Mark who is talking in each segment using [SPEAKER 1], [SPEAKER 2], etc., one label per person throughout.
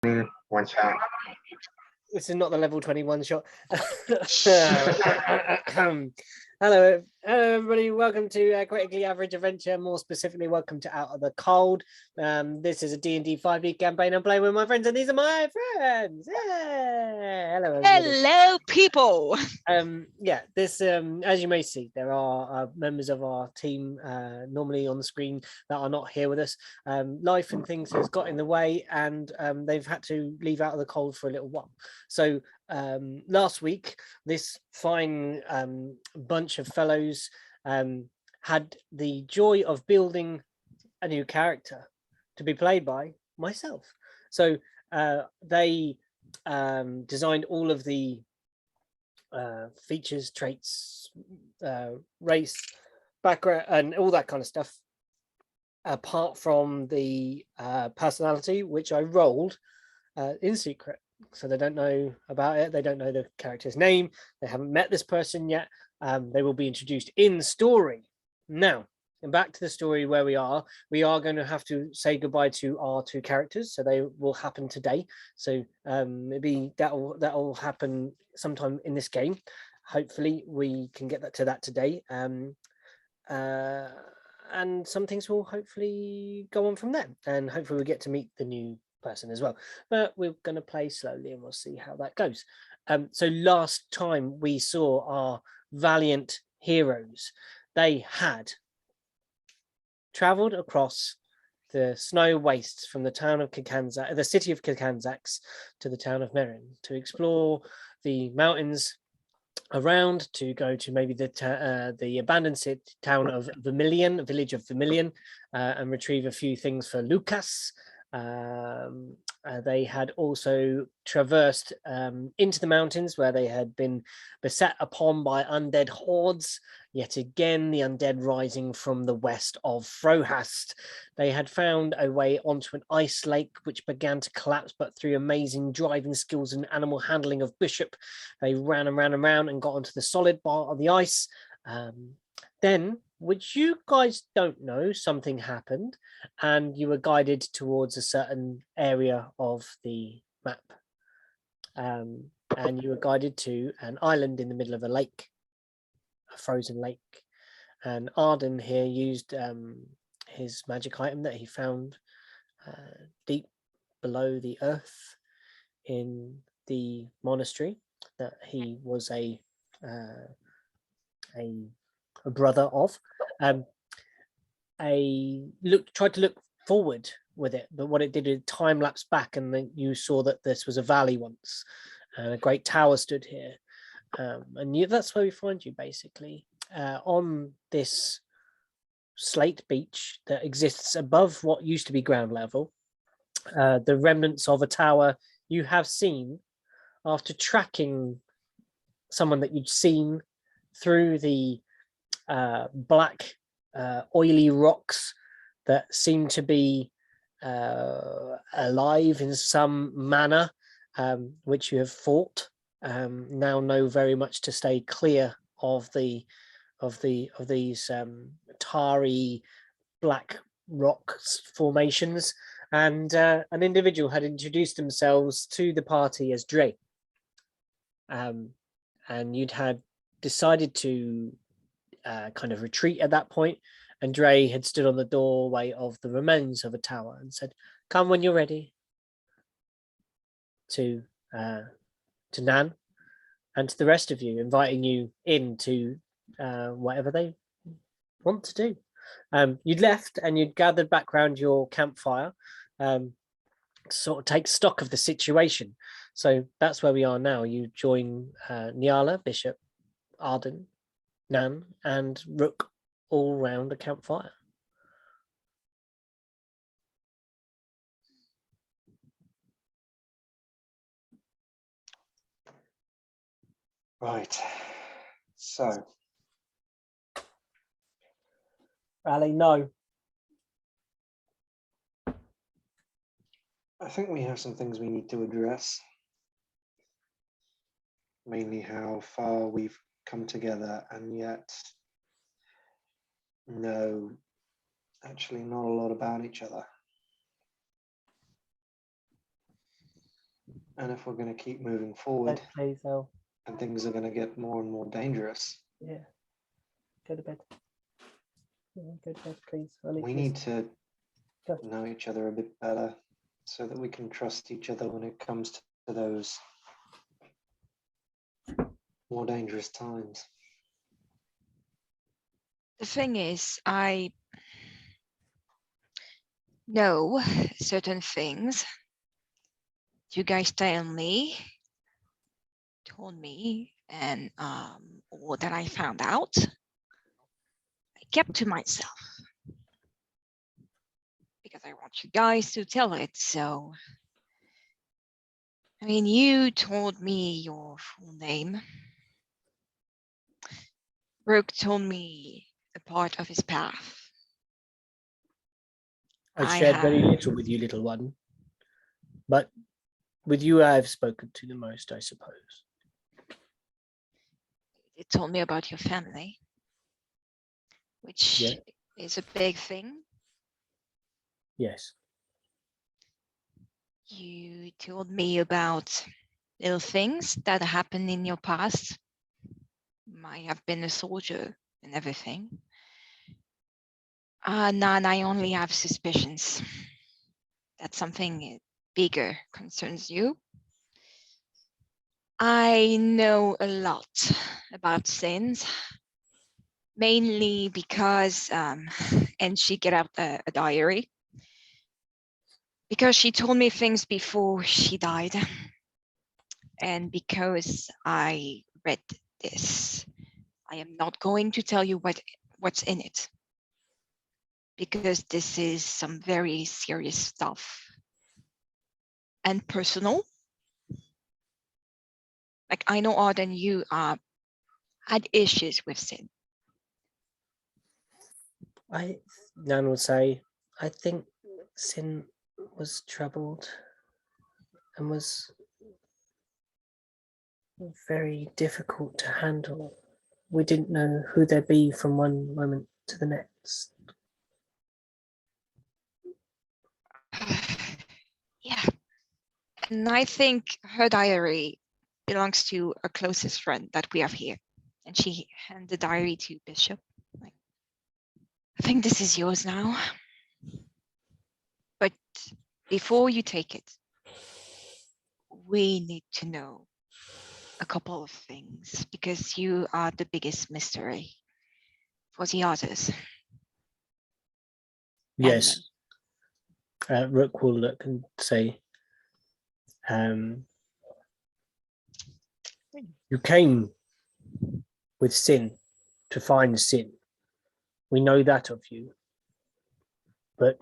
[SPEAKER 1] One shot.
[SPEAKER 2] This is not the level 21 shot. Hello, everybody. Welcome to Critically Average Adventure. More specifically, welcome to Out of the Cold. This is a D&D 5e campaign. I'm playing with my friends, and these are my friends. Yeah. Hello, everybody.
[SPEAKER 3] Hello, people.
[SPEAKER 2] Yeah, this, as you may see, there are members of our team normally on the screen that are not here with us. Life and things has got in the way, and they've had to leave Out of the Cold for a little while. So last week, this fine bunch of fellows had the joy of building a new character to be played by myself. So they designed all of the features, traits, race, background, and all that kind of stuff, apart from the personality, which I rolled in secret. So they don't know about it. They don't know the character's name. They haven't met this person yet. They will be introduced in story. Now, and back to the story where we are going to have to say goodbye to our two characters. So they will happen today. So maybe that'll happen sometime in this game. Hopefully we can get to that today. And some things will hopefully go on from there. And hopefully we'll get to meet the new person as well, but we're going to play slowly and we'll see how that goes. So last time we saw our valiant heroes, they had traveled across the snow wastes from the town of Kakanzak, the city of Kakanzaks, to the town of Merin to explore the mountains around, to go to maybe the abandoned town of Vermilion, village of Vermilion, and retrieve a few things for Lucas. They had also traversed into the mountains where they had been beset upon by undead hordes. Yet again, the undead rising from the west of Frohast. They had found a way onto an ice lake which began to collapse, but through amazing driving skills and animal handling of Bishop, they ran around and got onto the solid part of the ice. Then, which you guys don't know, something happened and you were guided towards a certain area of the map. And you were guided to an island in the middle of a lake, a frozen lake. And Arden here used his magic item that he found deep below the earth in the monastery that he was a brother of. Tried to look forward with it, but what it did is time lapse back, and then you saw that this was a valley once, and a great tower stood here, and that's where we find you basically on this slate beach that exists above what used to be ground level. The remnants of a tower you have seen after tracking someone that you'd seen through the black oily rocks that seem to be alive in some manner, which you have fought. Now know very much to stay clear of these tarry black rock formations. And an individual had introduced themselves to the party as Dre, and you'd had decided to kind of retreat at that point, and Dre had stood on the doorway of the remains of a tower and said, "Come when you're ready," to Nan and to the rest of you, inviting you in to whatever they want to do. You'd left and you'd gathered back around your campfire, sort of take stock of the situation. So that's where we are now. You join Nyala, Bishop, Arden, Nan, and Rook all round a campfire.
[SPEAKER 1] Right. So,
[SPEAKER 2] Rally, no.
[SPEAKER 1] I think we have some things we need to address. Mainly how far we've come together and yet know actually not a lot about each other. And if we're going to keep moving forward,
[SPEAKER 2] please, Al.
[SPEAKER 1] and things are going to get more and more dangerous,
[SPEAKER 2] Yeah. Go to bed. Yeah, go to bed, please.
[SPEAKER 1] we need to know each other a bit better so that we can trust each other when it comes to those more dangerous times.
[SPEAKER 3] The thing is, I know certain things. You guys told me, and all that I found out, I kept to myself because I want you guys to tell it. So, I mean, you told me your full name. Rook told me a part of his path.
[SPEAKER 2] I've shared very little with you, little one. But with you, I have spoken to the most, I suppose.
[SPEAKER 3] You told me about your family, which is a big thing.
[SPEAKER 2] Yes.
[SPEAKER 3] You told me about little things that happened in your past. Might have been a soldier and everything. None, I only have suspicions that something bigger concerns you. I know a lot about sins, mainly because, and she get out a diary, because she told me things before she died. And because I read this, I am not going to tell you what's in it, because this is some very serious stuff and personal. Like, I know Arden, you had issues with sin.
[SPEAKER 2] Nan would say, I think Sin was troubled and was very difficult to handle. We didn't know who they'd be from one moment to the next.
[SPEAKER 3] Yeah. And I think her diary belongs to a closest friend that we have here. And she handed the diary to Bishop. Like, I think this is yours now. But before you take it, we need to know a couple of things, because you are the biggest mystery for the others.
[SPEAKER 2] Yes. Rook will look and say, you came with Sin to find Sin. We know that of you. But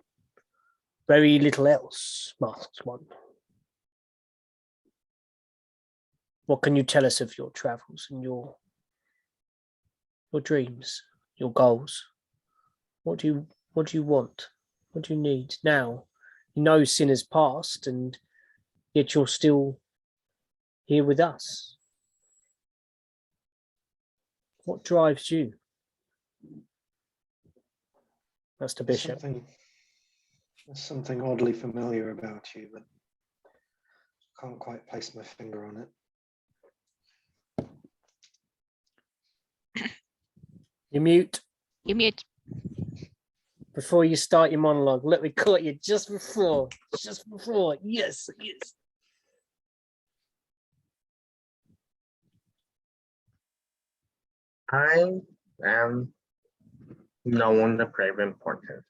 [SPEAKER 2] very little else, Masked One. What can you tell us of your travels and your dreams, your goals? What do you want? What do you need now? You know Sin has passed, and yet you're still here with us. What drives you? That's the Bishop.
[SPEAKER 1] There's something oddly familiar about you, but I can't quite place my finger on it.
[SPEAKER 2] You mute.
[SPEAKER 3] You mute.
[SPEAKER 2] Before you start your monologue, let me caught you just before. Yes.
[SPEAKER 4] I am no one of grave importance,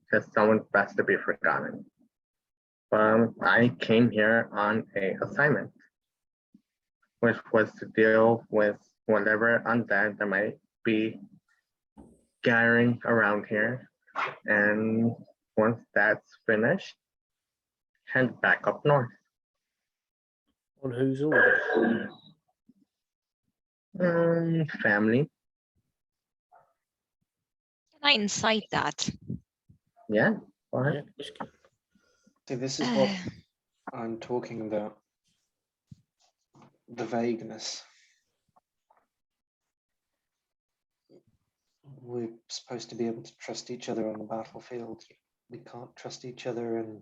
[SPEAKER 4] because someone's best to be forgotten. But I came here on an assignment, which was to deal with whatever undead that might be gathering around here. And once that's finished, head back up north.
[SPEAKER 2] On whose order?
[SPEAKER 4] Family.
[SPEAKER 3] Can I incite that?
[SPEAKER 4] Yeah. What?
[SPEAKER 1] See, this is what I'm talking about. The vagueness. We're supposed to be able to trust each other on the battlefield. We can't trust each other in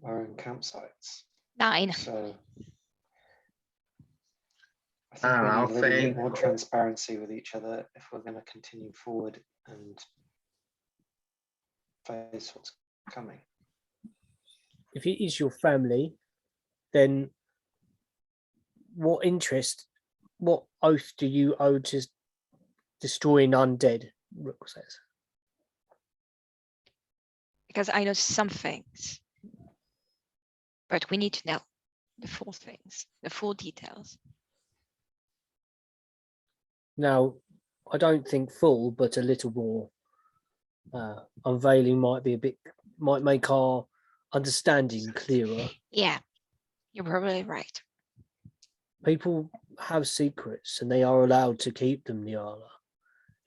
[SPEAKER 1] our own campsites.
[SPEAKER 3] 9.
[SPEAKER 1] So I think
[SPEAKER 4] Ah,
[SPEAKER 1] we
[SPEAKER 4] I'll
[SPEAKER 1] need a little
[SPEAKER 4] say-
[SPEAKER 1] bit more transparency with each other if we're going to continue forward and face what's coming.
[SPEAKER 2] If it is your family, then what interest, what oath do you owe to destroying undead? Rook says.
[SPEAKER 3] Because I know some things, but we need to know the full things, the full details.
[SPEAKER 2] Now, I don't think full, but a little more unveiling might make our understanding clearer.
[SPEAKER 3] Yeah, you're probably right.
[SPEAKER 2] People have secrets and they are allowed to keep them, Niala.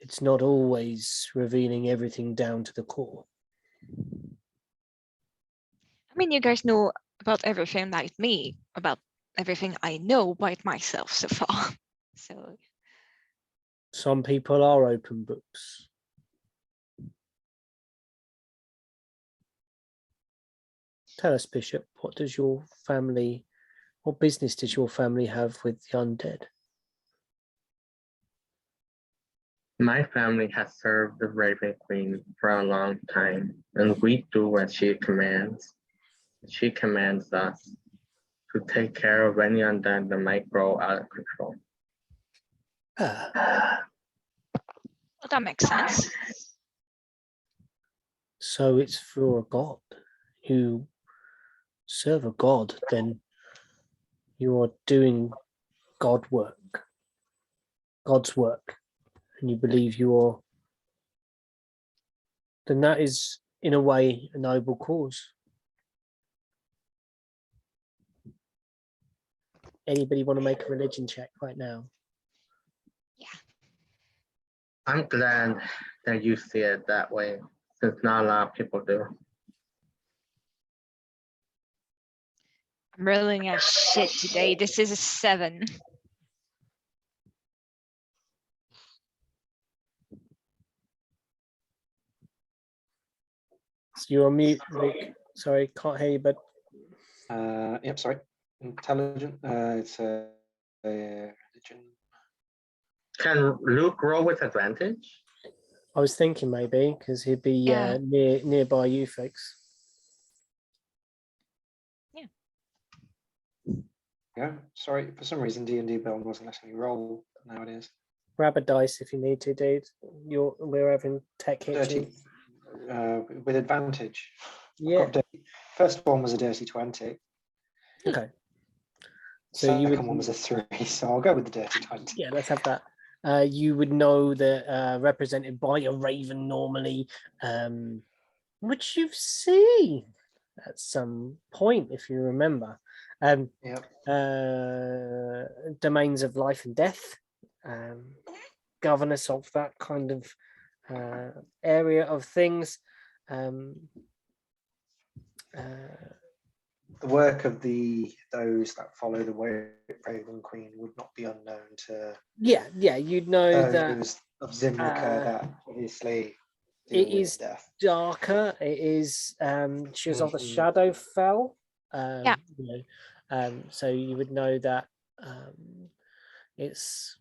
[SPEAKER 2] It's not always revealing everything down to the core.
[SPEAKER 3] I mean, you guys know about everything like me, about everything I know about myself so far. So
[SPEAKER 2] Some people are open books. Tell us, Bishop, what business does your family have with the undead?
[SPEAKER 4] My family has served the Raven Queen for a long time, and we do as she commands. She commands us to take care of any undead that might grow out of control.
[SPEAKER 2] Ah,
[SPEAKER 3] well, that makes sense.
[SPEAKER 2] so it's for a god. You serve a god, then you are doing God's work, and you believe you are, then that is, in a way, a noble cause. Anybody want to make a religion check right now?
[SPEAKER 4] I'm glad that you see it that way, since not a lot of people do.
[SPEAKER 3] I'm rolling a shit today. This is a 7.
[SPEAKER 2] So you're on mute, Luke. Sorry, can't hear you, but
[SPEAKER 1] Yep, sorry. Intelligent. It's a religion.
[SPEAKER 4] Can Luke roll with advantage?
[SPEAKER 2] I was thinking maybe because he'd be
[SPEAKER 3] Yeah.
[SPEAKER 2] nearby you folks.
[SPEAKER 1] Yeah, sorry. For some reason, D&D Bell wasn't letting me roll. But now it is.
[SPEAKER 2] Grab a dice if you need to, dude. We're having tech hits.
[SPEAKER 1] 30 with advantage. I've
[SPEAKER 2] Yeah.
[SPEAKER 1] got first one was a dirty 20.
[SPEAKER 2] Okay. So you
[SPEAKER 1] Second
[SPEAKER 2] would,
[SPEAKER 1] one was a 3, so I'll go with the dirty 20.
[SPEAKER 2] yeah, let's have that. You would know that represented by a raven normally, which you've seen at some point, if you remember.
[SPEAKER 1] Yep.
[SPEAKER 2] Domains of life and death, governance of that kind of area of things.
[SPEAKER 1] The work of those that follow the Raven Queen would not be unknown to
[SPEAKER 2] Yeah, you'd know that
[SPEAKER 1] those of Zimrica that obviously deal
[SPEAKER 2] it
[SPEAKER 1] with
[SPEAKER 2] is
[SPEAKER 1] death.
[SPEAKER 2] darker. It is she was of the
[SPEAKER 1] Mhm.
[SPEAKER 2] shadow fell.
[SPEAKER 3] Yeah.
[SPEAKER 2] So you would know that it's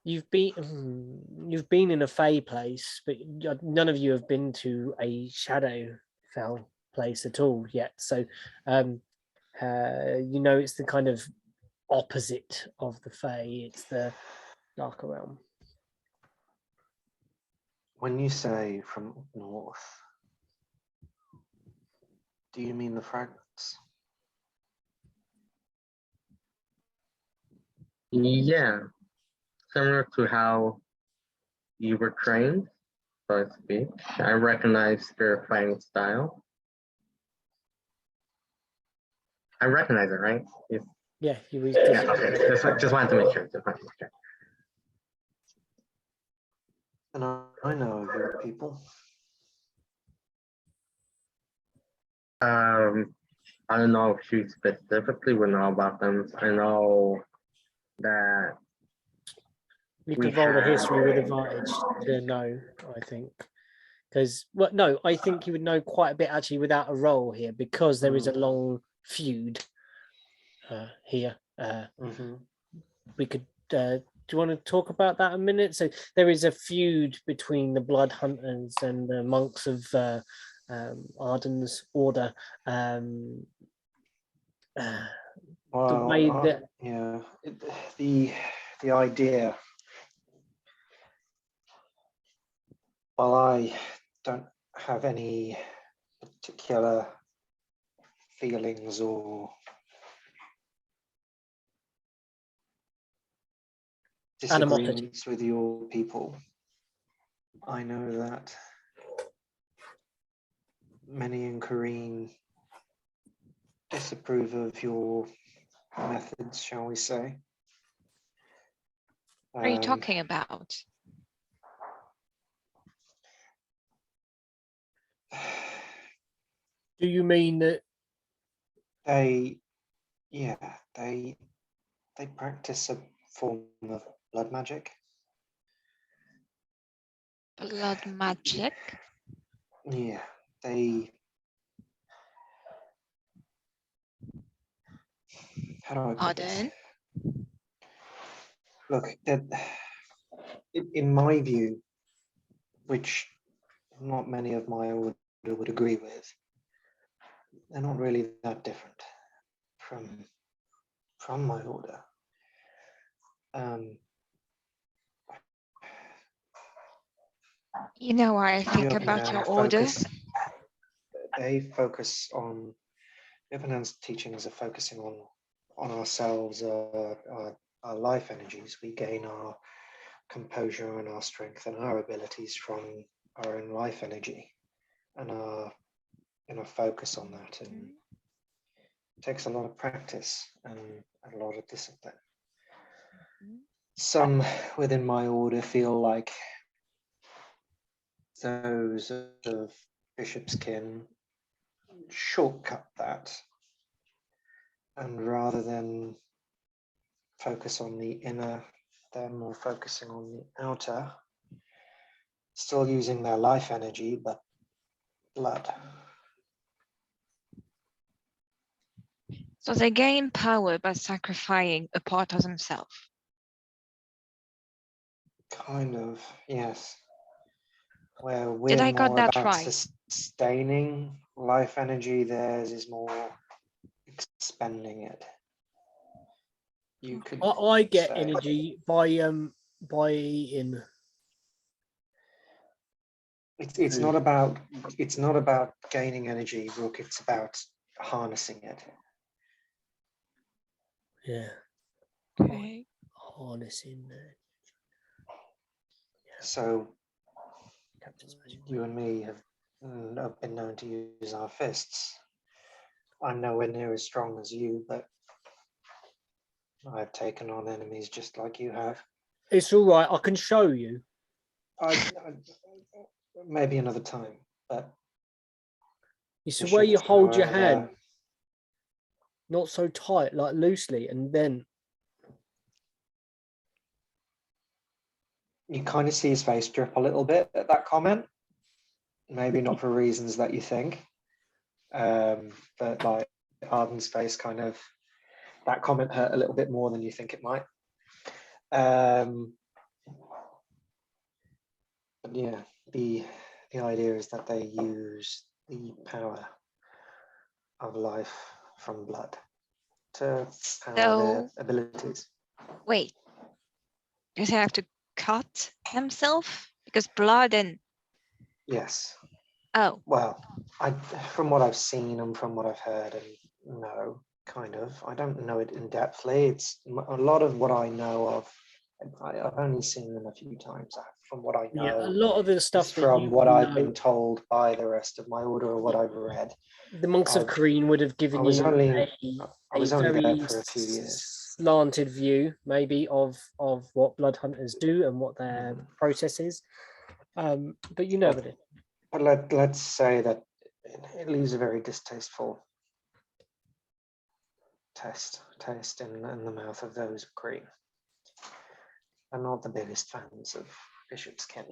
[SPEAKER 2] you've been in a Fey place, but none of you have been to a shadow fell place at all yet. So it's the kind of opposite of the Fey. It's the darker realm.
[SPEAKER 1] When you say from up north, do you mean the fragments?
[SPEAKER 4] Yeah, similar to how you were trained, so to speak. I recognize spirit fighting style. I recognize it, right?
[SPEAKER 2] Yeah, you was
[SPEAKER 4] Yeah, okay. Just wanted to make sure.
[SPEAKER 1] And I know of your people.
[SPEAKER 4] I don't know if she specifically would know about them. I know that
[SPEAKER 2] You
[SPEAKER 4] we
[SPEAKER 2] could roll the history with
[SPEAKER 4] have-
[SPEAKER 2] advantage to know, I think. Because, well, no, I think you would know quite a bit actually without a roll here because there is a long feud. here.
[SPEAKER 1] Mhm.
[SPEAKER 2] We could. Do you want to talk about that a minute? So there is a feud between the blood hunters and the monks of Arden's order. The way
[SPEAKER 1] Well,
[SPEAKER 2] that
[SPEAKER 1] yeah, the idea. Well, I don't have any particular feelings or
[SPEAKER 2] animosity.
[SPEAKER 1] disagreements with your people. I know that many in Kareen disapprove of your methods, shall we say.
[SPEAKER 3] What are you talking about?
[SPEAKER 2] Do you mean that
[SPEAKER 1] They practice a form of blood magic.
[SPEAKER 3] Blood magic?
[SPEAKER 1] Yeah, they. How do I put this?
[SPEAKER 3] Arden?
[SPEAKER 1] Look, that in my view, which not many of my order would agree with, they're not really that different from my order.
[SPEAKER 3] You know what I think about your order?
[SPEAKER 1] They focus on Evan's teachings are focusing on ourselves, our life energies. We gain our composure and our strength and our abilities from our own life energy, and our focus on that. And it takes a lot of practice and a lot of discipline. Some within my order feel like those of Bishop's kin shortcut that, and rather than focus on the inner, they're more focusing on the outer, still using their life energy, but blood.
[SPEAKER 3] So they gain power by sacrificing a part of themselves.
[SPEAKER 1] Kind of, yes. Where
[SPEAKER 3] Did
[SPEAKER 1] we're
[SPEAKER 3] I got
[SPEAKER 1] more
[SPEAKER 3] that
[SPEAKER 1] about
[SPEAKER 3] right?
[SPEAKER 1] sustaining life energy, theirs is more expending it. You could
[SPEAKER 2] I get
[SPEAKER 1] say.
[SPEAKER 2] energy by eating.
[SPEAKER 1] It's not about gaining energy, Rook. It's about harnessing it.
[SPEAKER 2] Yeah.
[SPEAKER 3] Okay.
[SPEAKER 2] Harnessing that.
[SPEAKER 1] So you and me have been known to use our fists. I'm nowhere near as strong as you, but I've taken on enemies just like you have.
[SPEAKER 2] It's all right. I can show you.
[SPEAKER 1] I maybe another time, but
[SPEAKER 2] It's the way you
[SPEAKER 1] Bishop's,
[SPEAKER 2] hold your
[SPEAKER 1] however,
[SPEAKER 2] hand, not so tight, like loosely, and then
[SPEAKER 1] you kind of see his face drip a little bit at that comment. Maybe not for reasons that you think, but like Arden's face kind of, that comment hurt a little bit more than you think it might. But yeah, the idea is that they use the power of life from blood to power their abilities.
[SPEAKER 3] Wait, do they have to cut themselves? Because blood and...
[SPEAKER 1] Yes.
[SPEAKER 3] Oh.
[SPEAKER 1] Well, from what I've seen and from what I've heard, and no, kind of. I don't know it in depthly. It's a lot of what I know of. I've only seen them a few times. From what I know,
[SPEAKER 2] yeah, a lot of the stuff that
[SPEAKER 1] from
[SPEAKER 2] you
[SPEAKER 1] what I've
[SPEAKER 2] know,
[SPEAKER 1] been told by the rest of my order or what I've read.
[SPEAKER 2] the monks of Kareen would have given you
[SPEAKER 1] I was only there
[SPEAKER 2] very
[SPEAKER 1] for a few years.
[SPEAKER 2] slanted view, maybe, of what blood hunters do and what their process is. But you never did.
[SPEAKER 1] But let's say that it leaves a very distasteful taste in the mouth of those of Kareen. I'm not the biggest fans of Bishop's kin.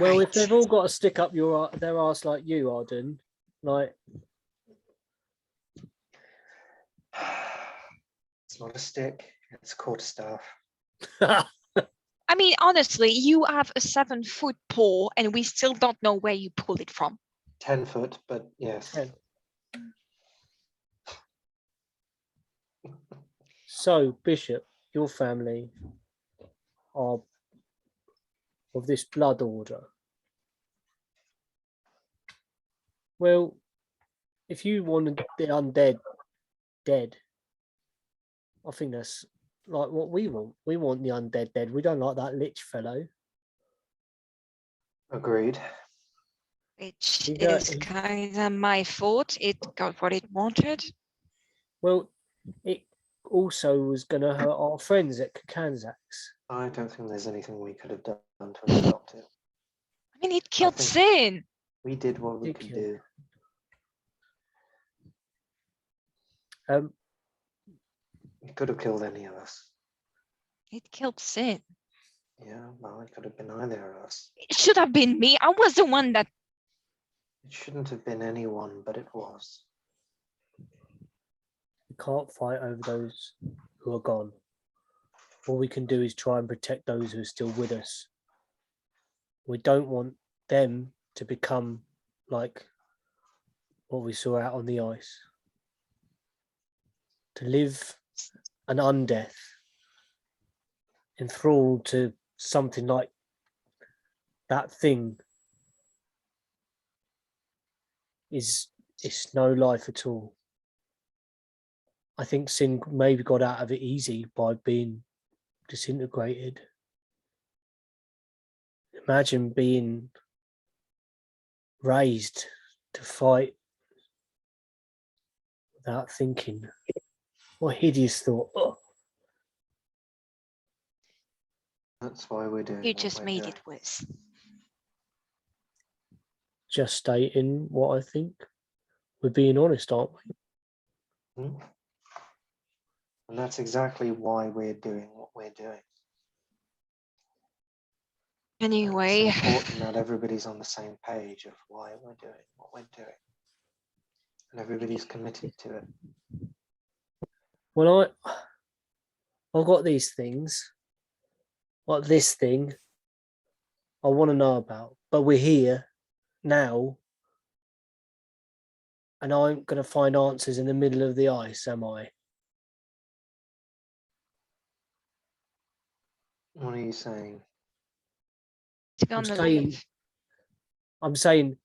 [SPEAKER 2] Well, if they've all got to stick up their arse like you, Arden, like
[SPEAKER 1] It's not a stick, it's a quarterstaff.
[SPEAKER 3] I mean, honestly, you have a 7-foot pole and we still don't know where you pulled it from.
[SPEAKER 1] 10 foot, but yes.
[SPEAKER 2] 10. So, Bishop, your family are of this blood order. Well, if you wanted the undead dead, I think that's like what we want. We want the undead dead. We don't like that lich fellow.
[SPEAKER 1] Agreed.
[SPEAKER 3] Which
[SPEAKER 2] He got-
[SPEAKER 3] is kind of my fault. It got what it wanted.
[SPEAKER 2] Well, it also was going to hurt our friends at Kakanzak's.
[SPEAKER 1] I don't think there's anything we could have done to have stopped it.
[SPEAKER 3] I mean, it killed
[SPEAKER 1] think-
[SPEAKER 3] Sin.
[SPEAKER 1] We did what we
[SPEAKER 2] Did
[SPEAKER 1] could
[SPEAKER 2] kill.
[SPEAKER 1] do. It could have killed any of us.
[SPEAKER 3] It killed Sin.
[SPEAKER 1] Yeah, well, it could have been either of us.
[SPEAKER 3] It should have been me. I was the one that.
[SPEAKER 1] It shouldn't have been anyone, but it was.
[SPEAKER 2] We can't fight over those who are gone. All we can do is try and protect those who are still with us. We don't want them to become like what we saw out on the ice. To live an undeath, enthralled to something like that thing, it's no life at all. I think Sin maybe got out of it easy by being disintegrated. Imagine being raised to fight without thinking. What a hideous thought. Oh,
[SPEAKER 1] That's why we're doing
[SPEAKER 3] You
[SPEAKER 1] what
[SPEAKER 3] just
[SPEAKER 1] we're
[SPEAKER 3] made
[SPEAKER 1] doing.
[SPEAKER 3] it worse.
[SPEAKER 2] just stating what I think. We're being honest, aren't we?
[SPEAKER 1] Hmm? And that's exactly why we're doing what we're doing.
[SPEAKER 3] Anyway,
[SPEAKER 1] It's important that everybody's on the same page of why we're doing what we're doing. And everybody's committed to it.
[SPEAKER 2] Well, I've got these things, like this thing I want to know about, but we're here now, and I'm going to find answers in the middle of the ice, am I?
[SPEAKER 1] What are you saying?
[SPEAKER 3] it's gonna
[SPEAKER 2] saying-
[SPEAKER 3] live.
[SPEAKER 2] I'm saying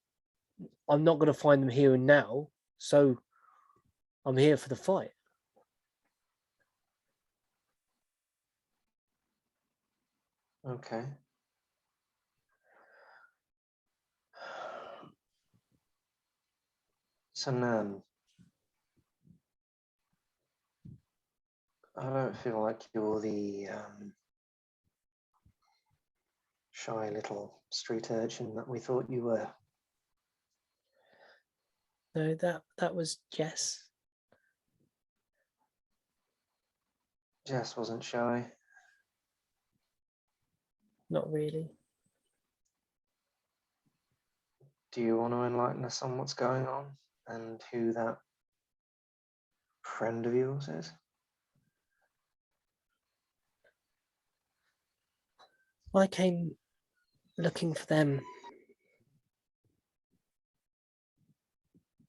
[SPEAKER 2] I'm not going to find them here and now, so I'm here for the fight.
[SPEAKER 1] Okay. So Nan, I don't feel like you're the shy little street urchin that we thought you were.
[SPEAKER 2] No, that was Jess.
[SPEAKER 1] Jess wasn't shy.
[SPEAKER 2] Not really.
[SPEAKER 1] Do you want to enlighten us on what's going on and who that friend of yours is?
[SPEAKER 2] I came looking for them.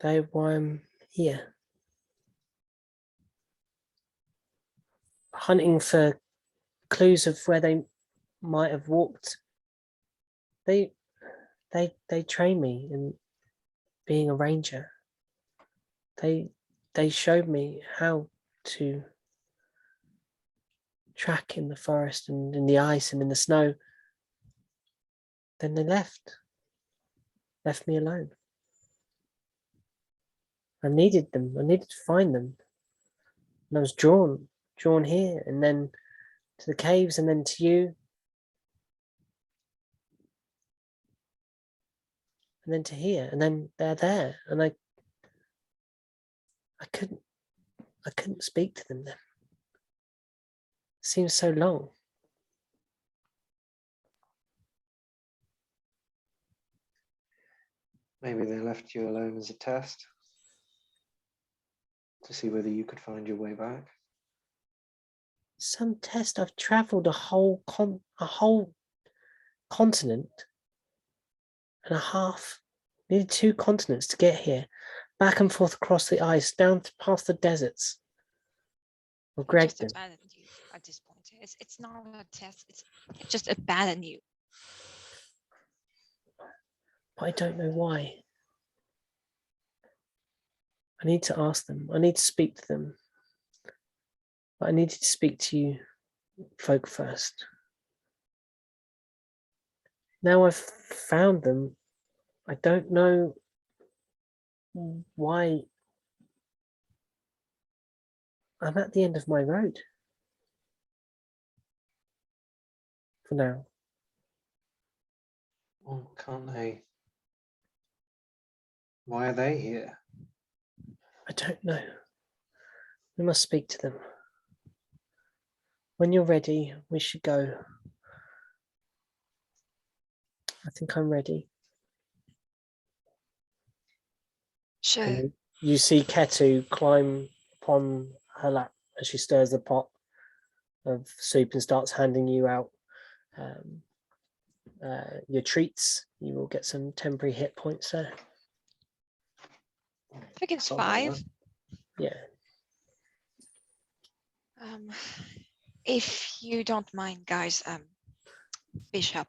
[SPEAKER 2] They why I'm here. Hunting for clues of where they might have walked. They trained me in being a ranger. They showed me how to track in the forest and in the ice and in the snow. Then they left me alone. I needed them. I needed to find them. And I was drawn here, and then to the caves, and then to you, and then to here, and then they're there, and I couldn't speak to them then. It seems so long.
[SPEAKER 1] Maybe they left you alone as a test to see whether you could find your way back.
[SPEAKER 2] Some test. I've travelled a whole continent and a half, nearly 2 continents to get here, back and forth across the ice, down past the deserts of
[SPEAKER 3] I just
[SPEAKER 2] Gregdon.
[SPEAKER 3] abandoned you at this point. It's not a test. It's just abandon you.
[SPEAKER 2] But I don't know why. I need to ask them. I need to speak to them. But I needed to speak to you folk first. Now I've found them, I don't know why I'm at the end of my road. For now.
[SPEAKER 1] Well, can't they? Why are they here?
[SPEAKER 2] I don't know. We must speak to them. When you're ready, we should go. I think I'm ready.
[SPEAKER 3] Sure.
[SPEAKER 2] And you see Ketu climb upon her lap as she stirs the pot of soup and starts handing you out your treats. You will get some temporary hit points there.
[SPEAKER 3] I think it's
[SPEAKER 1] Not bad,
[SPEAKER 3] 5.
[SPEAKER 1] huh?
[SPEAKER 2] Yeah.
[SPEAKER 3] If you don't mind, guys, Bishop,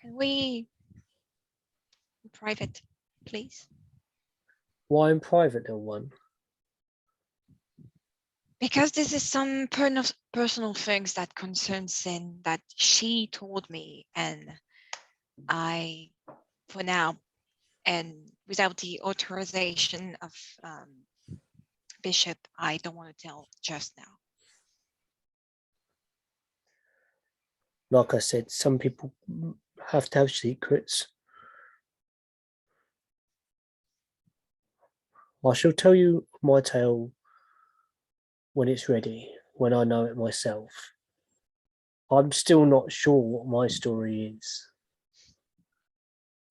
[SPEAKER 3] can we in private, please?
[SPEAKER 2] Why in private, little one?
[SPEAKER 3] Because this is some personal things that concern Sin that she told me, and I, for now, and without the authorization of Bishop, I don't want to tell just now.
[SPEAKER 2] Like I said, some people have to have secrets. I shall tell you my tale when it's ready, when I know it myself. I'm still not sure what my story is.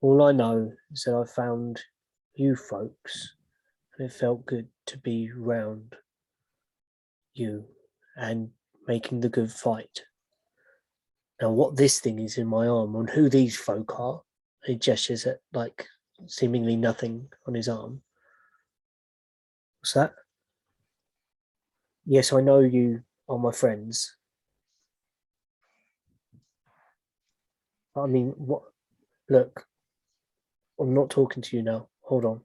[SPEAKER 2] All I know is that I found you folks, and it felt good to be round you and making the good fight. Now, what this thing is in my arm and who these folk are, he gestures at like seemingly nothing on his arm. What's that? Yes, I know you are my friends. I mean, what? Look, I'm not talking to you now. Hold on.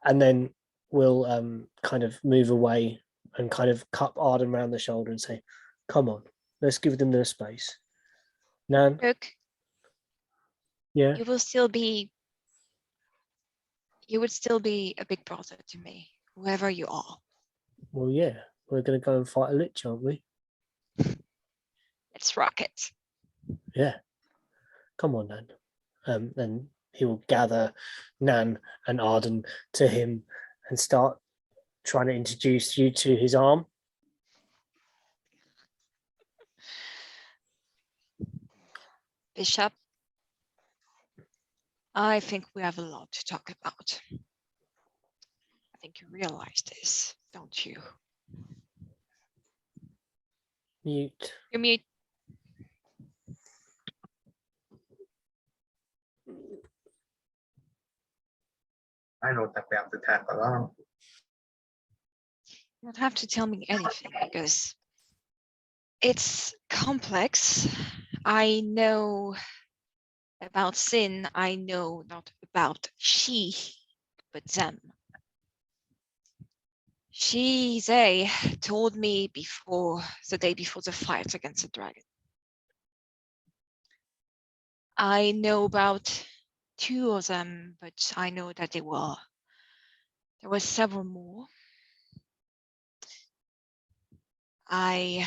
[SPEAKER 2] And then we'll kind of move away and kind of cup Arden around the shoulder and say, "Come on, let's give them their space." Nan,
[SPEAKER 3] Look,
[SPEAKER 2] yeah,
[SPEAKER 3] you would still be a big brother to me, whoever you are.
[SPEAKER 2] well, yeah, we're gonna go and fight a lich, aren't we?
[SPEAKER 3] Let's rock it.
[SPEAKER 2] Yeah, come on, Nan. And he will gather Nan and Arden to him and start trying to introduce you to his arm.
[SPEAKER 3] Bishop, I think we have a lot to talk about. I think you realize this, don't you?
[SPEAKER 2] Mute.
[SPEAKER 3] You mute.
[SPEAKER 4] I don't think we have to tap along.
[SPEAKER 3] You don't have to tell me anything because it's complex. I know about Sin. I know not about she, but them. They told me before the day before the fight against the dragon. I know about 2 of them, but I know that there were several more. I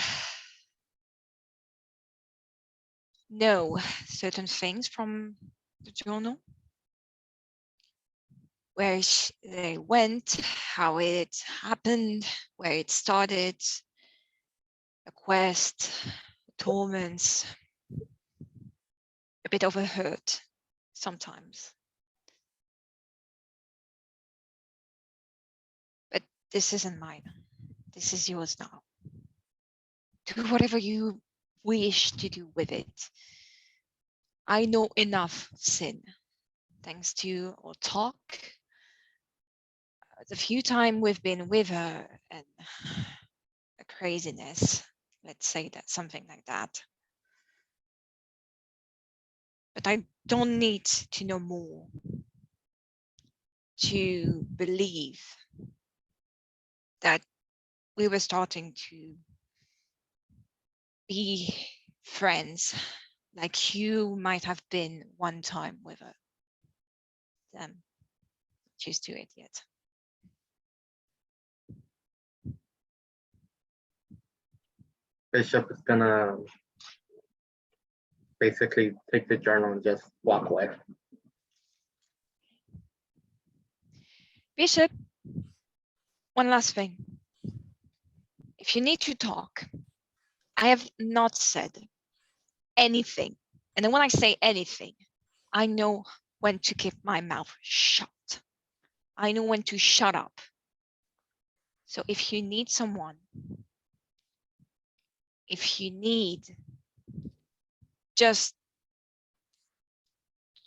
[SPEAKER 3] know certain things from the journal, where they went, how it happened, where it started, the quest, the torments, a bit of a hurt sometimes. But this isn't mine. This is yours now. Do whatever you wish to do with it. I know enough sin, thanks to our talk, the few time we've been with her, and the craziness. Let's say that, something like that. But I don't need to know more to believe that we were starting to be friends like you might have been one time with her. Choose to it yet.
[SPEAKER 4] Bishop is gonna basically take the journal and just walk away.
[SPEAKER 3] Bishop, one last thing. If you need to talk, I have not said anything. And then when I say anything, I know when to keep my mouth shut. I know when to shut up. So if you need someone, if you need just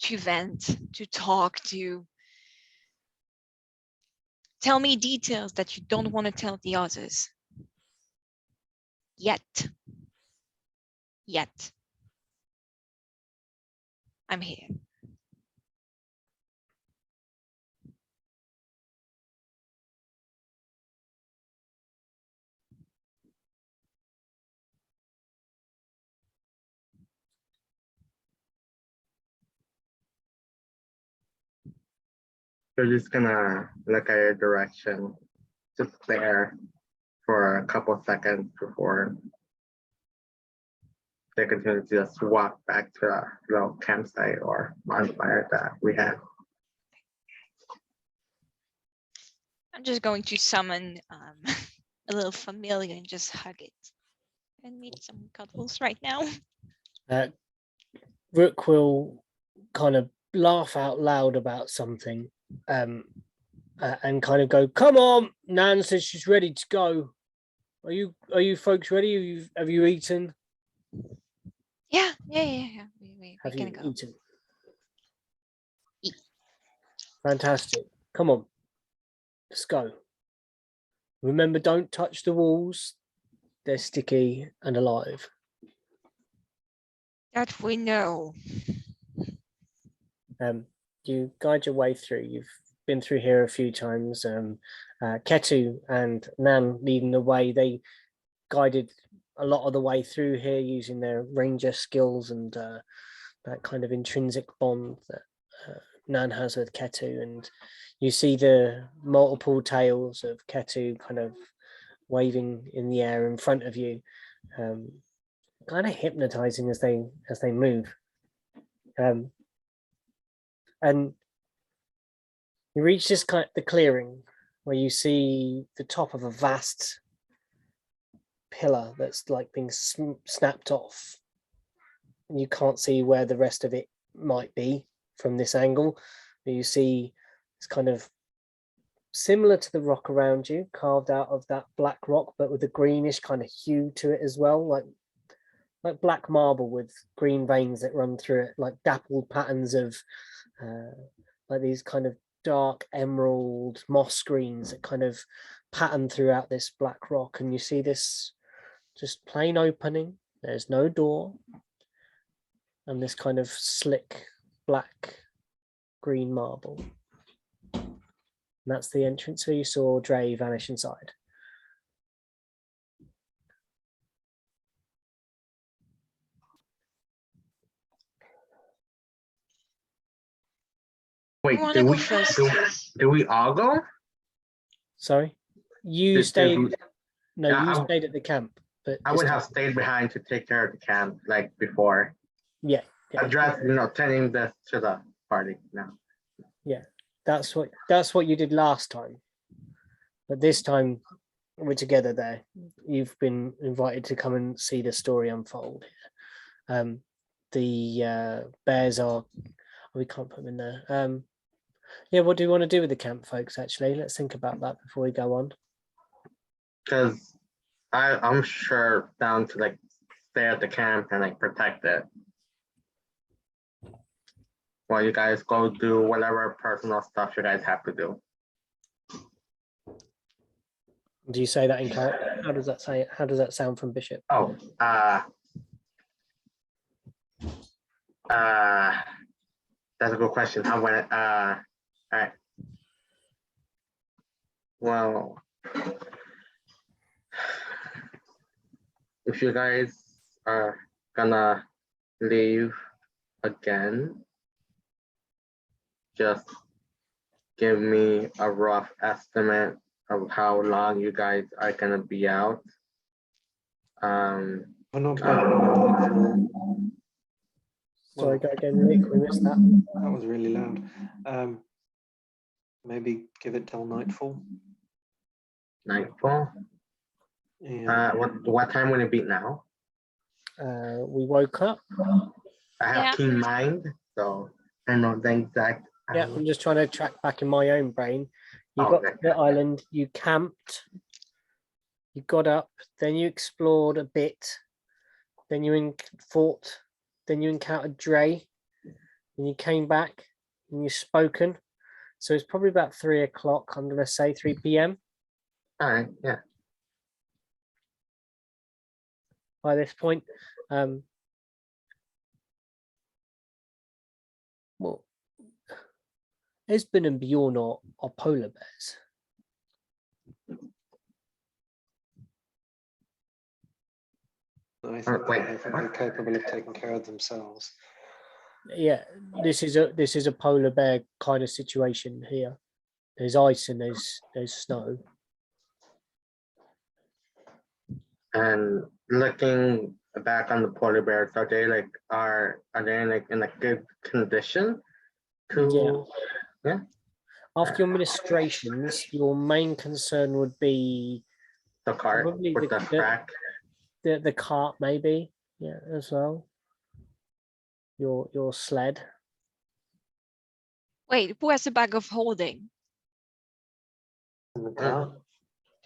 [SPEAKER 3] to vent, to talk, to tell me details that you don't want to tell the others, yet, I'm here.
[SPEAKER 4] They're just gonna look at your direction, just stare for a couple seconds before they continue to just walk back to the little campsite or bonfire that we had.
[SPEAKER 3] I'm just going to summon a little familiar and just hug it and need some cuddles right now.
[SPEAKER 2] Rook will kind of laugh out loud about something and kind of go, "Come on, Nan says she's ready to go. Are you folks ready? Have you eaten?"
[SPEAKER 3] Yeah. We
[SPEAKER 2] Have
[SPEAKER 3] can
[SPEAKER 2] you
[SPEAKER 3] go.
[SPEAKER 2] eaten?
[SPEAKER 3] Eat.
[SPEAKER 2] Fantastic. Come on. Let's go. Remember, don't touch the walls. They're sticky and alive.
[SPEAKER 3] That we know.
[SPEAKER 2] You guide your way through. You've been through here a few times. Ketu and Nan leading the way. They guided a lot of the way through here using their ranger skills and that kind of intrinsic bond that Nan has with Ketu. And you see the multiple tails of Ketu kind of waving in the air in front of you, kind of hypnotizing as they move. And you reach this kind of the clearing where you see the top of a vast pillar that's like being snapped off, and you can't see where the rest of it might be from this angle. But you see it's kind of similar to the rock around you, carved out of that black rock, but with a greenish kind of hue to it as well, like black marble with green veins that run through it, like dappled patterns of like these kind of dark emerald moss greens that kind of pattern throughout this black rock. And you see this just plain opening. There's no door, and this kind of slick black green marble. And that's the entrance where you saw Dre vanish inside.
[SPEAKER 4] Wait,
[SPEAKER 3] wanna
[SPEAKER 4] do
[SPEAKER 3] go
[SPEAKER 4] we
[SPEAKER 3] first?
[SPEAKER 4] do we all go?
[SPEAKER 2] Sorry, you
[SPEAKER 4] Did
[SPEAKER 2] stayed.
[SPEAKER 4] we-
[SPEAKER 2] No,
[SPEAKER 4] Yeah,
[SPEAKER 2] you
[SPEAKER 4] I-
[SPEAKER 2] stayed at the camp. But
[SPEAKER 4] I
[SPEAKER 2] this
[SPEAKER 4] would
[SPEAKER 2] time-
[SPEAKER 4] have stayed behind to take care of the camp like before.
[SPEAKER 2] Yeah.
[SPEAKER 4] Address, tending this to the party now.
[SPEAKER 2] Yeah, that's what you did last time. But this time we're together there. You've been invited to come and see the story unfold here. The bears are, we can't put them in there. Yeah, what do you want to do with the camp, folks? Actually, let's think about that before we go on.
[SPEAKER 4] Because I'm sure down to like stay at the camp and like protect it. While you guys go do whatever personal stuff you guys have to do.
[SPEAKER 2] Do you say that in character? How does that say? How does that sound from Bishop?
[SPEAKER 4] Oh, that's a good question. I'm gonna all right. Well, if you guys are gonna leave again, just give me a rough estimate of how long you guys are gonna be out.
[SPEAKER 1] We're not going.
[SPEAKER 2] Sorry, go again, Nick. We missed that.
[SPEAKER 1] That was really loud. Maybe give it till nightfall.
[SPEAKER 4] Nightfall.
[SPEAKER 1] Yeah.
[SPEAKER 4] What time would it be now?
[SPEAKER 2] We woke up.
[SPEAKER 4] I have
[SPEAKER 3] Yeah.
[SPEAKER 4] keen mind, so I know the exact.
[SPEAKER 2] Yeah, I'm just trying to track back in my own brain. You
[SPEAKER 4] Oh,
[SPEAKER 2] got
[SPEAKER 4] okay.
[SPEAKER 2] to the island, you camped, you got up, then you explored a bit, then you fought, then you encountered Dre, and you came back and you've spoken. So it's probably about 3 o'clock. I'm going to say 3 p.m.
[SPEAKER 4] All right, yeah.
[SPEAKER 2] by this point. Well, Esben and Bjorn are polar bears.
[SPEAKER 1] I think they're capable of taking care of themselves.
[SPEAKER 2] Yeah, this is a polar bear kind of situation here. There's ice and there's snow.
[SPEAKER 4] And looking back on the polar bears, are they like in a good condition? Yeah.
[SPEAKER 2] After your ministrations, your main concern would be
[SPEAKER 4] The cart
[SPEAKER 2] probably
[SPEAKER 4] with the crack.
[SPEAKER 2] the cart, maybe, yeah, as well. Your sled.
[SPEAKER 3] Wait, who has a bag of holding?
[SPEAKER 1] In the car.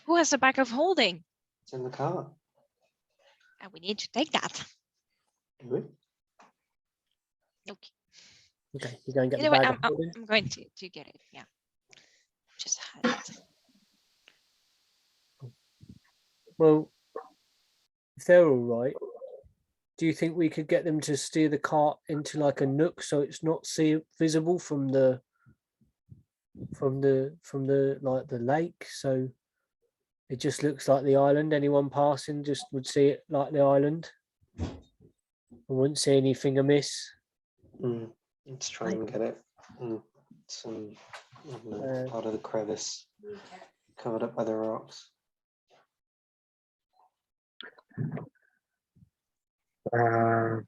[SPEAKER 3] Who has a bag of holding?
[SPEAKER 1] It's in the car.
[SPEAKER 3] And we need to take that.
[SPEAKER 1] Do
[SPEAKER 3] Okay.
[SPEAKER 2] Okay, you're going to get
[SPEAKER 3] Either
[SPEAKER 2] the
[SPEAKER 3] way,
[SPEAKER 2] bag.
[SPEAKER 3] I'm going to get it. Yeah. Just had it.
[SPEAKER 2] Well, if they're all right, do you think we could get them to steer the cart into like a nook so it's not visible from the like the lake, so it just looks like the island? Anyone passing just would see it like the island. I wouldn't see anything amiss.
[SPEAKER 1] Let's try and get it. Some part of the crevice covered up by the rocks.
[SPEAKER 4] Yeah.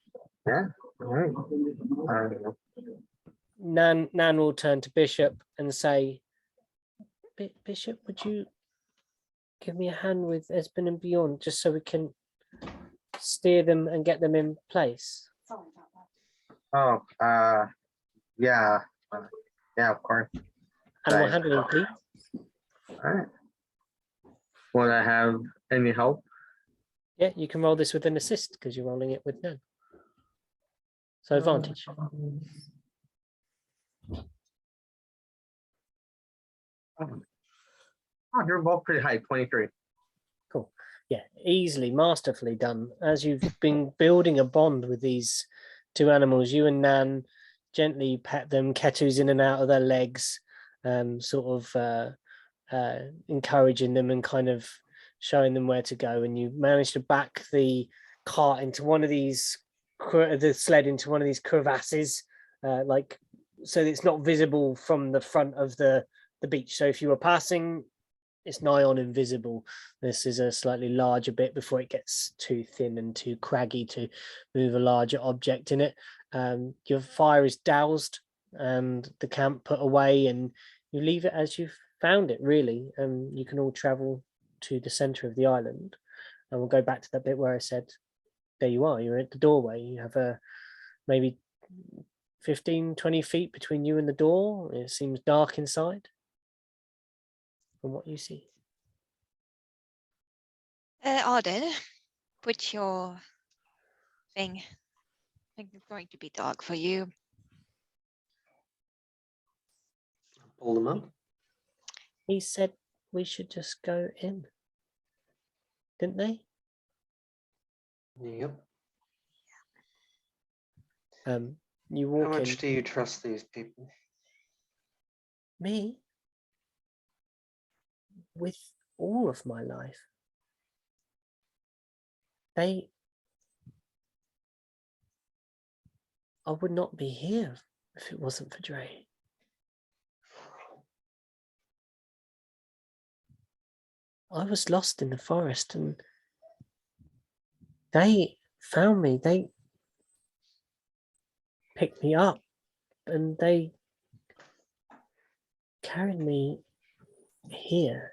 [SPEAKER 4] All right.
[SPEAKER 2] Nan will turn to Bishop and say, Bishop, would you give me a hand with Esben and Bjorn just so we can steer them and get them in place?
[SPEAKER 4] Oh, yeah. Yeah, of course.
[SPEAKER 2] Animal
[SPEAKER 4] Right.
[SPEAKER 2] handling, please.
[SPEAKER 4] All right. Will I have any help?
[SPEAKER 2] Yeah, you can roll this with an assist because you're rolling it with Nan. So advantage.
[SPEAKER 4] Oh, you're both pretty high, 23.
[SPEAKER 2] Cool. Yeah, easily, masterfully done. As you've been building a bond with these two animals, you and Nan gently pet them, Ketu's in and out of their legs, sort of encouraging them and kind of showing them where to go. And you manage to back the cart into one of these, the sled into one of these crevasses, like so it's not visible from the front of the beach. So if you were passing, it's nigh on invisible. This is a slightly larger bit before it gets too thin and too craggy to move a larger object in it. Your fire is doused and the camp put away, and you leave it as you've found it, really. You can all travel to the center of the island, and we'll go back to that bit where I said, there you are, you're at the doorway. You have maybe 15-20 feet between you and the door. It seems dark inside from what you see.
[SPEAKER 3] Arden, put your thing. I think it's going to be dark for you.
[SPEAKER 1] Pull them up.
[SPEAKER 2] He said we should just go in, didn't they?
[SPEAKER 1] Yep.
[SPEAKER 2] You
[SPEAKER 1] How
[SPEAKER 2] walk
[SPEAKER 1] much
[SPEAKER 2] in.
[SPEAKER 1] do you trust these people?
[SPEAKER 2] Me? With all of my life. I would not be here if it wasn't for Dre. I was lost in the forest and they found me. They picked me up and they carried me here.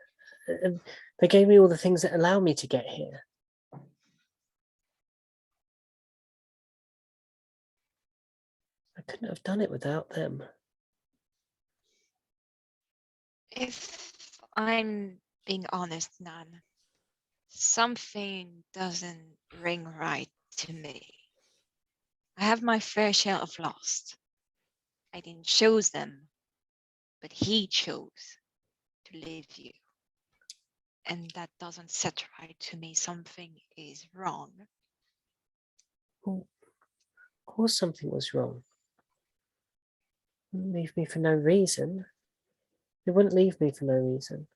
[SPEAKER 2] And they gave me all the things that allow me to get here. I couldn't have done it without them.
[SPEAKER 3] If I'm being honest, Nan, something doesn't ring right to me. I have my fair share of lost. I didn't choose them, but he chose to leave you. And that doesn't set right to me. Something is wrong.
[SPEAKER 2] Well, of course something was wrong. They wouldn't leave me for no reason. They wouldn't leave me for no reason.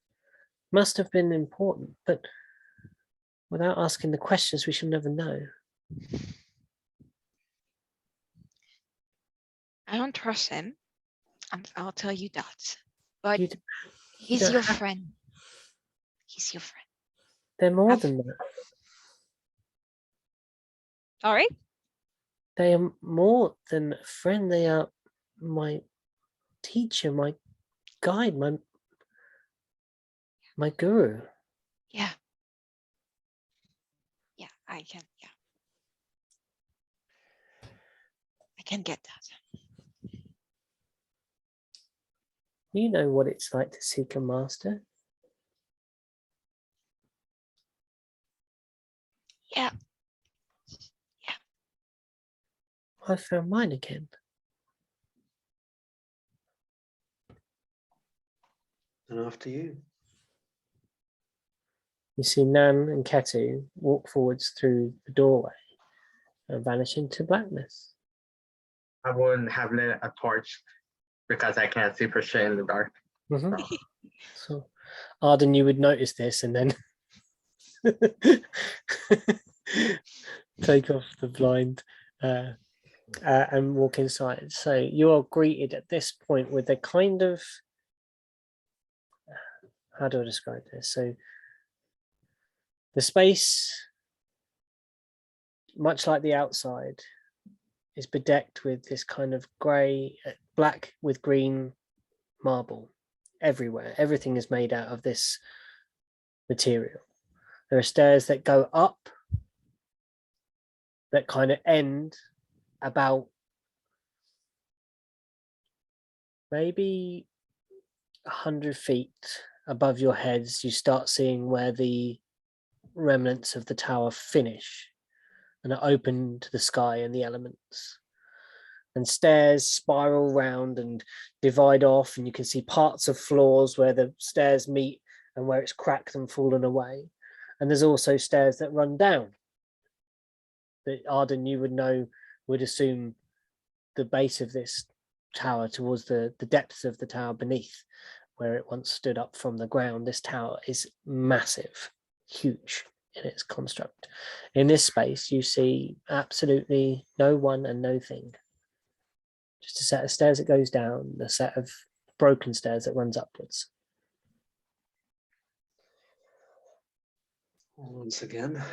[SPEAKER 2] Must have been important, but without asking the questions, we shall never know.
[SPEAKER 3] I don't trust him. I'll tell you that. But
[SPEAKER 2] You
[SPEAKER 3] he's
[SPEAKER 2] don't
[SPEAKER 3] your
[SPEAKER 2] have-
[SPEAKER 3] friend. He's your friend.
[SPEAKER 2] They're more
[SPEAKER 3] I've-
[SPEAKER 2] than that.
[SPEAKER 3] Sorry?
[SPEAKER 2] They are more than a friend. They are my teacher, my guide, my guru.
[SPEAKER 3] Yeah. Yeah, I can get that.
[SPEAKER 2] You know what it's like to seek a master.
[SPEAKER 3] Yeah.
[SPEAKER 2] I found mine again.
[SPEAKER 1] And after you.
[SPEAKER 2] You see Nan and Ketu walk forwards through the doorway and vanish into blackness.
[SPEAKER 4] I wouldn't have lit a torch because I can't see for shit in the dark.
[SPEAKER 2] Mhm. So, Arden, you would notice this and then take off the blind and walk inside. So you are greeted at this point with a kind of, how do I describe this? So the space, much like the outside, is bedecked with this kind of grey, black with green marble everywhere. Everything is made out of this material. There are stairs that go up that kind of end about maybe 100 feet above your heads. You start seeing where the remnants of the tower finish and are open to the sky and the elements. And stairs spiral round and divide off, and you can see parts of floors where the stairs meet and where it's cracked and fallen away. And there's also stairs that run down that Arden, you would know, would assume the base of this tower towards the depths of the tower beneath, where it once stood up from the ground. This tower is massive, huge in its construct. In this space, you see absolutely no one and no thing. Just a set of stairs that goes down, a set of broken stairs that runs upwards.
[SPEAKER 1] Once again, it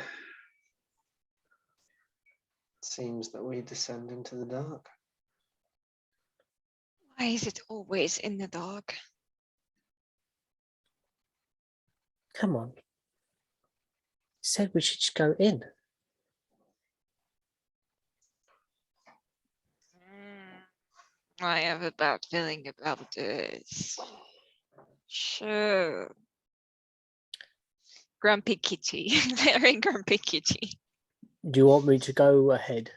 [SPEAKER 1] seems that we descend into the dark.
[SPEAKER 3] Why is it always in the dark?
[SPEAKER 2] Come on. You said we should just go in.
[SPEAKER 3] I have a bad feeling about this. Sure. Grumpy kitty. Very grumpy kitty.
[SPEAKER 2] Do you want me to go ahead?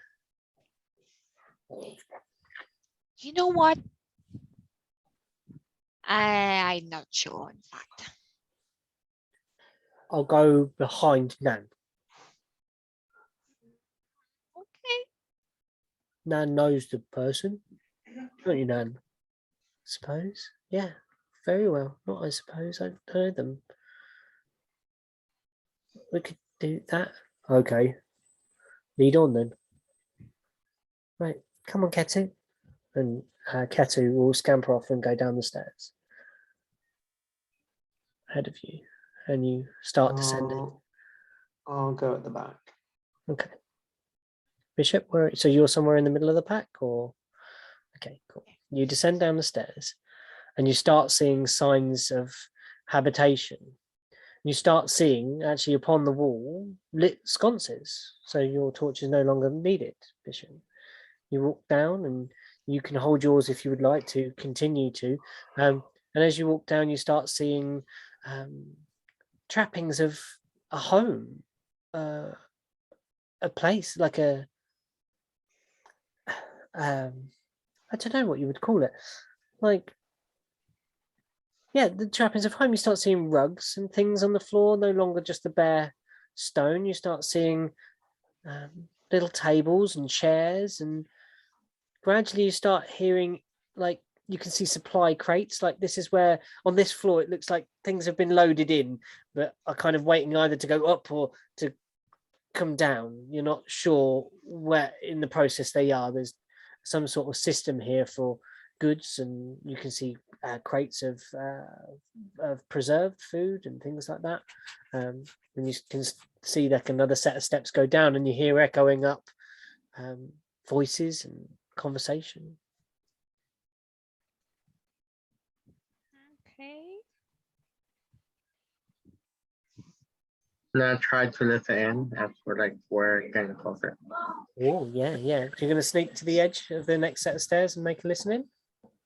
[SPEAKER 3] You know what? I'm not sure, in fact.
[SPEAKER 2] I'll go behind Nan.
[SPEAKER 3] Okay.
[SPEAKER 2] Nan knows the person. Don't you, Nan? Suppose? Yeah, very well. Not I suppose. I know them. We could do that. Okay. Lead on then. Right. Come on, Ketu. And Ketu will scamper off and go down the stairs ahead of you. And you start descending.
[SPEAKER 1] I'll go at the back.
[SPEAKER 2] Okay. Bishop, so you're somewhere in the middle of the pack, or? Okay, cool. You descend down the stairs and you start seeing signs of habitation. You start seeing, actually, upon the wall, lit sconces. So your torch is no longer needed, Bishop. You walk down and you can hold yours if you would like to continue to. And as you walk down, you start seeing trappings of a home, a place, like a, I don't know what you would call it. Like, yeah, the trappings of home. You start seeing rugs and things on the floor, no longer just the bare stone. You start seeing little tables and chairs, and gradually you start hearing, like, you can see supply crates. Like, this is where on this floor it looks like things have been loaded in, but are kind of waiting either to go up or to come down. You're not sure where in the process they are. There's some sort of system here for goods, and you can see crates of preserved food and things like that. And you can see like another set of steps go down, and you hear echoing up voices and conversation.
[SPEAKER 3] Okay.
[SPEAKER 4] Now try to listen in as we're getting closer.
[SPEAKER 2] Oh, yeah. So you're going to sneak to the edge of the next set of stairs and make a listening?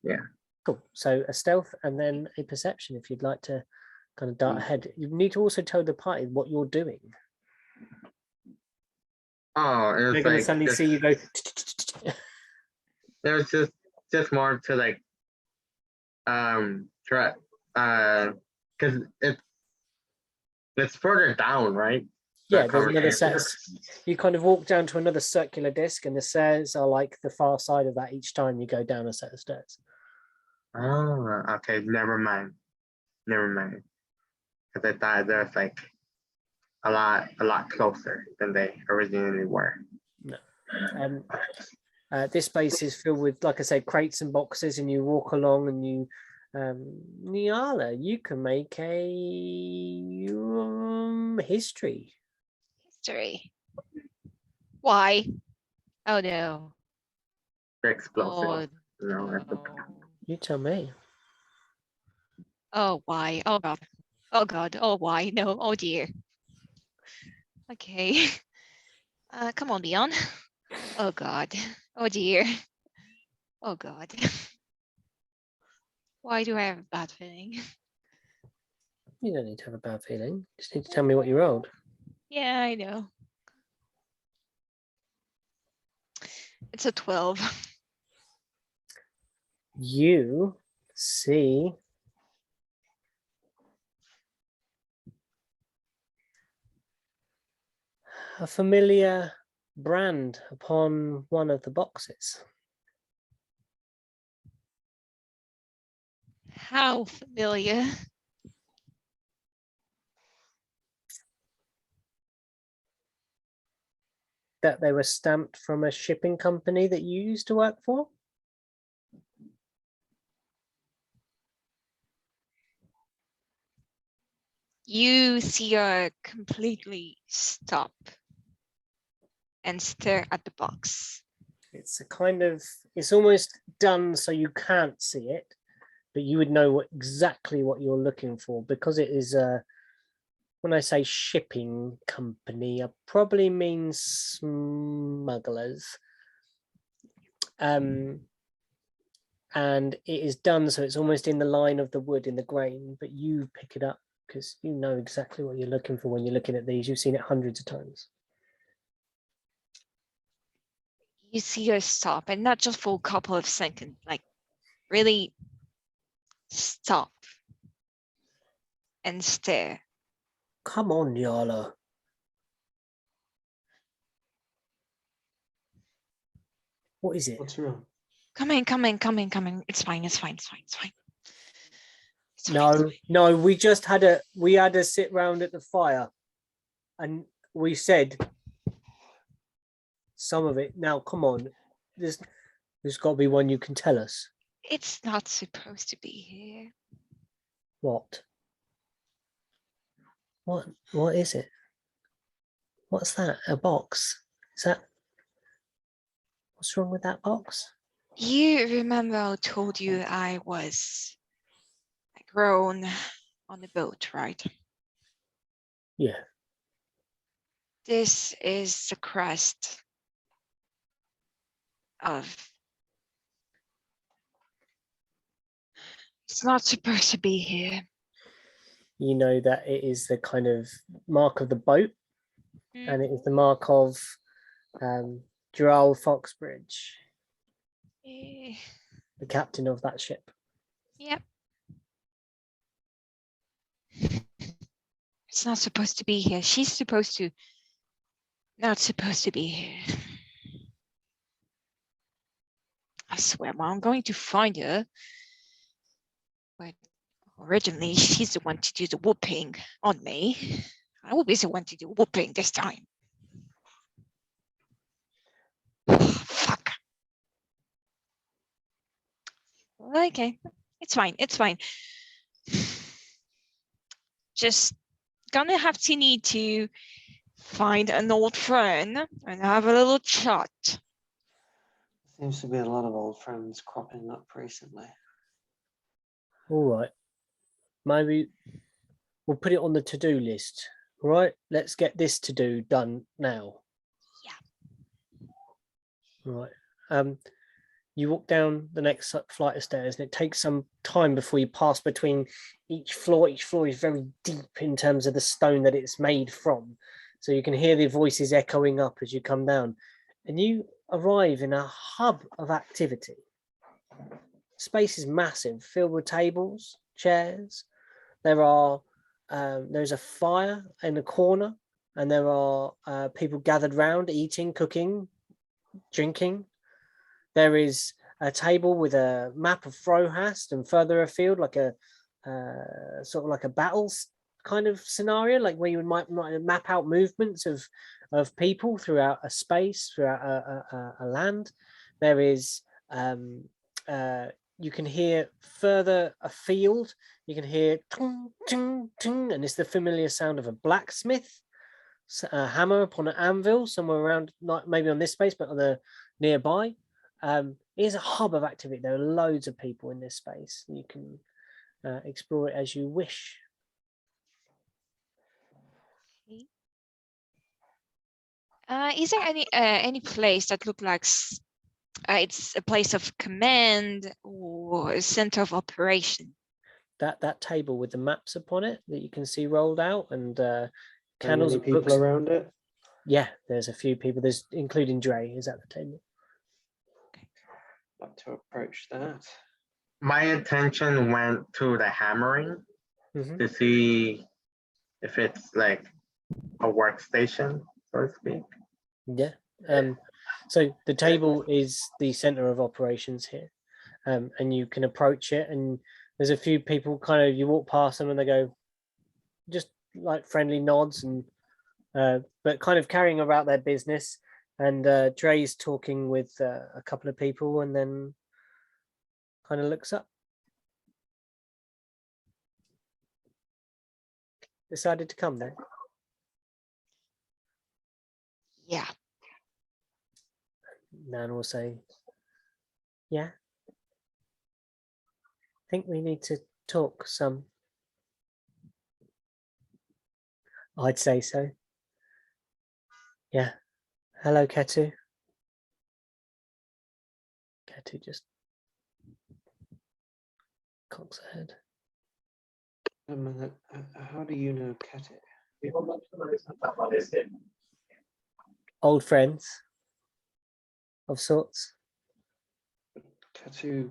[SPEAKER 4] Yeah.
[SPEAKER 2] Cool. So a stealth and then a perception if you'd like to kind of dart ahead. You need to also tell the party what you're doing.
[SPEAKER 4] Oh, it
[SPEAKER 2] They're
[SPEAKER 4] was
[SPEAKER 2] going to
[SPEAKER 4] like
[SPEAKER 2] suddenly
[SPEAKER 4] just,
[SPEAKER 2] see you go.
[SPEAKER 4] it was just more to like try because it's further down, right?
[SPEAKER 2] Yeah, there's another set. You kind of walk down to another circular disc, and the stairs are like the far side of that each time you go down a set of stairs.
[SPEAKER 4] Oh, okay. Never mind. Because I thought there's like a lot closer than they originally were.
[SPEAKER 2] No. This space is filled with, like I said, crates and boxes, and you walk along and you, Niala, you can make a history.
[SPEAKER 3] History. Why? Oh no.
[SPEAKER 4] They're explosive.
[SPEAKER 3] Oh,
[SPEAKER 4] No,
[SPEAKER 2] You tell me.
[SPEAKER 3] oh why? Oh god. Oh god. Oh why? No. Oh dear. Okay. Come on, Leon. Oh god. Oh dear. Oh god. Why do I have a bad feeling?
[SPEAKER 2] You don't need to have a bad feeling. You just need to tell me what you rolled.
[SPEAKER 3] Yeah, I know. It's a 12.
[SPEAKER 2] You see a familiar brand upon one of the boxes.
[SPEAKER 3] How familiar.
[SPEAKER 2] That they were stamped from a shipping company that you used to work for?
[SPEAKER 3] You see her completely stop and stare at the box.
[SPEAKER 2] It's a kind of, it's almost done so you can't see it, but you would know exactly what you're looking for, because it is a, when I say shipping company, I probably mean smugglers. And it is done so it's almost in the line of the wood in the grain, but you pick it up because you know exactly what you're looking for when you're looking at these. You've seen it hundreds of times.
[SPEAKER 3] You see her stop, and not just for a couple of seconds, like really stop and stare.
[SPEAKER 2] Come on, Yala. What is it?
[SPEAKER 1] What's wrong?
[SPEAKER 3] Come in, come in, come in, come in. It's fine, it's fine, it's fine, it's fine. It's fine,
[SPEAKER 2] No, no, we had to sit round at the fire and we said some of it. Now, come on. There's got to be one you can tell us.
[SPEAKER 3] it's not supposed to be here.
[SPEAKER 2] What? What is it? What's that? A box? Is that? What's wrong with that box?
[SPEAKER 3] You remember I told you I was grown on the boat, right?
[SPEAKER 2] Yeah.
[SPEAKER 3] This is the crest of. It's not supposed to be here.
[SPEAKER 2] You know that it is the kind of mark of the boat, and it is the mark of Gerald Foxbridge, the captain of that ship.
[SPEAKER 3] Yep. It's not supposed to be here. She's supposed to. Not supposed to be here. I swear, Mom, I'm going to find her. But originally, she's the one to do the whooping on me. I will be the one to do whooping this time. Fuck. Okay, it's fine. It's fine. Just gonna have to need to find an old friend and have a little chat.
[SPEAKER 1] Seems to be a lot of old friends cropping up recently.
[SPEAKER 2] All right. Maybe we'll put it on the to-do list. All right. Let's get this to-do done now.
[SPEAKER 3] Yeah.
[SPEAKER 2] All right. You walk down the next flight of stairs, and it takes some time before you pass between each floor. Each floor is very deep in terms of the stone that it's made from. So you can hear the voices echoing up as you come down. And you arrive in a hub of activity. Space is massive, filled with tables, chairs. There's a fire in the corner, and there are people gathered round, eating, cooking, drinking. There is a table with a map of Frohast, and further afield, like a sort of like a battles kind of scenario, like where you might map out movements of people throughout a space, throughout a land. There is you can hear further afield. You can hear tung, tung, tung, and it's the familiar sound of a blacksmith, a hammer upon an anvil somewhere around, not maybe on this space, but on the nearby. It is a hub of activity. There are loads of people in this space. You can explore it as you wish.
[SPEAKER 3] Is there any place that look like it's a place of command or a center of operation?
[SPEAKER 2] That table with the maps upon it that you can see rolled out, and candles
[SPEAKER 1] Many
[SPEAKER 2] and
[SPEAKER 1] people
[SPEAKER 2] books.
[SPEAKER 1] around it.
[SPEAKER 2] Yeah, there's a few people. There's including Dre is at the table.
[SPEAKER 1] Like to approach that.
[SPEAKER 4] My attention went to the hammering to see if it's like a workstation, so to speak.
[SPEAKER 2] Yeah. So the table is the center of operations here, and you can approach it, and there's a few people kind of, you walk past them and they go just like friendly nods, and but kind of carrying about their business. And Dre's talking with a couple of people, and then kind of looks up. Decided to come then.
[SPEAKER 3] Yeah.
[SPEAKER 2] Nan will say, yeah, I think we need to talk some. I'd say so. Yeah. Hello, Ketu. Ketu just cocks her head.
[SPEAKER 1] A minute. How do you know Ketu?
[SPEAKER 2] Old friends of sorts.
[SPEAKER 1] Ketu.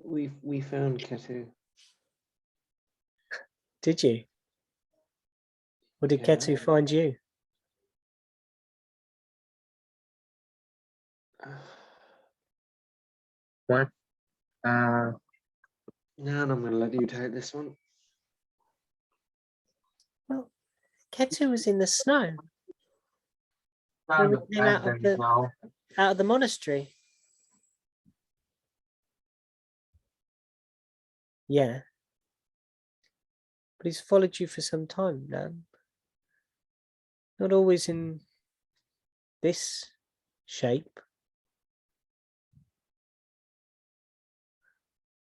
[SPEAKER 1] We found Ketu.
[SPEAKER 2] Did you? Or did
[SPEAKER 1] Yeah.
[SPEAKER 2] Ketu find you?
[SPEAKER 4] What?
[SPEAKER 1] No, I'm going to let you take this one.
[SPEAKER 2] Well, Ketu was in the snow when we came out of the monastery. Yeah. But he's followed you for some time now. Not always in this shape.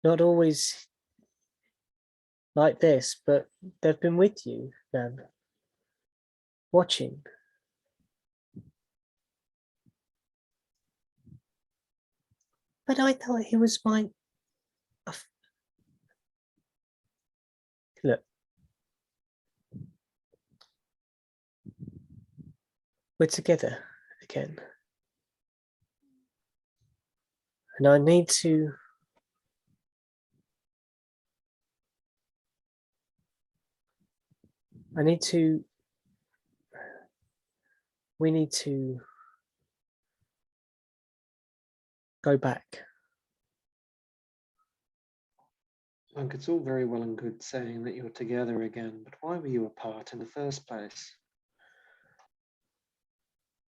[SPEAKER 2] Not always like this, but they've been with you, Nan. Watching. But I thought he was my... Look. We're together again. And I need to... We need to go back.
[SPEAKER 1] Like, it's all very well and good saying that you're together again, but why were you apart in the first place?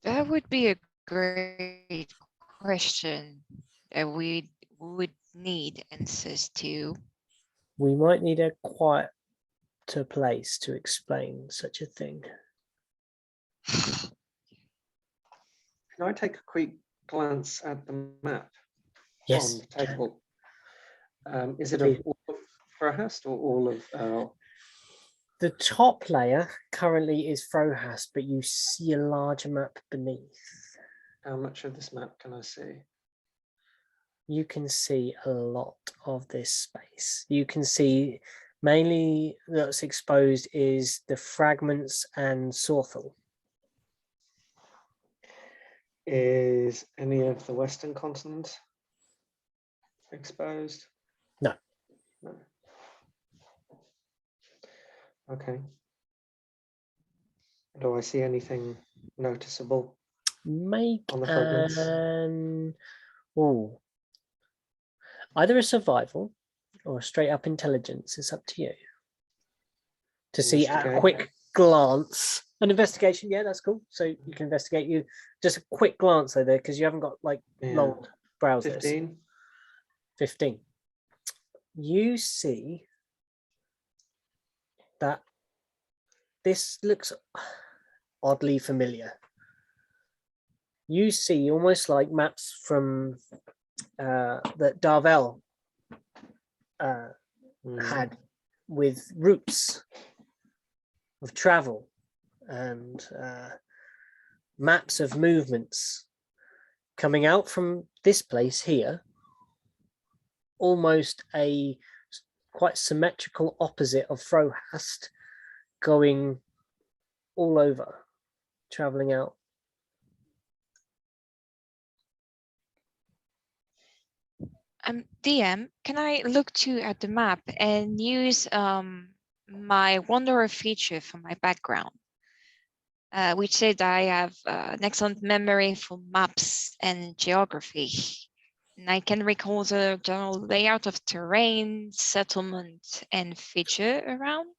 [SPEAKER 3] That would be a great question that we would need answers to.
[SPEAKER 2] We might need a quieter place to explain such a thing.
[SPEAKER 1] Can I take a quick glance at the map
[SPEAKER 2] Yes,
[SPEAKER 1] on the table? Is it of all of Frohast or all of...
[SPEAKER 2] The top layer currently is Frohast, but you see a larger map beneath.
[SPEAKER 1] How much of this map can I see?
[SPEAKER 2] You can see a lot of this space. You can see mainly that's exposed is the fragments and Sorthel.
[SPEAKER 1] Is any of the Western continent exposed?
[SPEAKER 2] No.
[SPEAKER 1] No. Okay. Do I see anything noticeable
[SPEAKER 2] Make
[SPEAKER 1] on the fragments?
[SPEAKER 2] Either a survival or a straight up intelligence. It's up to you. To see at a
[SPEAKER 1] Investigate.
[SPEAKER 2] quick glance. An investigation, yeah, that's cool. So you can investigate you just a quick glance though there because you haven't got like long browsers.
[SPEAKER 1] 15.
[SPEAKER 2] 15. You see that this looks oddly familiar. You see almost like maps from that Darvel had with routes of travel and maps of movements coming out from this place here, almost a quite symmetrical opposite of Frohast, going all over, traveling out.
[SPEAKER 3] DM, can I look too at the map and use my wanderer feature for my background? Which said I have an excellent memory for maps and geography. And I can recall the general layout of terrain, settlement, and feature around.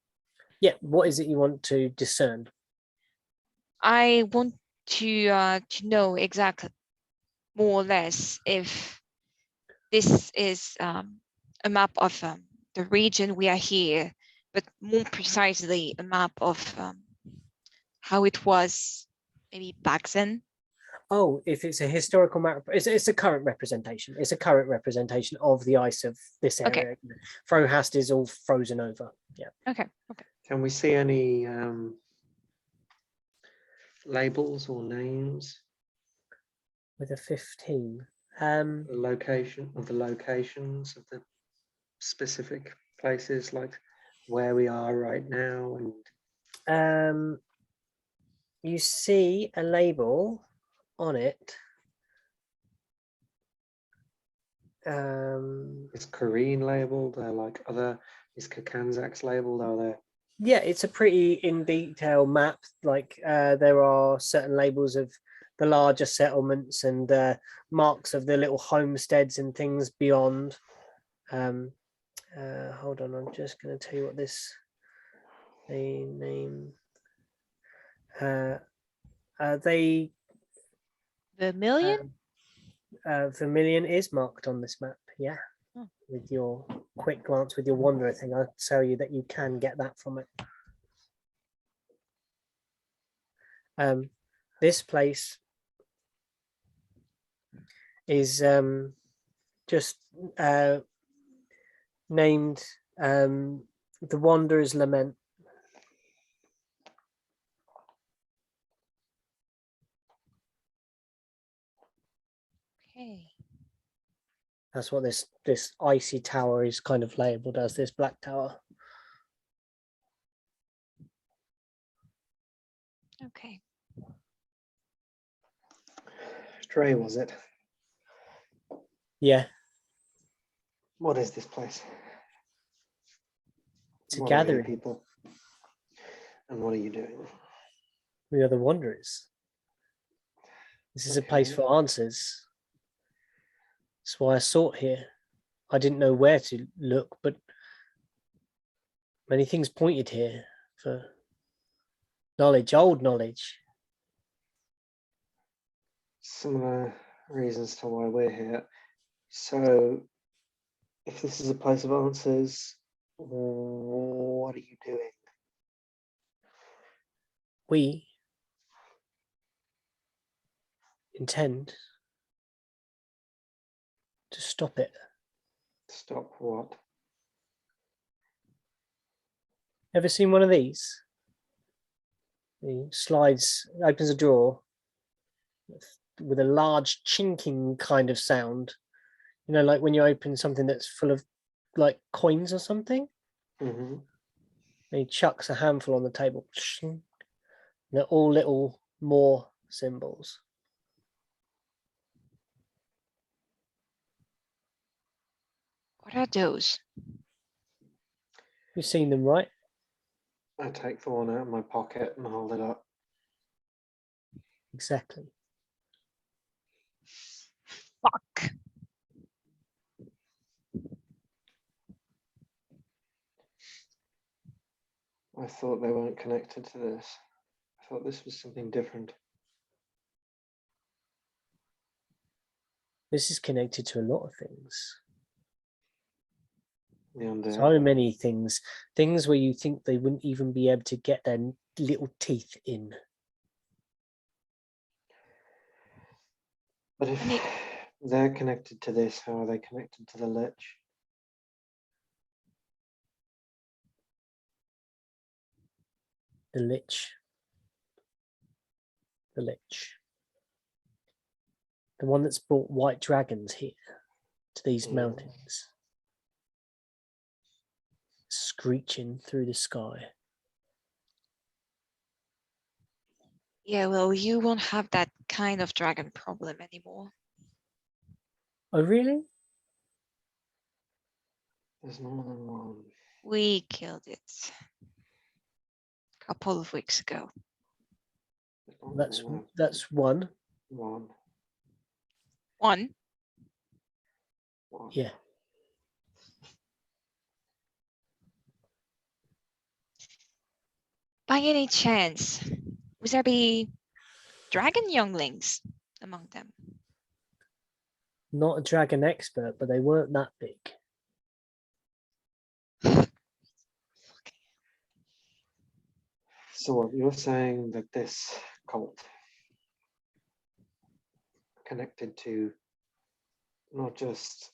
[SPEAKER 2] Yeah, what is it you want to discern?
[SPEAKER 3] I want to know exactly, more or less, if this is a map of the region we are here, but more precisely a map of how it was maybe back then.
[SPEAKER 2] Oh, if it's a historical map, it's a current representation. It's a current representation of the ice of this area.
[SPEAKER 3] Okay.
[SPEAKER 2] Frohast is all frozen over. Yeah.
[SPEAKER 3] Okay. Okay.
[SPEAKER 1] Can we see any labels or names?
[SPEAKER 2] With a 15.
[SPEAKER 1] The location of the locations of the specific places, like where we are right now? And
[SPEAKER 2] You see a label on it.
[SPEAKER 1] is Kareen labeled? Are like other, is Kakanzak's labeled? Are there?
[SPEAKER 2] Yeah, it's a pretty in detail map. Like there are certain labels of the larger settlements and marks of the little homesteads and things beyond. Hold on, I'm just going to tell you what this name. They
[SPEAKER 3] Vermilion?
[SPEAKER 2] Vermilion is marked on this map. Yeah, with your quick glance with your wanderer thing, I'll tell you that you can get that from it. This place is just named the Wanderer's Lament.
[SPEAKER 3] Okay.
[SPEAKER 2] That's what this icy tower is kind of labeled as, this black tower.
[SPEAKER 3] Okay.
[SPEAKER 1] Stray, was it?
[SPEAKER 2] Yeah,
[SPEAKER 1] What is this place?
[SPEAKER 2] it's a
[SPEAKER 1] What are you
[SPEAKER 2] gathering.
[SPEAKER 1] people? And what are you doing?
[SPEAKER 2] We are the Wanderers. This is a place
[SPEAKER 1] Okay.
[SPEAKER 2] for answers. That's why I sought here. I didn't know where to look, but many things pointed here for knowledge, old knowledge.
[SPEAKER 1] Similar reasons to why we're here. So, if this is a place of answers, what are you doing?
[SPEAKER 2] We intend to stop it.
[SPEAKER 1] Stop what?
[SPEAKER 2] Ever seen one of these? He slides, opens a drawer with a large chinking kind of sound. You know, like when you open something that's full of like coins or something.
[SPEAKER 1] Mm-hmm.
[SPEAKER 2] And he chucks a handful on the table. They're all little more symbols.
[SPEAKER 3] What are those?
[SPEAKER 2] You've seen them, right?
[SPEAKER 1] I take the one out of my pocket and hold it up.
[SPEAKER 2] Exactly.
[SPEAKER 3] Fuck.
[SPEAKER 1] I thought they weren't connected to this. I thought this was something different.
[SPEAKER 2] This is connected to a lot of things.
[SPEAKER 1] The undead.
[SPEAKER 2] So many things. Things where you think they wouldn't even be able to get their little teeth in.
[SPEAKER 1] But if they're connected to this, how are they connected to the lich?
[SPEAKER 2] The lich. The lich. The one that's brought white dragons here to these mountains. Screeching through the sky.
[SPEAKER 3] Yeah, well, you won't have that kind of dragon problem anymore.
[SPEAKER 2] Oh, really?
[SPEAKER 1] There's more than one.
[SPEAKER 3] We killed it a couple of weeks ago.
[SPEAKER 2] That's one.
[SPEAKER 1] One.
[SPEAKER 3] One?
[SPEAKER 1] One.
[SPEAKER 2] Yeah.
[SPEAKER 3] By any chance, would there be dragon younglings among them?
[SPEAKER 2] Not a dragon expert, but they weren't that big.
[SPEAKER 1] So what you're saying that this cult connected to not just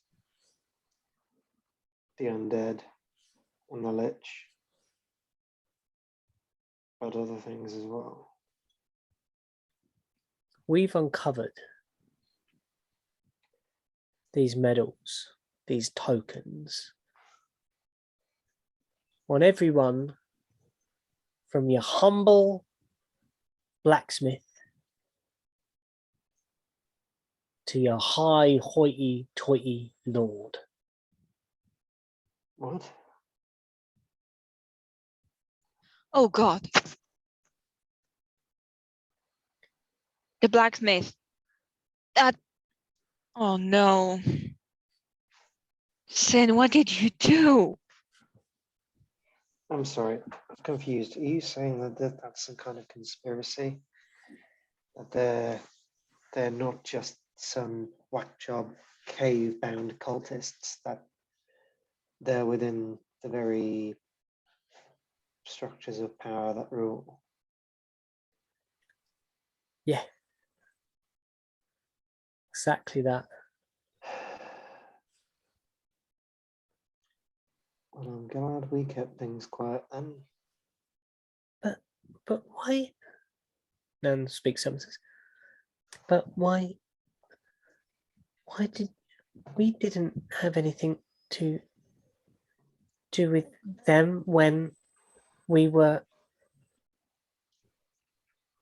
[SPEAKER 1] the undead and the lich, but other things as well.
[SPEAKER 2] We've uncovered these medals, these tokens, on everyone from your humble blacksmith to your high hoity-toity lord.
[SPEAKER 1] What?
[SPEAKER 3] Oh God. The blacksmith. That. Oh no. Sin, what did you do?
[SPEAKER 1] I'm sorry, I'm confused. Are you saying that that's some kind of conspiracy? That they're not just some whack job cave bound cultists, that they're within the very structures of power that rule?
[SPEAKER 2] Yeah. Exactly that.
[SPEAKER 1] Well, I'm glad we kept things quiet then.
[SPEAKER 2] But why? Nan speaks up and says, but why did we didn't have anything to do with them when we were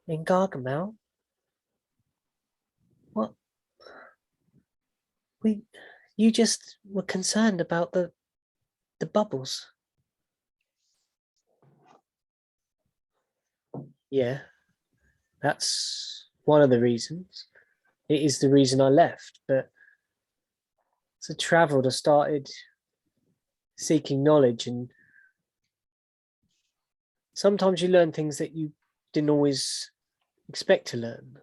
[SPEAKER 2] in Gargamel? What? You just were concerned about the bubbles. Yeah, that's one of the reasons. It is the reason I left, but as I travelled, I started seeking knowledge, and sometimes you learn things that you didn't always expect to learn,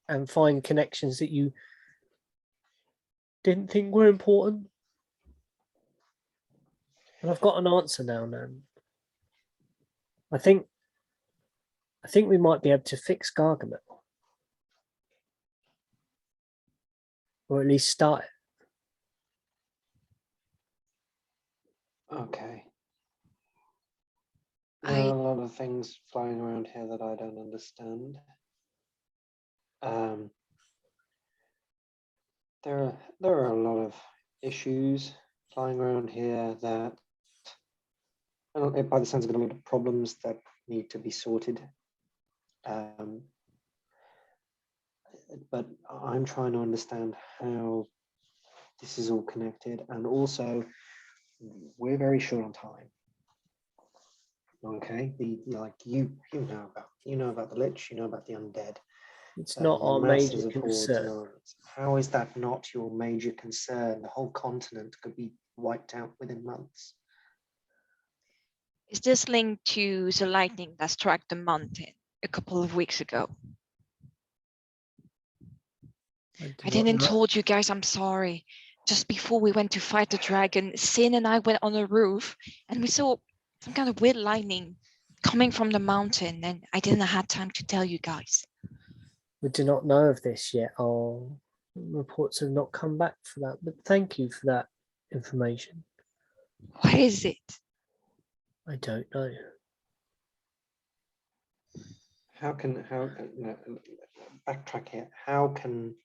[SPEAKER 2] and find connections that you didn't think were important. And I've got an answer now, Nan. I think we might be able to fix Gargamel. Or at least start it.
[SPEAKER 1] Okay. There are a lot of things flying around here that I don't understand. There are a lot of issues flying around here that, by the sounds of it, a lot of problems that need to be sorted. But I'm trying to understand how this is all connected, and also we're very short on time. Okay, you know about the Lich, you know about the undead.
[SPEAKER 2] It's not our major concern.
[SPEAKER 1] How is that not your major concern? The whole continent could be wiped out within months.
[SPEAKER 3] Is this linked to the lightning that struck the mountain a couple of weeks ago? I didn't told you guys, I'm sorry. Just before we went to fight the dragon, Sin and I went on a roof and we saw some kind of weird lightning coming from the mountain, and I didn't have time to tell you guys.
[SPEAKER 2] We do not know of this yet. Our reports have not come back for that, but thank you for that information.
[SPEAKER 3] What is it?
[SPEAKER 2] I don't know.
[SPEAKER 1] Backtrack here. How can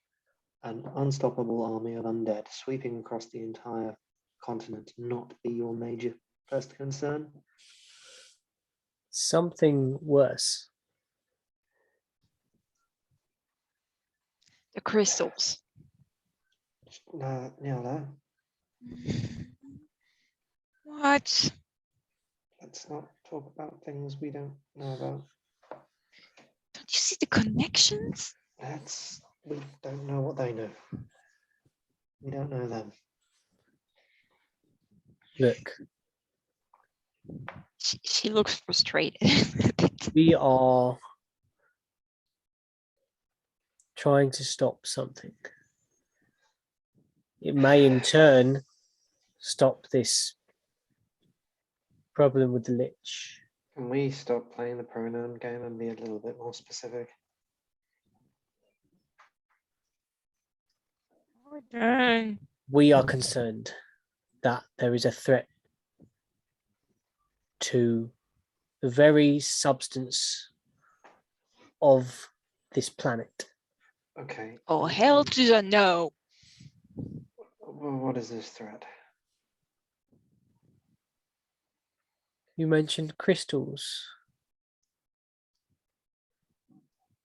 [SPEAKER 1] an unstoppable army of undead sweeping across the entire continent not be your major first concern?
[SPEAKER 2] Something worse.
[SPEAKER 3] The crystals.
[SPEAKER 1] No.
[SPEAKER 3] What?
[SPEAKER 1] Let's not talk about things we don't know about.
[SPEAKER 3] Don't you see the connections?
[SPEAKER 1] We don't know what they know. We don't know them.
[SPEAKER 2] Look.
[SPEAKER 3] She looks frustrated.
[SPEAKER 2] We are trying to stop something. It may in turn stop this problem with the Lich.
[SPEAKER 1] Can we stop playing the pronoun game and be a little bit more specific?
[SPEAKER 3] Okay.
[SPEAKER 2] We are concerned that there is a threat to the very substance of this planet.
[SPEAKER 1] Okay.
[SPEAKER 3] Oh, hell to the no.
[SPEAKER 1] What is this threat?
[SPEAKER 2] You mentioned crystals.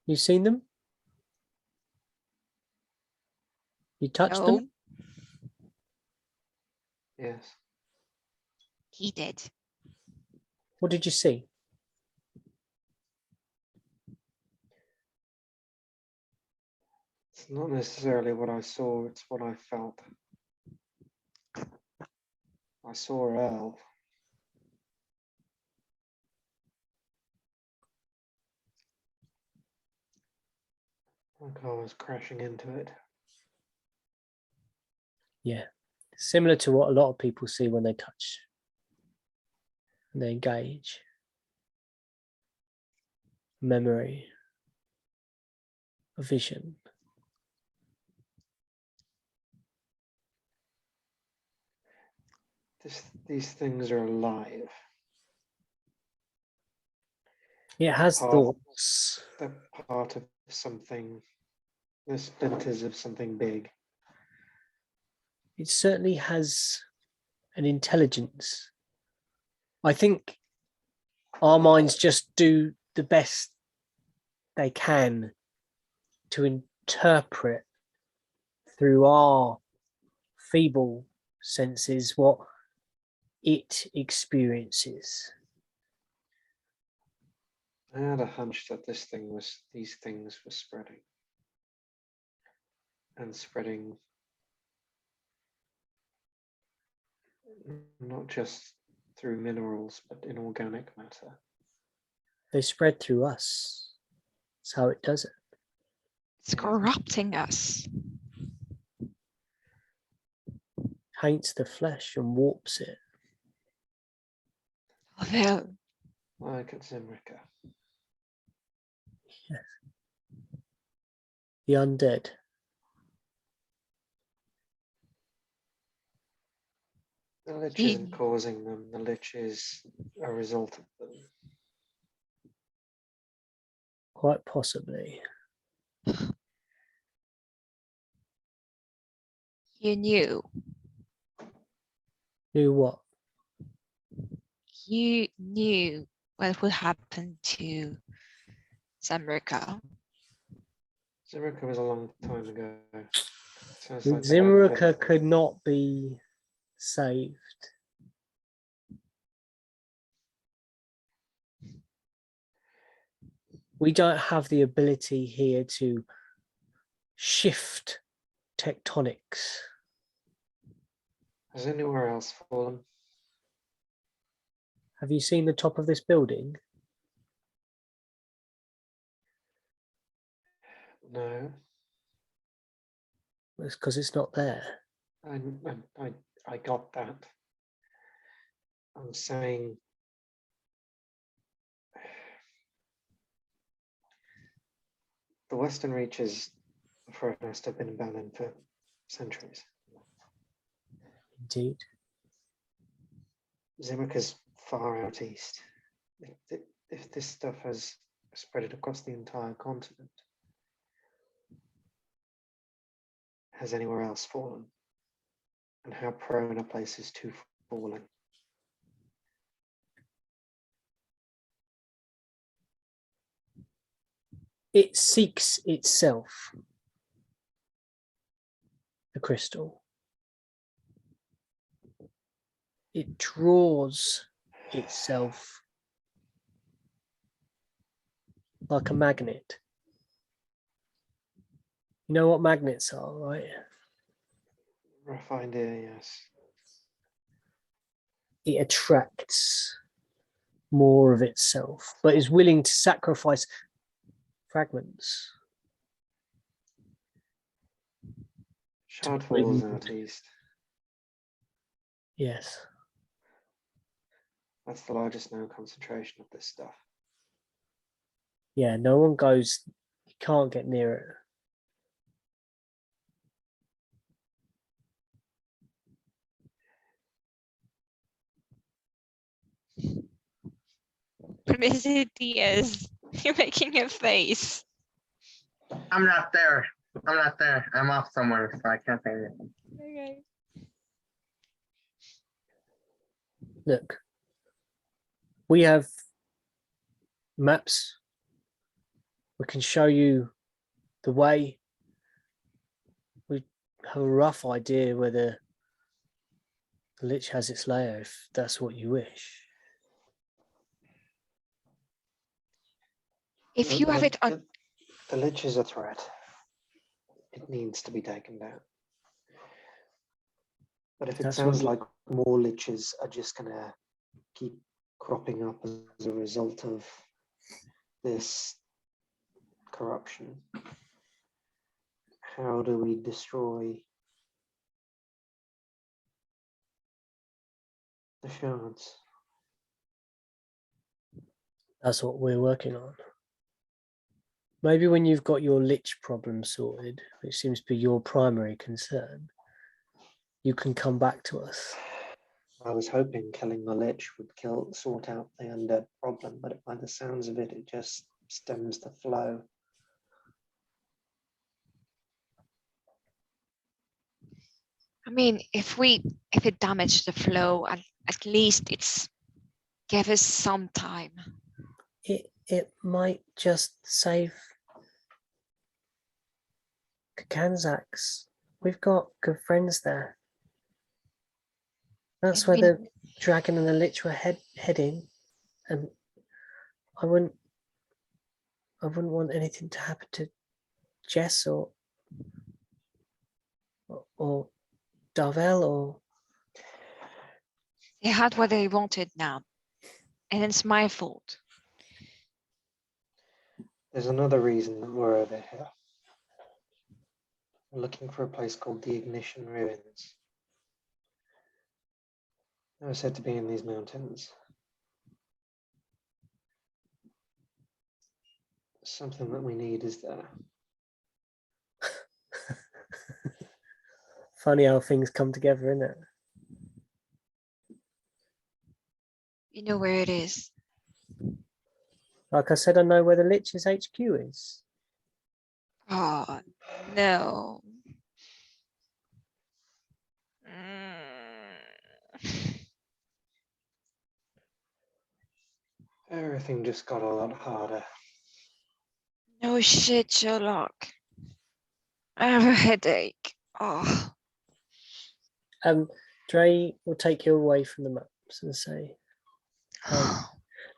[SPEAKER 2] You seen them? You touched
[SPEAKER 3] No,
[SPEAKER 2] them?
[SPEAKER 1] Yes.
[SPEAKER 3] he did.
[SPEAKER 2] What did you see?
[SPEAKER 1] It's not necessarily what I saw, it's what I felt. I saw Earl. Like I was crashing into it.
[SPEAKER 2] Yeah. Similar to what a lot of people see when they touch and they engage. Memory, a vision.
[SPEAKER 1] These things are alive.
[SPEAKER 2] It has
[SPEAKER 1] Part-
[SPEAKER 2] thoughts.
[SPEAKER 1] They're part of something. They're splinters of something big.
[SPEAKER 2] It certainly has an intelligence. I think our minds just do the best they can to interpret through our feeble senses what it experiences.
[SPEAKER 1] I had a hunch that these things were spreading. And spreading not just through minerals, but in organic matter.
[SPEAKER 2] They spread through us. That's how it does it.
[SPEAKER 3] It's corrupting us.
[SPEAKER 2] Paints the flesh and warps it.
[SPEAKER 3] Although,
[SPEAKER 1] Like at Zimrica.
[SPEAKER 2] The undead.
[SPEAKER 1] The lich
[SPEAKER 3] Ye-
[SPEAKER 1] isn't causing them, the lich is a result of them.
[SPEAKER 2] Quite possibly.
[SPEAKER 3] you knew.
[SPEAKER 2] Knew what?
[SPEAKER 3] You knew what would happen to Samrika.
[SPEAKER 1] Zimrica was a long time ago. Sounds like the
[SPEAKER 2] Zimrica
[SPEAKER 1] undead.
[SPEAKER 2] could not be saved. We don't have the ability here to shift tectonics.
[SPEAKER 1] Has anywhere else fallen?
[SPEAKER 2] Have you seen the top of this building?
[SPEAKER 1] No.
[SPEAKER 2] It's because it's not there.
[SPEAKER 1] I got that. I'm saying the Western Reaches for us have been abandoned for centuries.
[SPEAKER 2] Indeed.
[SPEAKER 1] Zimrica's far out east. If this stuff has spread it across the entire continent, has anywhere else fallen? And how prone are places to falling?
[SPEAKER 2] It seeks itself, the crystal. It draws itself like a magnet. You know what magnets are, right?
[SPEAKER 1] Rough idea, yes.
[SPEAKER 2] It attracts more of itself, but is willing to sacrifice fragments.
[SPEAKER 1] Shard
[SPEAKER 2] bring
[SPEAKER 1] falls
[SPEAKER 2] wood.
[SPEAKER 1] out east.
[SPEAKER 2] Yes.
[SPEAKER 1] That's the largest known concentration of this stuff.
[SPEAKER 2] Yeah, no one goes, you can't get near it.
[SPEAKER 3] Visit Diaz. You're making a face.
[SPEAKER 4] I'm not there. I'm not there. I'm off somewhere, so I can't say anything.
[SPEAKER 3] Okay.
[SPEAKER 2] Look, We have maps. We can show you the way. We have a rough idea where the Lich has its lair, if that's what you wish.
[SPEAKER 3] If you have it on,
[SPEAKER 1] The Lich is a threat. It needs to be taken down. But if it
[SPEAKER 2] That's
[SPEAKER 1] sounds
[SPEAKER 2] what
[SPEAKER 1] like more Liches are just going to keep cropping up as a result of this corruption, how do we destroy the shards?
[SPEAKER 2] That's what we're working on. Maybe when you've got your Lich problem sorted, which seems to be your primary concern, you can come back to us.
[SPEAKER 1] I was hoping killing the Lich would sort out the undead problem, but by the sounds of it, it just stems the flow.
[SPEAKER 3] I mean, if it damaged the flow, at least it's give us some time.
[SPEAKER 2] It might just save Kakanzak's. We've got good friends there. That's where the dragon and the Lich were heading, and I wouldn't want anything to happen to Jess or Darvel or.
[SPEAKER 3] They had what they wanted now, and it's my fault.
[SPEAKER 1] There's another reason that we're over here. We're looking for a place called the Ignition Ruins. They were said to be in these mountains. Something that we need is there.
[SPEAKER 2] Funny how things come together, isn't it?
[SPEAKER 3] You know where it is.
[SPEAKER 2] Like I said, I know where the Lich's HQ is.
[SPEAKER 3] Oh, no. Mm.
[SPEAKER 1] Everything just got a lot harder.
[SPEAKER 3] No shit, Sherlock. I have a headache. Oh.
[SPEAKER 2] Dre will take you away from the maps and say,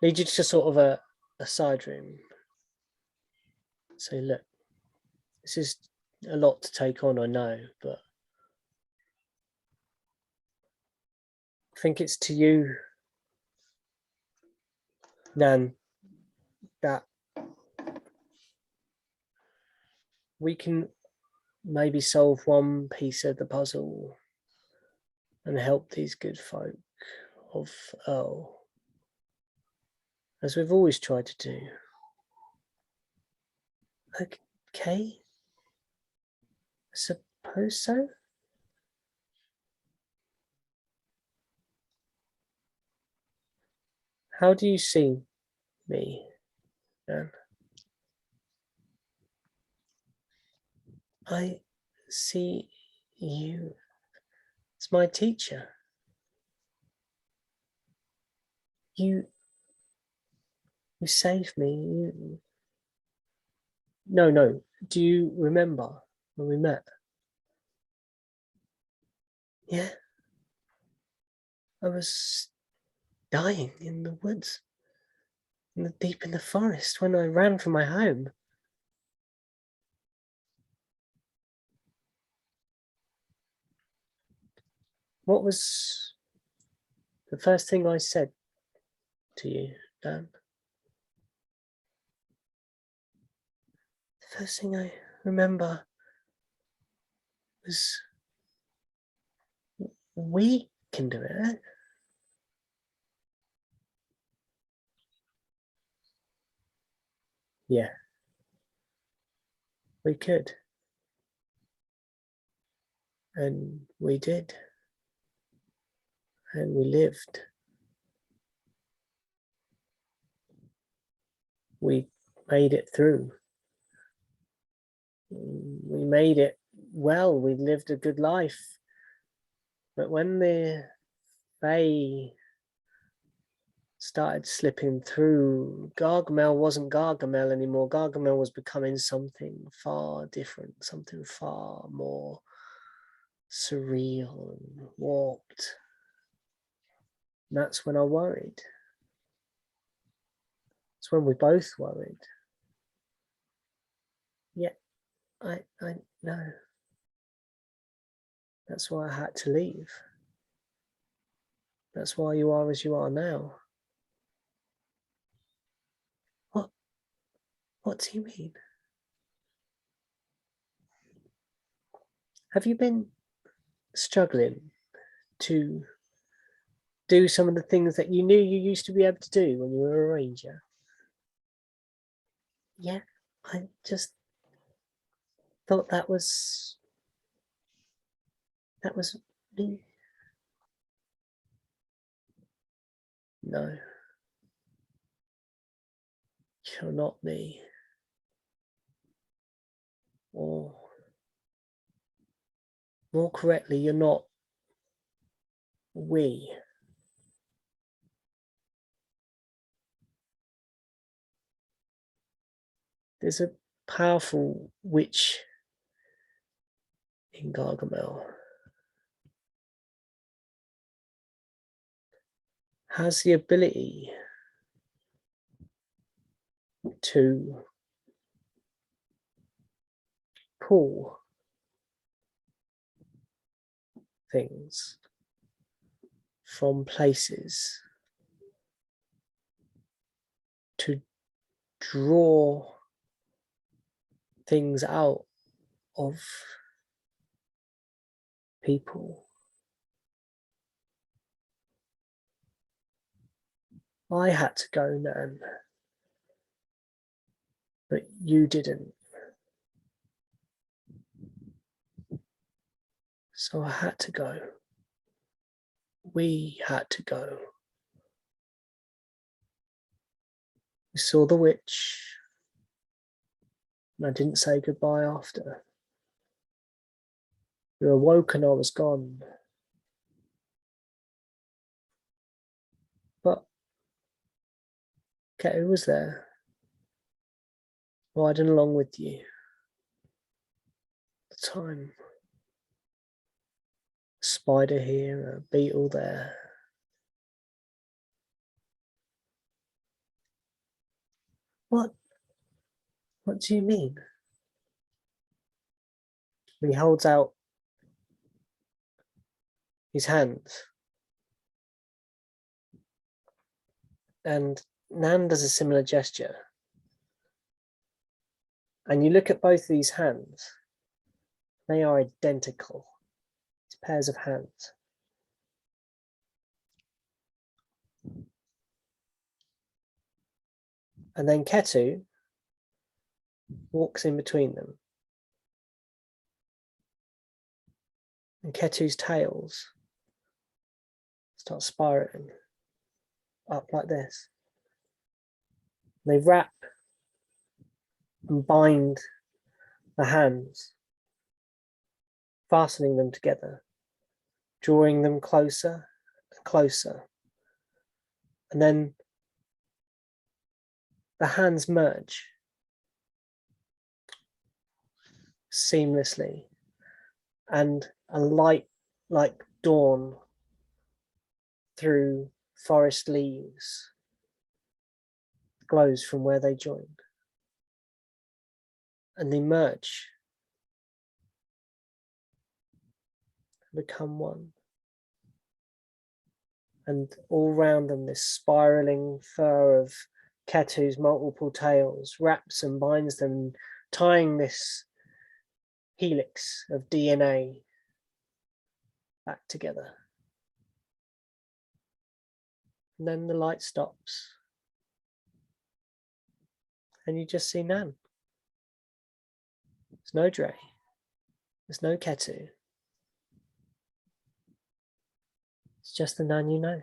[SPEAKER 2] lead you to sort of a side room. Say, look, this is a lot to take on, I know, but I think it's to you, Nan, that we can maybe solve one piece of the puzzle and help these good folk of Earl, as we've always tried to do. Okay, I suppose so. How do you see me, Nan? I see you as my teacher. You saved me. No. Do you remember when we met? Yeah. I was dying in the woods, deep in the forest, when I ran from my home. What was the first thing I said to you, Dan? The first thing I remember was, we can do it, eh? Yeah, we could. And we did. And we lived. We made it through. We made it well. We lived a good life. But when the Fae started slipping through. Gargamel wasn't Gargamel anymore. Gargamel was becoming something far different, something far more surreal and warped. And that's when I worried. It's when we both worried. Yeah, I know. That's why I had to leave. That's why you are as you are now. What do you mean? Have you been struggling to do some of the things that you knew you used to be able to do when you were a ranger? Yeah, I just thought that was me. No, you're not me. Or more correctly, you're not we. There's a powerful witch in Gargamel. Has the ability to pull things from places, to draw things out of people. I had to go, Nan, but you didn't. So I had to go. We had to go. We saw the witch, and I didn't say goodbye after. You awoke and I was gone. But Ketu was there, riding along with you. At the time. A spider here, a beetle there. What do you mean? He holds out his hands. And Nan does a similar gesture. And you look at both these hands, they are identical. It's pairs of hands. And then Ketu walks in between them. And Ketu's tails start spiraling up like this. They wrap and bind the hands, fastening them together, drawing them closer and closer. And then the hands merge seamlessly, and a light like dawn through forest leaves glows from where they joined. And they merge and become one. And all round them, this spiraling fur of Ketu's multiple tails wraps and binds them, tying this helix of DNA back together. And then the light stops. And you just see Nan. There's no Dre. There's no Ketu. It's just the Nan you know.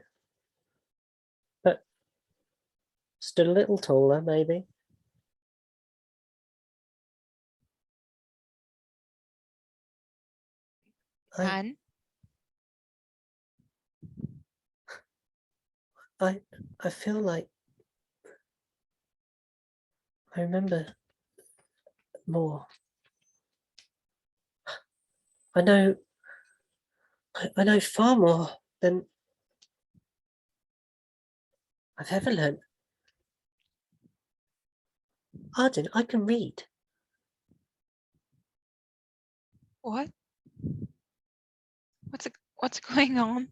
[SPEAKER 2] But stood a little taller, maybe.
[SPEAKER 3] Nan,
[SPEAKER 2] I feel like I remember more. I know far more than I've ever learned. Arden, I can read.
[SPEAKER 3] What? What's going on?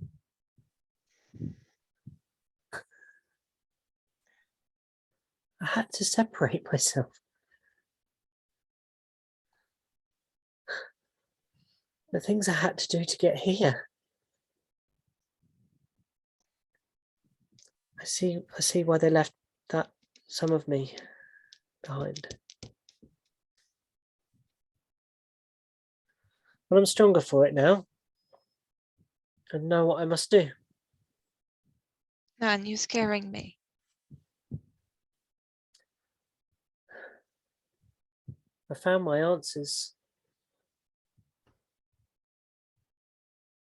[SPEAKER 2] I had to separate myself. The things I had to do to get here. I see why they left some of me behind. But I'm stronger for it now. I know what I must do.
[SPEAKER 3] Man, you're scaring me.
[SPEAKER 2] I found my answers.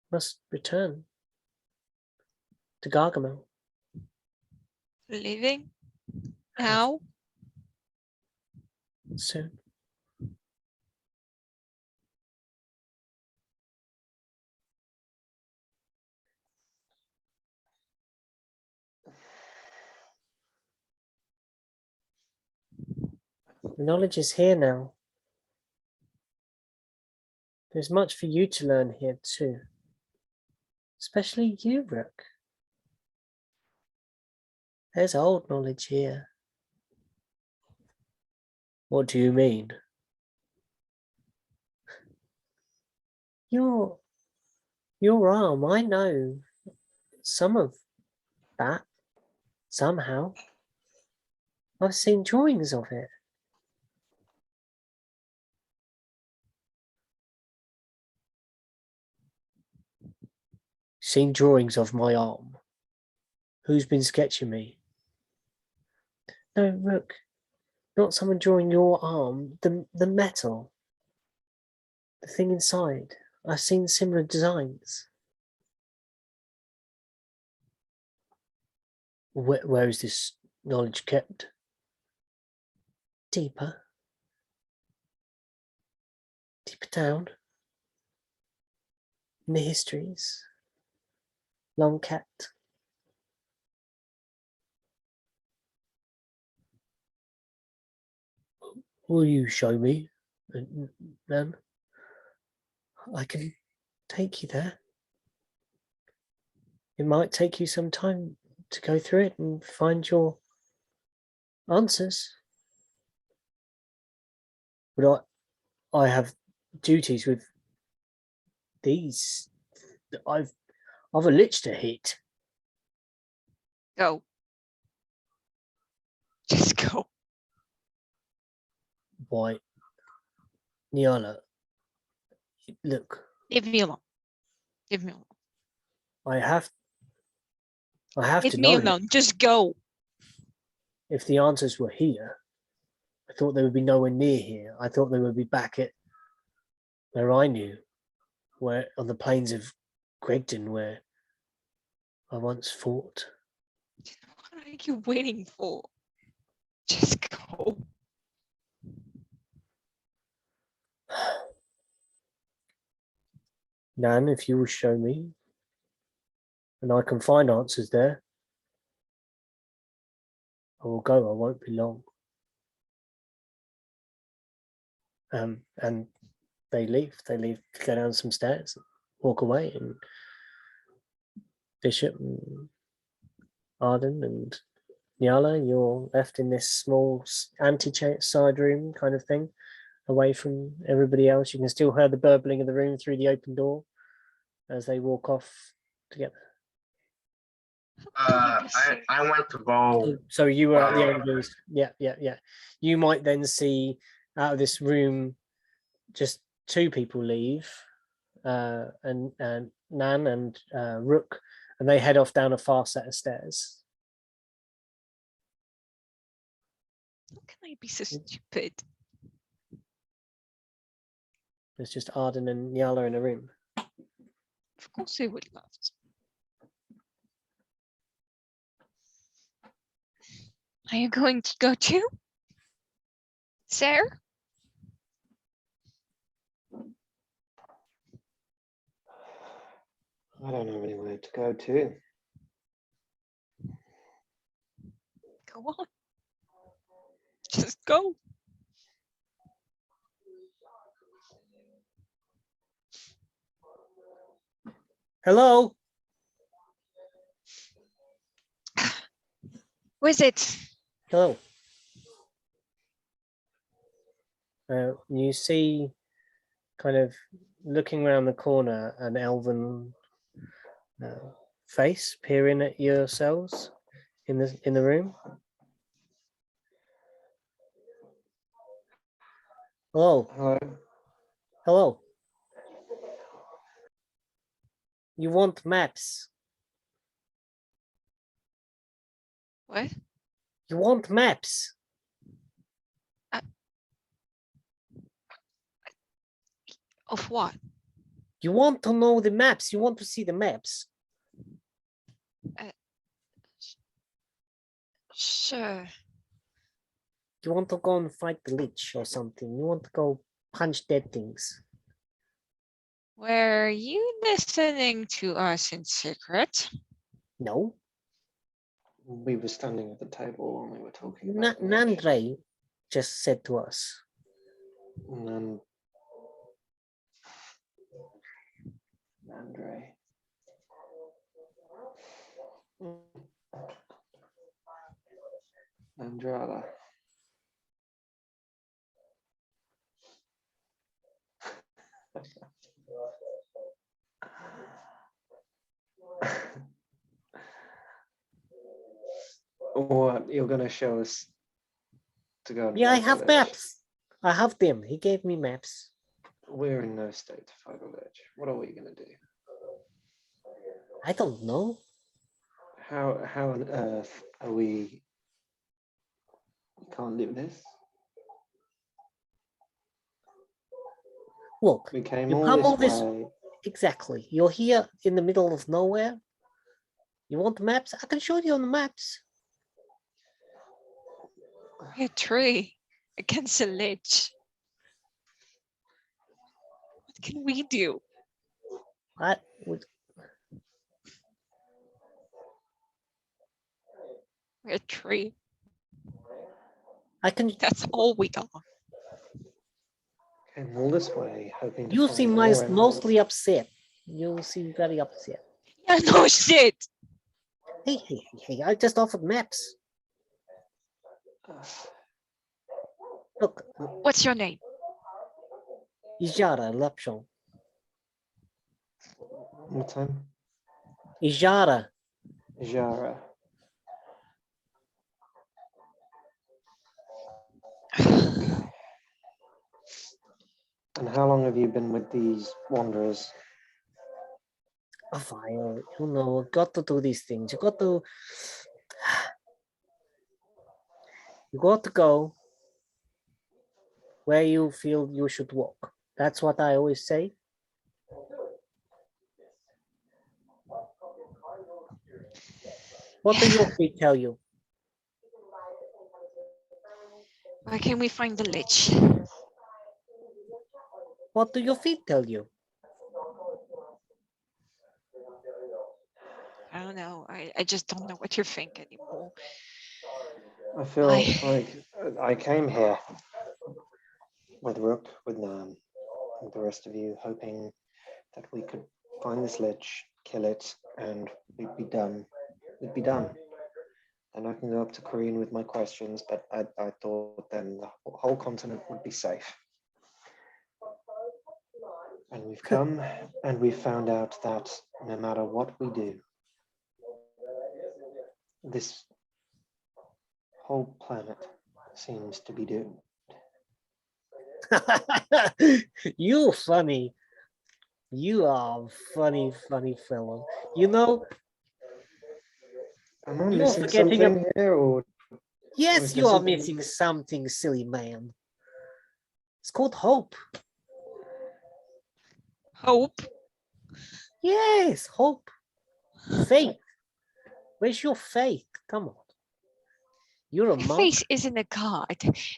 [SPEAKER 2] Must return to Gargamel.
[SPEAKER 3] Leaving? Now?
[SPEAKER 2] Soon. The knowledge is here now. There's much for you to learn here too. Especially you, Rook. There's old knowledge here. What do you mean? Your arm, I know some of that somehow. I've seen drawings of it. Seen drawings of my arm. Who's been sketching me? No, Rook. Not someone drawing your arm. The metal. The thing inside. I've seen similar designs. Where is this knowledge kept? Deeper. Deeper down. In the histories. Long kept. Will you show me, Nan? I can take you there. It might take you some time to go through it and find your answers. But I have duties with these. I've a lich to hit.
[SPEAKER 3] Go. Just go.
[SPEAKER 2] Why, Niala, look.
[SPEAKER 3] Leave me alone. Leave me alone.
[SPEAKER 2] I have
[SPEAKER 3] Leave
[SPEAKER 2] to
[SPEAKER 3] me
[SPEAKER 2] know.
[SPEAKER 3] alone. Just go.
[SPEAKER 2] If the answers were here, I thought they would be nowhere near here. I thought they would be back at where I knew, where on the plains of Gregdon, where I once fought.
[SPEAKER 3] What are you waiting for? Just go.
[SPEAKER 2] Nan, if you will show me, and I can find answers there, I will go. I won't be long. And they leave. They leave to go down some stairs, walk away, and Bishop and Arden and Nyala, you're left in this small anti-side room kind of thing, away from everybody else. You can still hear the burbling of the room through the open door as they walk off together.
[SPEAKER 4] I want to go.
[SPEAKER 2] So you were at the end of those. Yeah. You might then see out of this room just two people leave, and Nan and Rook, and they head off down a far set of stairs.
[SPEAKER 3] How can I be so stupid?
[SPEAKER 2] There's just Arden and Nyala in a room.
[SPEAKER 3] Of course I would love to. Are you going to go too, sir?
[SPEAKER 1] I don't have anywhere to go to.
[SPEAKER 3] Go on. Just go.
[SPEAKER 2] Hello.
[SPEAKER 3] Who is it?
[SPEAKER 2] Hello. You see, kind of looking around the corner, an elven face peering at yourselves in the room. Hello.
[SPEAKER 1] Hello.
[SPEAKER 2] Hello. You want maps?
[SPEAKER 3] What?
[SPEAKER 2] You want maps?
[SPEAKER 3] Of what?
[SPEAKER 2] You want to know the maps? You want to see the maps?
[SPEAKER 3] Sure.
[SPEAKER 2] You want to go and fight the lich or something? You want to go punch dead things?
[SPEAKER 3] Were you listening to us in secret?
[SPEAKER 2] No.
[SPEAKER 1] We were standing at the table when we were talking about the lich.
[SPEAKER 2] Nandre just said to us.
[SPEAKER 1] Andre. Andrada. What you're gonna show us to go and
[SPEAKER 2] Yeah, I
[SPEAKER 1] fight the
[SPEAKER 2] have
[SPEAKER 1] lich?
[SPEAKER 2] maps. I have them. He gave me maps.
[SPEAKER 1] We're in no state to fight a lich. What are we gonna do?
[SPEAKER 2] I don't know.
[SPEAKER 1] How on earth are we? We can't do this.
[SPEAKER 2] Look,
[SPEAKER 1] We came
[SPEAKER 2] you
[SPEAKER 1] all
[SPEAKER 2] come
[SPEAKER 1] this
[SPEAKER 2] all this
[SPEAKER 1] way.
[SPEAKER 2] exactly. You're here in the middle of nowhere. You want maps? I can show you on the maps.
[SPEAKER 3] A tree against a lich. What can we do?
[SPEAKER 2] I would.
[SPEAKER 3] We're a tree.
[SPEAKER 2] I can.
[SPEAKER 3] That's all we are.
[SPEAKER 1] Came all this way, hoping to
[SPEAKER 2] You
[SPEAKER 1] find
[SPEAKER 2] seem
[SPEAKER 1] more evidence.
[SPEAKER 2] mostly upset. You seem very upset.
[SPEAKER 3] Yeah, no shit.
[SPEAKER 2] Hey! I just offered maps. Look,
[SPEAKER 3] What's your name?
[SPEAKER 2] Ijara Lapshon.
[SPEAKER 1] What time?
[SPEAKER 2] Ijara.
[SPEAKER 1] Jara. And how long have you been with these wanderers?
[SPEAKER 2] A while, you know, got to do these things. You got to go where you feel you should walk. That's what I always say. What do your feet tell you?
[SPEAKER 3] Where can we find the lich?
[SPEAKER 2] What do your feet tell you?
[SPEAKER 3] I don't know. I just don't know what you think anymore.
[SPEAKER 1] I feel like I came here with Rook, with Nan, and the rest of you, hoping that we could find this lich, kill it, and we'd be done. We'd be done. And I can go up to Korean with my questions, but I thought then the whole continent would be safe. And we've come and we've found out that no matter what we do, this whole planet seems to be doomed.
[SPEAKER 2] You funny. You are funny fellow. You know,
[SPEAKER 1] Am I
[SPEAKER 2] you're
[SPEAKER 1] missing
[SPEAKER 2] forgetting
[SPEAKER 1] something here, or
[SPEAKER 2] yes,
[SPEAKER 1] is
[SPEAKER 2] you
[SPEAKER 1] there
[SPEAKER 2] are
[SPEAKER 1] something-
[SPEAKER 2] missing something, silly man. It's called hope.
[SPEAKER 3] Hope.
[SPEAKER 2] Yes, hope. Faith. Where's your faith? Come on. You're a
[SPEAKER 3] My
[SPEAKER 2] monk.
[SPEAKER 3] face isn't a god.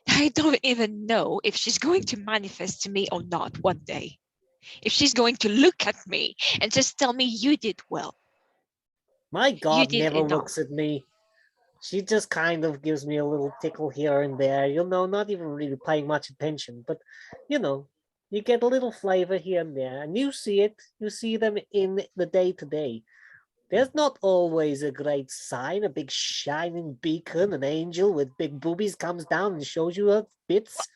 [SPEAKER 3] I don't even know if she's going to manifest to me or not one day. If she's going to look at me and just tell me you did well.
[SPEAKER 2] My god
[SPEAKER 3] did
[SPEAKER 2] never
[SPEAKER 3] enough.
[SPEAKER 2] looks at me. She just kind of gives me a little tickle here and there, not even really paying much attention, but you get a little flavor here and there, and you see it. You see them in the day-to-day. There's not always a great sign, a big shining beacon, an angel with big boobies comes down and shows you her bits.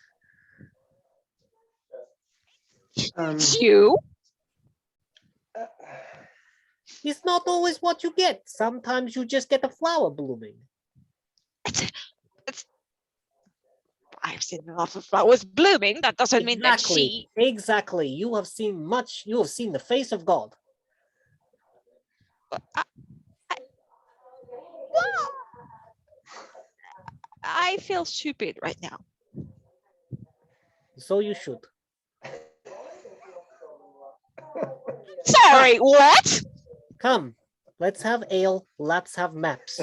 [SPEAKER 3] You?
[SPEAKER 2] It's not always what you get. Sometimes you just get a flower blooming.
[SPEAKER 3] I've seen a lot of flowers blooming. That doesn't mean that she...
[SPEAKER 2] Exactly. You have seen much. You have seen the face of God.
[SPEAKER 3] I feel stupid right now.
[SPEAKER 2] So you should.
[SPEAKER 3] Sorry, what?
[SPEAKER 2] Come, let's have ale. Let's have maps.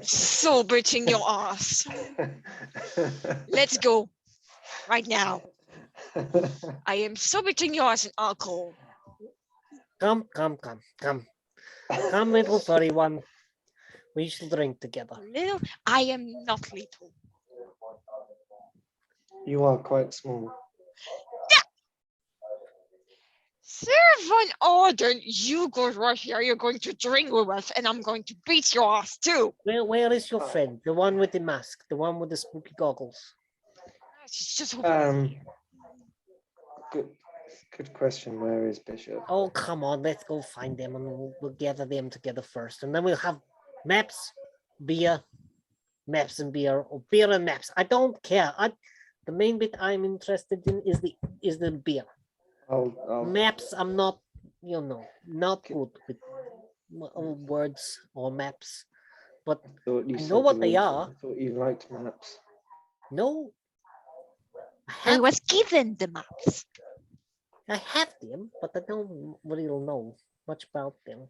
[SPEAKER 3] So bitching your ass. Let's go. Right now. I am so bitching your ass in alcohol.
[SPEAKER 2] Come, little furry one. We shall drink together.
[SPEAKER 3] Little, I am not little.
[SPEAKER 1] You are quite small.
[SPEAKER 3] Sir Van Orden, you go right here. You're going to drink with us, and I'm going to beat your ass too.
[SPEAKER 2] Where is your friend? The one with the mask, the one with the spooky goggles.
[SPEAKER 3] She's just
[SPEAKER 1] Good question. Where is Bishop?
[SPEAKER 2] Oh, come on, let's go find them, and we'll gather them together first, and then we'll have maps, beer, maps and beer, or beer and maps. I don't care. The main bit I'm interested in is the beer. Maps, I'm not, not good with words or maps, but I know what they are.
[SPEAKER 1] I thought you liked maps.
[SPEAKER 2] No,
[SPEAKER 3] I was given the maps.
[SPEAKER 2] I have them, but I don't really know much about them.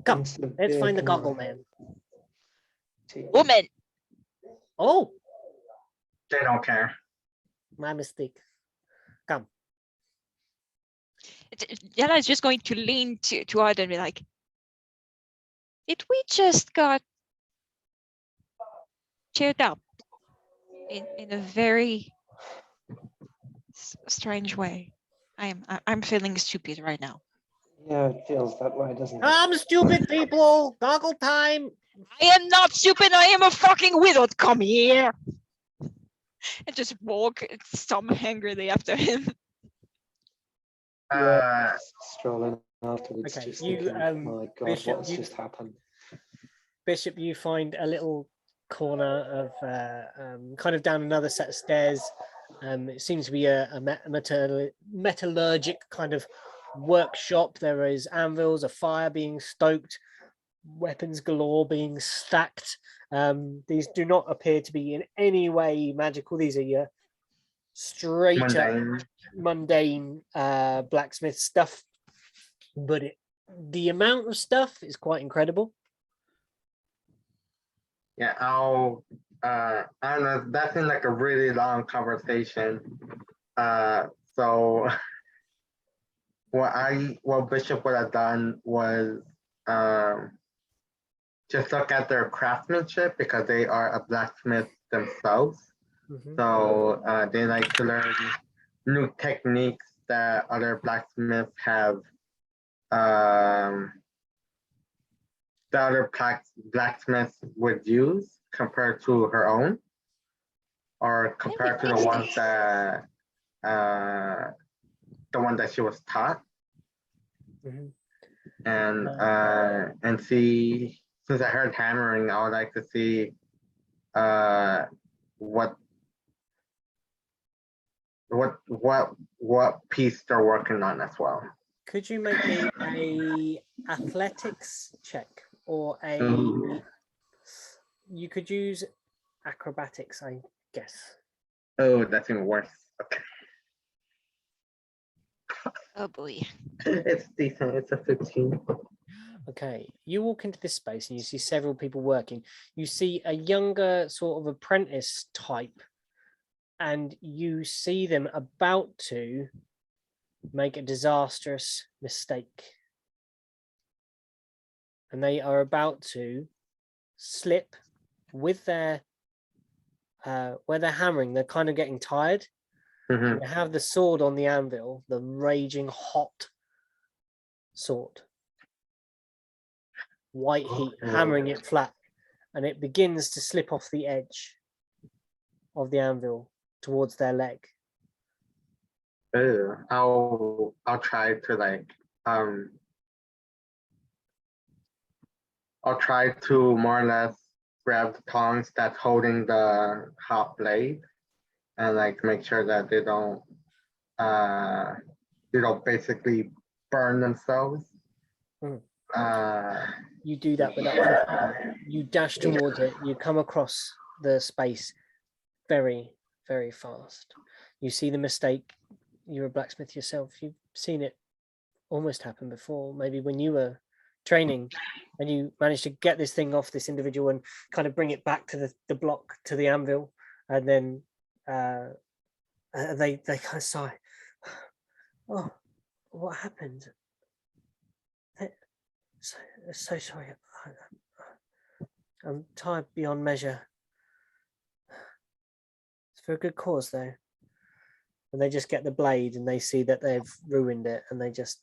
[SPEAKER 2] Come, let's find the goggle man.
[SPEAKER 3] Woman.
[SPEAKER 2] Oh,
[SPEAKER 4] They don't care.
[SPEAKER 2] my mistake. Come.
[SPEAKER 3] Yana is just going to lean to Arden and be like, did we just got cheered up in a very strange way? I'm feeling stupid right now.
[SPEAKER 1] Yeah, it feels that way, doesn't it?
[SPEAKER 2] I'm stupid, people. Goggle time.
[SPEAKER 3] I am not stupid. I am a fucking widow. Come here. And just walk some angrily after him.
[SPEAKER 1] Strolling afterwards.
[SPEAKER 2] Okay,
[SPEAKER 1] just
[SPEAKER 2] you,
[SPEAKER 1] thinking, my God,
[SPEAKER 2] Bishop,
[SPEAKER 1] what's just happened?
[SPEAKER 2] Bishop, you find a little corner of kind of down another set of stairs. It seems to be a metallurgic kind of workshop. There is anvils, a fire being stoked, weapons galore being stacked. These do not appear to be in any way magical. These are your straight mundane blacksmith stuff, but the amount of stuff is quite incredible.
[SPEAKER 4] Yeah, I don't know, that's been like a really long conversation. So what Bishop would have done was just look at their craftsmanship, because they are a blacksmith themselves. Mm-hmm. So they like to learn new techniques that other blacksmiths have, the other blacksmiths would use compared to her own, or compared to the ones that she was taught. Mm-hmm. And see, since I heard hammering, I would like to see what piece they're working on as well.
[SPEAKER 2] Could you make me a athletics check, or you could use acrobatics, I guess.
[SPEAKER 4] Oh, that's even worse. Okay.
[SPEAKER 3] Oh boy.
[SPEAKER 4] It's decent. It's a 15.
[SPEAKER 2] Okay, you walk into this space and you see several people working. You see a younger sort of apprentice type, and you see them about to make a disastrous mistake. And they are about to slip with their where they're hammering. They're kind of getting tired.
[SPEAKER 4] Mhm.
[SPEAKER 2] They have the sword on the anvil, the raging hot sword, white heat, hammering it flat, and it begins to slip off the edge of the anvil towards their leg.
[SPEAKER 4] Ew. I'll try to like I'll try to more or less grab the tongs that's holding the hot blade and like make sure that they don't basically burn themselves.
[SPEAKER 2] Mm.
[SPEAKER 4] Uh
[SPEAKER 2] You do that without thinking. You dash towards it. You come across the space very, very fast. You see the mistake. You're a blacksmith yourself. You've seen it almost happen before. Maybe when you were training and you managed to get this thing off this individual and kind of bring it back to the block, to the anvil, and then they kind of sigh. Oh, what happened? So sorry. I'm tired beyond measure. It's for a good cause, though. And they just get the blade and they see that they've ruined it, and they just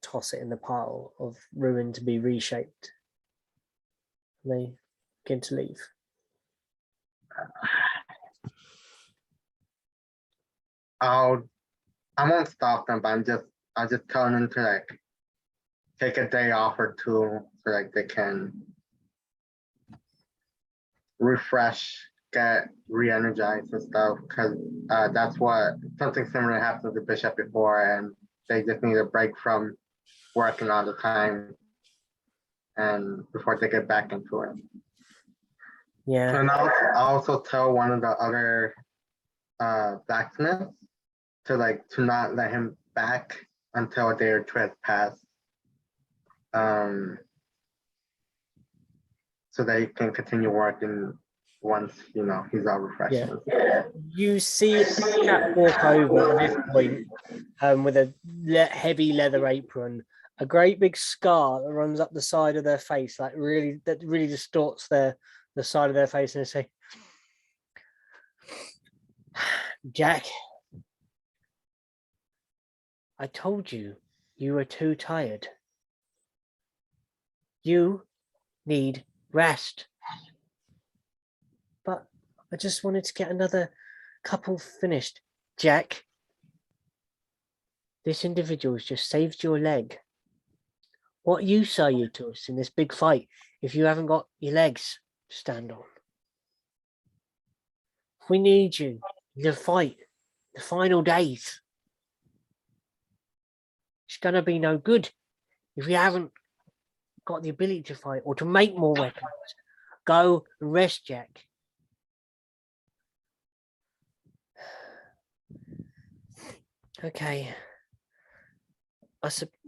[SPEAKER 2] toss it in the pile of ruin to be reshaped. And they begin to leave.
[SPEAKER 4] I won't stop them, but I'll just tell them to like take a day off or two so like they can refresh, get re-energized and stuff, because that's what something similar happened to the bishop before, and they just need a break from working all the time and before they get back into it.
[SPEAKER 2] Yeah.
[SPEAKER 4] And I'll also tell one of the other blacksmiths to not let him back until a day or two has passed. So that he can continue working once he's all refreshed.
[SPEAKER 2] Yeah. You see a chap walk over at this point with a heavy leather apron, a great big scar that runs up the side of their face, that really distorts the side of their face, and they say, Jack, I told you were too tired. You need rest. But I just wanted to get another couple finished. Jack, this individual's just saved your leg. What use are you to us in this big fight if you haven't got your legs to stand on? We need you in the fight, the final days. It's going to be no good if you haven't got the ability to fight or to make more weapons. Go and rest, Jack. Okay.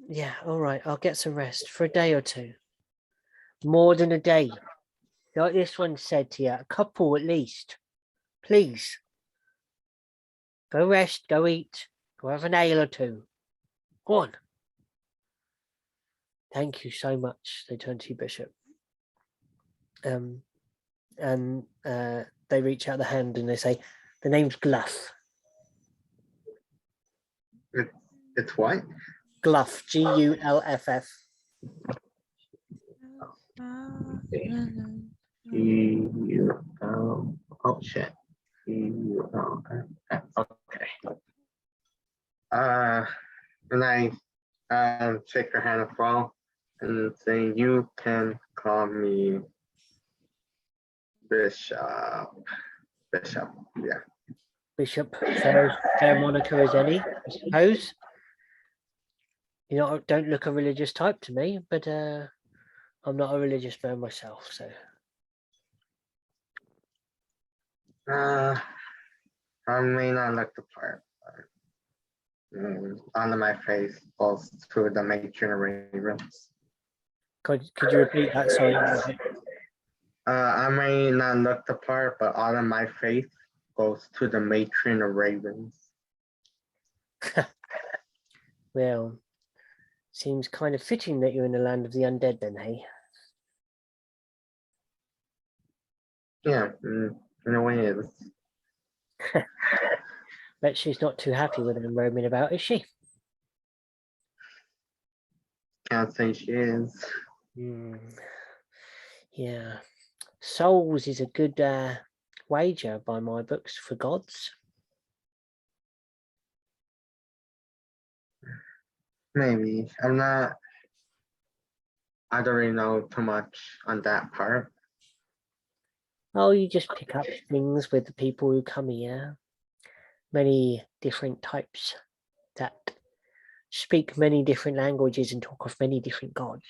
[SPEAKER 2] Yeah, all right. I'll get some rest for a day or two. More than a day. Like this one said to you, a couple at least. Please. Go rest, go eat, go have an ale or two. Go on. Thank you so much. They turn to you, Bishop. And they reach out the hand and they say, the name's Gluff.
[SPEAKER 4] It's what?
[SPEAKER 2] Gluff, Guff.
[SPEAKER 4] Oh shit. Okay. And I shake her hand as well and say, you can call me Bishop. Bishop, yeah.
[SPEAKER 2] Bishop, fair moniker as any, I suppose. You don't look a religious type to me, but I'm not a religious man myself, so.
[SPEAKER 4] I may not look the part, but under my face falls through the matron ravens.
[SPEAKER 2] Could you repeat that? Sorry.
[SPEAKER 4] I may not look the part, but all of my faith goes to the matron of ravens.
[SPEAKER 2] Well, seems kind of fitting that you're in the land of the undead then, hey?
[SPEAKER 4] Yeah, in a way it is.
[SPEAKER 2] Bet she's not too happy with him roaming about, is she?
[SPEAKER 4] Can't say she is.
[SPEAKER 2] Yeah. Souls is a good wager by my books for gods.
[SPEAKER 4] Maybe. I don't really know too much on that part.
[SPEAKER 2] Oh, you just pick up things with the people who come here. Many different types that speak many different languages and talk of many different gods.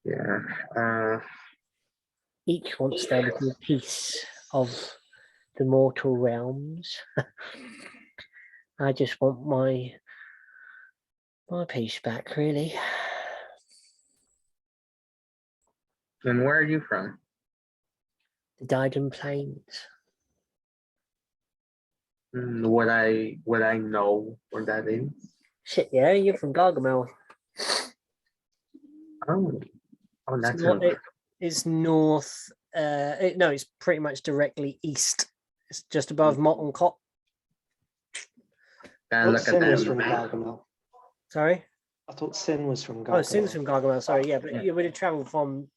[SPEAKER 4] Yeah.
[SPEAKER 2] Each wants their little piece of the mortal realms. I just want my piece back, really.
[SPEAKER 4] And where are you from?
[SPEAKER 2] The Diadem Plains.
[SPEAKER 4] Would I know where that is?
[SPEAKER 2] Shit, yeah, you're from Gargamel.
[SPEAKER 4] Oh, that's
[SPEAKER 2] It's north. No, it's pretty much directly east. It's just above Motten Cop.
[SPEAKER 1] Thought Sin was from Gargamel.
[SPEAKER 2] Sorry?
[SPEAKER 1] I thought Sin was from Gargamel.
[SPEAKER 2] Oh, Sin's from Gargamel. Sorry, yeah, but you would have travelled from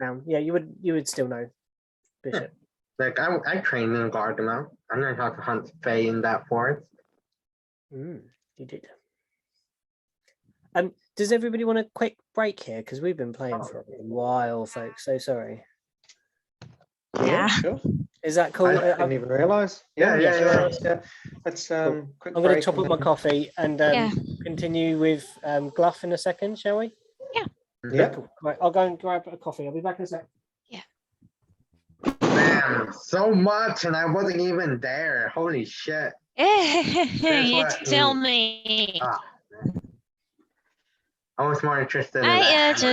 [SPEAKER 2] around. Yeah, you would still know, Bishop.
[SPEAKER 4] Like I trained in Gargamel. I learned how to hunt Fae in that forest.
[SPEAKER 2] You did. Does everybody want a quick break here? Because we've been playing for a while, folks. So sorry.
[SPEAKER 3] Yeah.
[SPEAKER 1] Sure.
[SPEAKER 2] Is that cool?
[SPEAKER 1] I didn't even realise. Yeah. Let's quick
[SPEAKER 2] I'm going to
[SPEAKER 1] break
[SPEAKER 2] chop
[SPEAKER 1] and
[SPEAKER 2] up my
[SPEAKER 1] then-
[SPEAKER 2] coffee and continue with Gluff in a second, shall we?
[SPEAKER 1] Yeah.
[SPEAKER 2] Cool. Right, I'll go and grab a coffee. I'll be back in a sec.
[SPEAKER 4] Damn, so much, and I wasn't even there. Holy shit!
[SPEAKER 3] You tell me.
[SPEAKER 4] I was more interested in that. To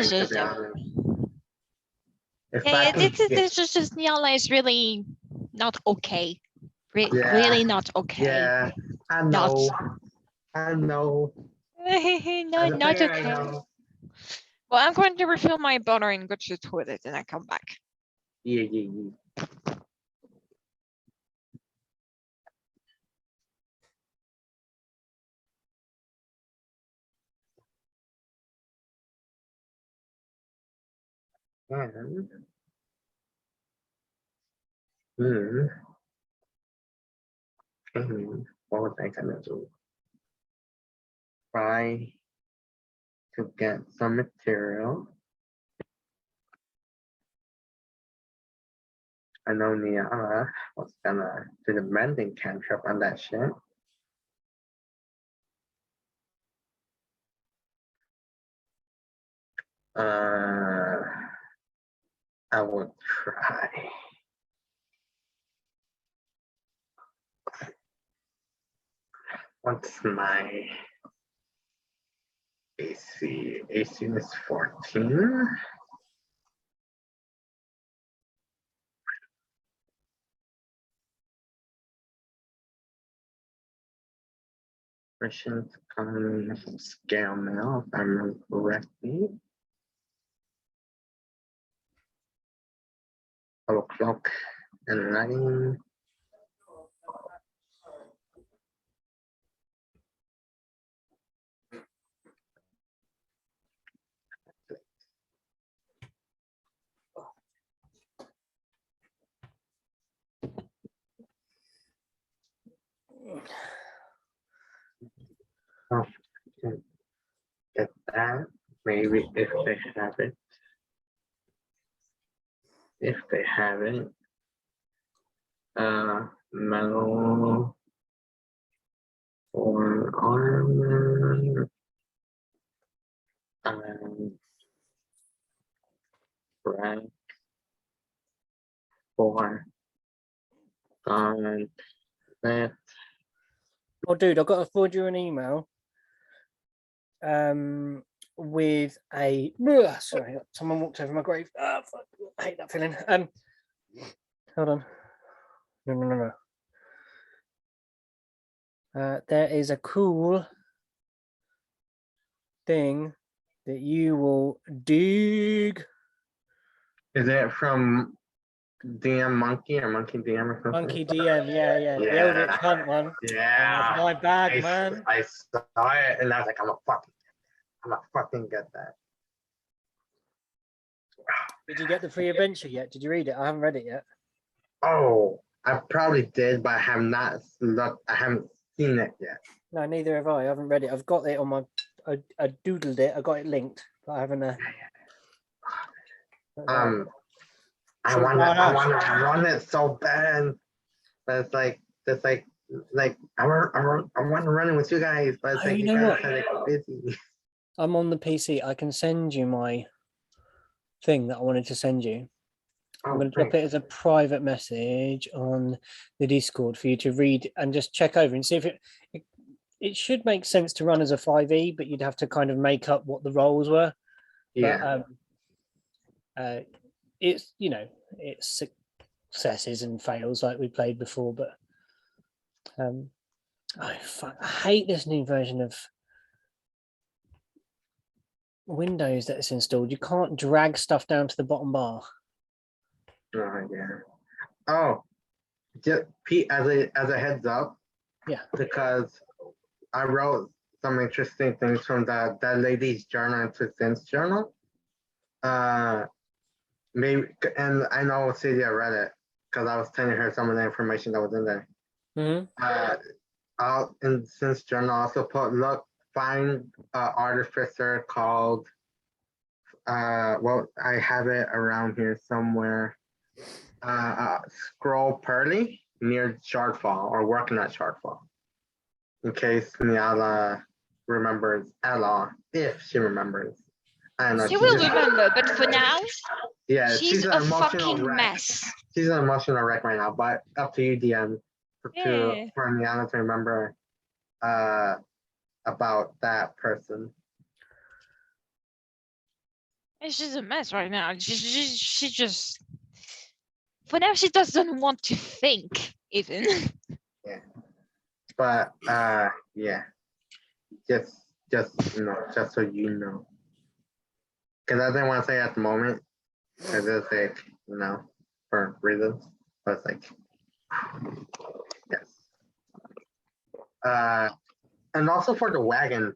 [SPEAKER 4] be honest.
[SPEAKER 3] This is just Nyala is really not okay. Really not okay.
[SPEAKER 4] Yeah, I know. I know.
[SPEAKER 3] Not okay. Well, I'm going to refill my butter and go to the toilet, and I come back.
[SPEAKER 4] Yeah. What was I gonna do? Try to get some material. I know Nia was gonna do the mending cantrip on that shit. I would try. What's my AC? AC is 14. Questions come scale now, if I remember correctly. 12 o'clock and 9. Oh, get that. Maybe if they have it. If they have it. Metal or armor. Rank 4. That.
[SPEAKER 2] Oh, dude, I've got to forward you an email. with a sorry, someone walked over my grave. Fuck, I hate that feeling. Hold on. No. There is a cool thing that you will dig.
[SPEAKER 4] Is it from DM Monkey or Monkey DM or something?
[SPEAKER 2] Monkey DM, yeah. The Eldritch Hunt one.
[SPEAKER 4] Yeah.
[SPEAKER 2] That's my bag, man.
[SPEAKER 4] I saw it and I was like, I'm a fucking get that.
[SPEAKER 2] Did you get the free adventure yet? Did you read it? I haven't read it yet.
[SPEAKER 4] Oh, I probably did, but I have not looked. I haven't seen it yet.
[SPEAKER 2] No, neither have I. I haven't read it. I've got it on my. I doodled it. I got it linked, but I haven't.
[SPEAKER 4] I want to run it so bad, but it's like I want to run it with you guys, but it's like you guys are like busy.
[SPEAKER 2] I'm on the PC. I can send you my thing that I wanted to send you. I'm going to drop it as a private message on the Discord for you to read and just check over and see if it should make sense to run as a 5e, but you'd have to kind of make up what the roles were.
[SPEAKER 4] Yeah.
[SPEAKER 2] But, it's, you know, it's successes and fails like we played before, but I hate this new version of Windows that's installed. You can't drag stuff down to the bottom bar.
[SPEAKER 4] Oh yeah. Oh, just Pete, as a heads up.
[SPEAKER 2] Yeah.
[SPEAKER 4] Because I wrote some interesting things from that lady's journal into Finn's journal. Maybe, and I know Celia read it because I was telling her some of the information that was in there. I'll in Finn's journal also find artificer called well, I have it around here somewhere. Scroll Pearly near Shardfall or working at Shardfall. In case Nyala remembers Ella, if she remembers. I don't know.
[SPEAKER 3] She will remember, but for now,
[SPEAKER 4] yeah,
[SPEAKER 3] she's
[SPEAKER 4] an
[SPEAKER 3] a
[SPEAKER 4] emotional
[SPEAKER 3] fucking
[SPEAKER 4] wreck.
[SPEAKER 3] mess.
[SPEAKER 4] She's an emotional wreck right now, but up to you, DM, for Nyala to remember about that person.
[SPEAKER 3] She's a mess right now. She just, for now, she doesn't want to think even.
[SPEAKER 4] Yeah, but yeah, just just so you know, because I didn't want to say at the moment, because it's like for reasons, but it's like yes. And also for the wagon,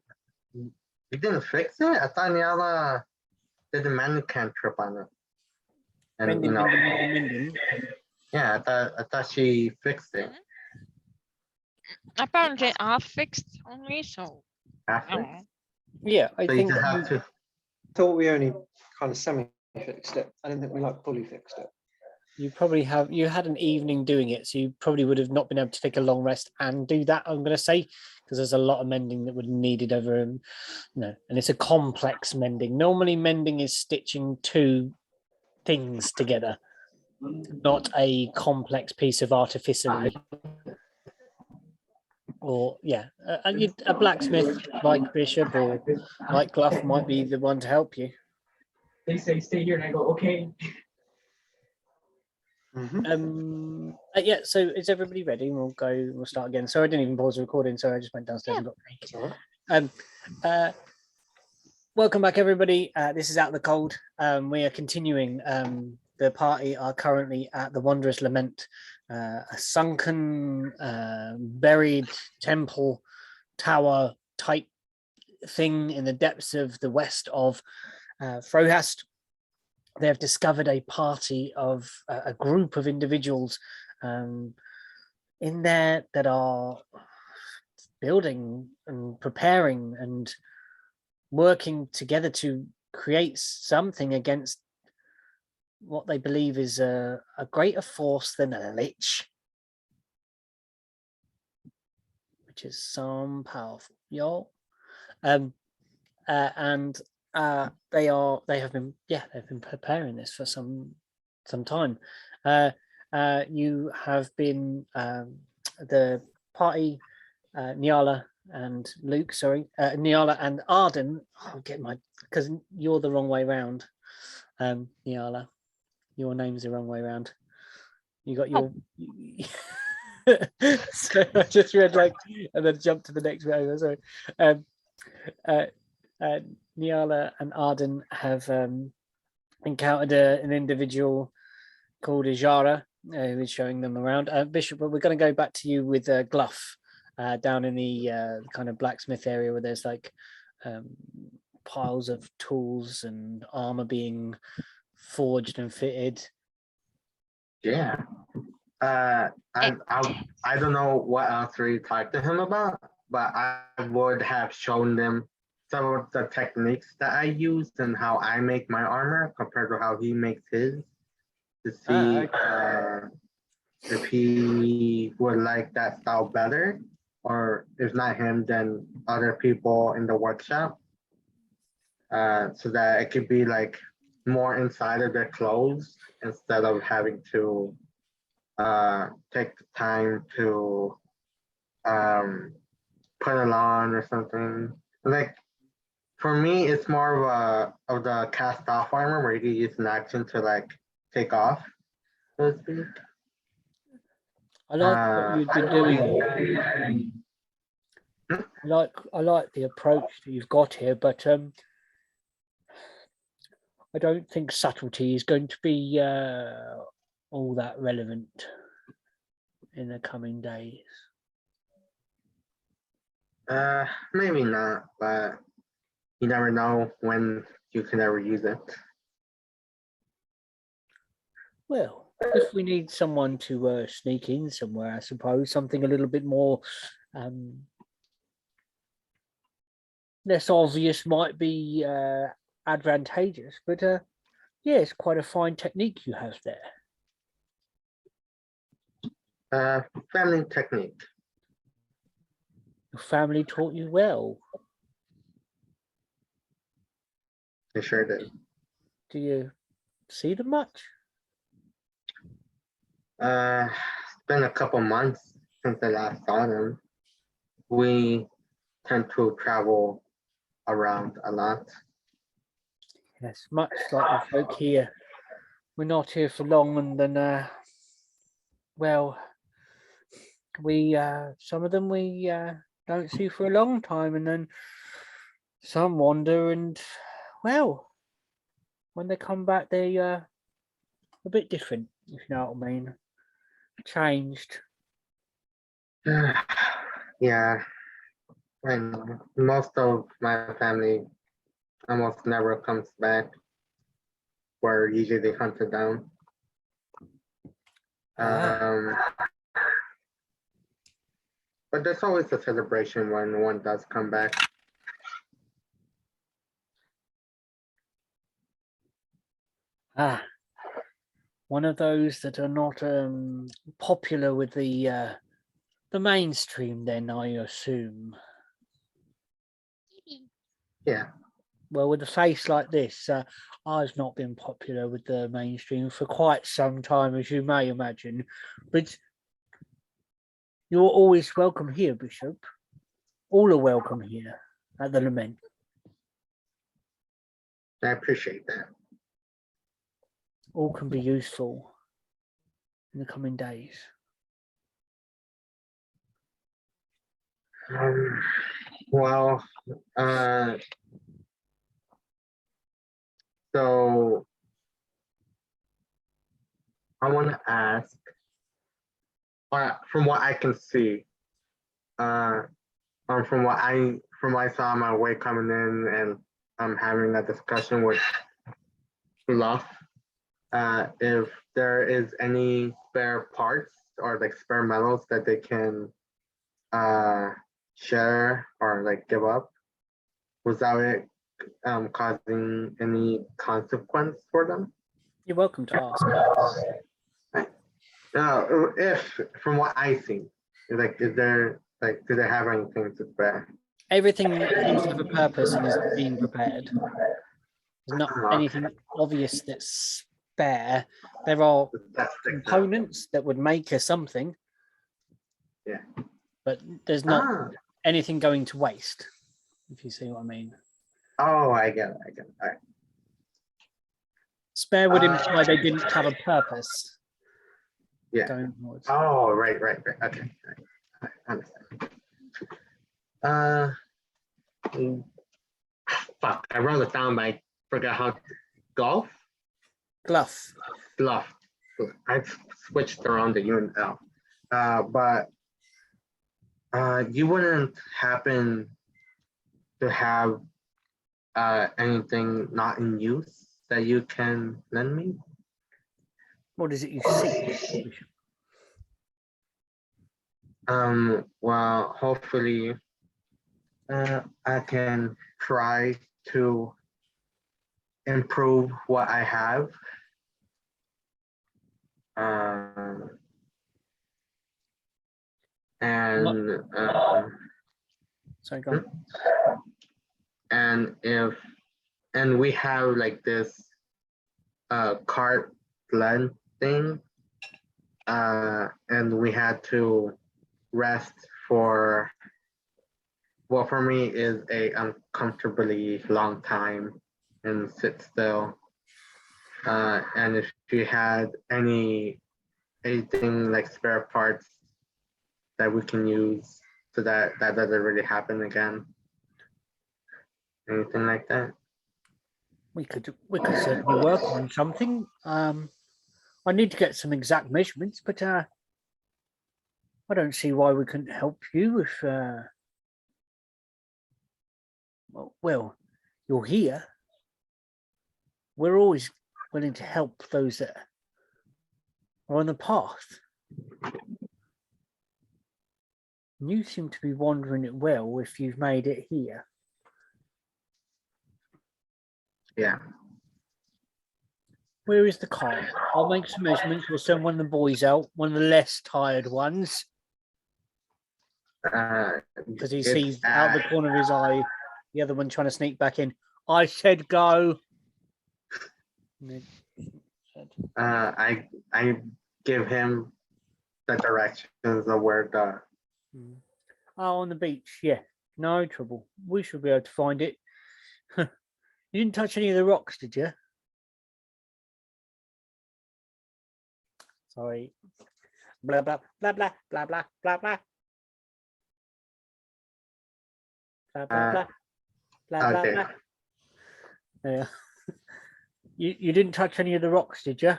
[SPEAKER 4] you didn't fix it. I thought Nyala did the mannequin trip on it. And yeah, I thought she fixed it.
[SPEAKER 3] Apparently, I fixed only so.
[SPEAKER 2] Yeah, I
[SPEAKER 4] so
[SPEAKER 2] think
[SPEAKER 4] you have to.
[SPEAKER 1] Thought we only kind of semi-fixed it. I didn't think we fully fixed it.
[SPEAKER 2] you probably had an evening doing it, so you probably would have not been able to take a long rest and do that, I'm going to say, because there's a lot of mending that would have needed over, and it's a complex mending. Normally mending is stitching two things together, not a complex piece of artificery. Or a blacksmith like Bishop or like Gluff might be the one to help you.
[SPEAKER 5] They say stay here, and I go okay.
[SPEAKER 2] Yeah, so is everybody ready? We'll start again. So I didn't even pause the recording, so I just went downstairs and got welcome back, everybody. This is Out of the Cold. We are continuing. The party are currently at the Wondrous Lament, a sunken, buried temple tower type thing in the depths of the west of Frohast. They have discovered a party of a group of individuals in there that are building and preparing and working together to create something against what they believe is a greater force than a lich, which is some powerful, y'all. And they have been preparing this for some time. You have been the party, Nyala and Luke, sorry, Niala and Arden. I'll get my, because you're the wrong way round. Niala, your name's the wrong way round. You got your. So I just read like, and then jumped to the next bit over. Sorry. Niala and Arden have encountered an individual called Ijara, who is showing them around. Bishop, but we're going to go back to you with Gluff down in the kind of blacksmith area where there's like piles of tools and armor being forged and fitted.
[SPEAKER 4] Yeah. I don't know what else we talked to him about, but I would have shown them some of the techniques that I used and how I make my armor compared to how he makes his, to see if he would like that style better, or if not him, then other people in the workshop, so that it could be like more inside of their clothes instead of having to take the time to put it on or something. Like for me, it's more of the cast off armor where you can use an action to like take off, so to speak.
[SPEAKER 2] I like what you've been doing. I like the approach that you've got here, but I don't think subtlety is going to be all that relevant in the coming days.
[SPEAKER 4] Maybe not, but you never know when you can ever use it.
[SPEAKER 2] Well, if we need someone to sneak in somewhere, I suppose something a little bit more less obvious might be advantageous. But yeah, it's quite a fine technique you have there.
[SPEAKER 4] Family technique.
[SPEAKER 2] Your family taught you well.
[SPEAKER 4] They sure did.
[SPEAKER 2] Do you see them much?
[SPEAKER 4] It's been a couple months since I last saw them. We tend to travel around a lot.
[SPEAKER 2] Yes, much like the folk here. We're not here for long, and then, well, we some of them we don't see for a long time, and then some wander, and well, when they come back, they a bit different, if you know what I mean. Changed.
[SPEAKER 4] Yeah, I know. Most of my family almost never comes back, where usually they hunt it down. But there's always a celebration when one does come back.
[SPEAKER 2] One of those that are not popular with the mainstream, then, I assume.
[SPEAKER 4] Yeah.
[SPEAKER 2] Well, with a face like this, I've not been popular with the mainstream for quite some time, as you may imagine. But you're always welcome here, Bishop. All are welcome here at the Lament.
[SPEAKER 4] I appreciate that.
[SPEAKER 2] All can be useful in the coming days.
[SPEAKER 4] Well, so I want to ask, from what I can see, from what I saw on my way coming in, and I'm having a discussion with Bluff, if there is any spare parts or like spare metals that they can share or like give up without it causing any consequence for them.
[SPEAKER 2] You're welcome to ask.
[SPEAKER 4] If from what I see, like, is there like, do they have anything to spare?
[SPEAKER 2] Everything seems to have a purpose and is being prepared. There's not anything obvious that's spare. There are components that would make a something.
[SPEAKER 4] Yeah.
[SPEAKER 2] But there's not anything going to waste, if you see what I mean.
[SPEAKER 4] Oh, I get it. All right.
[SPEAKER 2] Spare would imply they didn't have a purpose.
[SPEAKER 4] Yeah.
[SPEAKER 2] Going forward.
[SPEAKER 4] Oh, right. Okay. I understand. Fuck, I wrote it down, but I forgot how to golf.
[SPEAKER 2] Gluff.
[SPEAKER 4] Bluff. I switched around the UNL. But you wouldn't happen to have anything not in use that you can lend me?
[SPEAKER 2] What is it you seek?
[SPEAKER 4] Well, hopefully I can try to improve what I have. And
[SPEAKER 2] Sorry, go on.
[SPEAKER 4] and we have like this cart blend thing, and we had to rest for what for me is a uncomfortably long time and sit still. And if you had anything like spare parts that we can use so that doesn't really happen again. Anything like that?
[SPEAKER 2] We could certainly work on something. I need to get some exact measurements, but I don't see why we couldn't help you if well, you're here. We're always willing to help those that are on the path. You seem to be wandering it well if you've made it here.
[SPEAKER 4] Yeah.
[SPEAKER 2] Where is the car? I'll make some measurements. We'll send one of the boys out, one of the less tired ones. Because he sees out the corner of his eye the other one trying to sneak back in. I said go.
[SPEAKER 4] I give him the directions of where the
[SPEAKER 2] Oh, on the beach, yeah. No trouble. We should be able to find it. You didn't touch any of the rocks, did you? Sorry. Blah blah blah blah blah blah blah blah. Blah blah blah blah blah
[SPEAKER 4] okay.
[SPEAKER 2] blah. Yeah. You didn't touch any of the rocks, did you?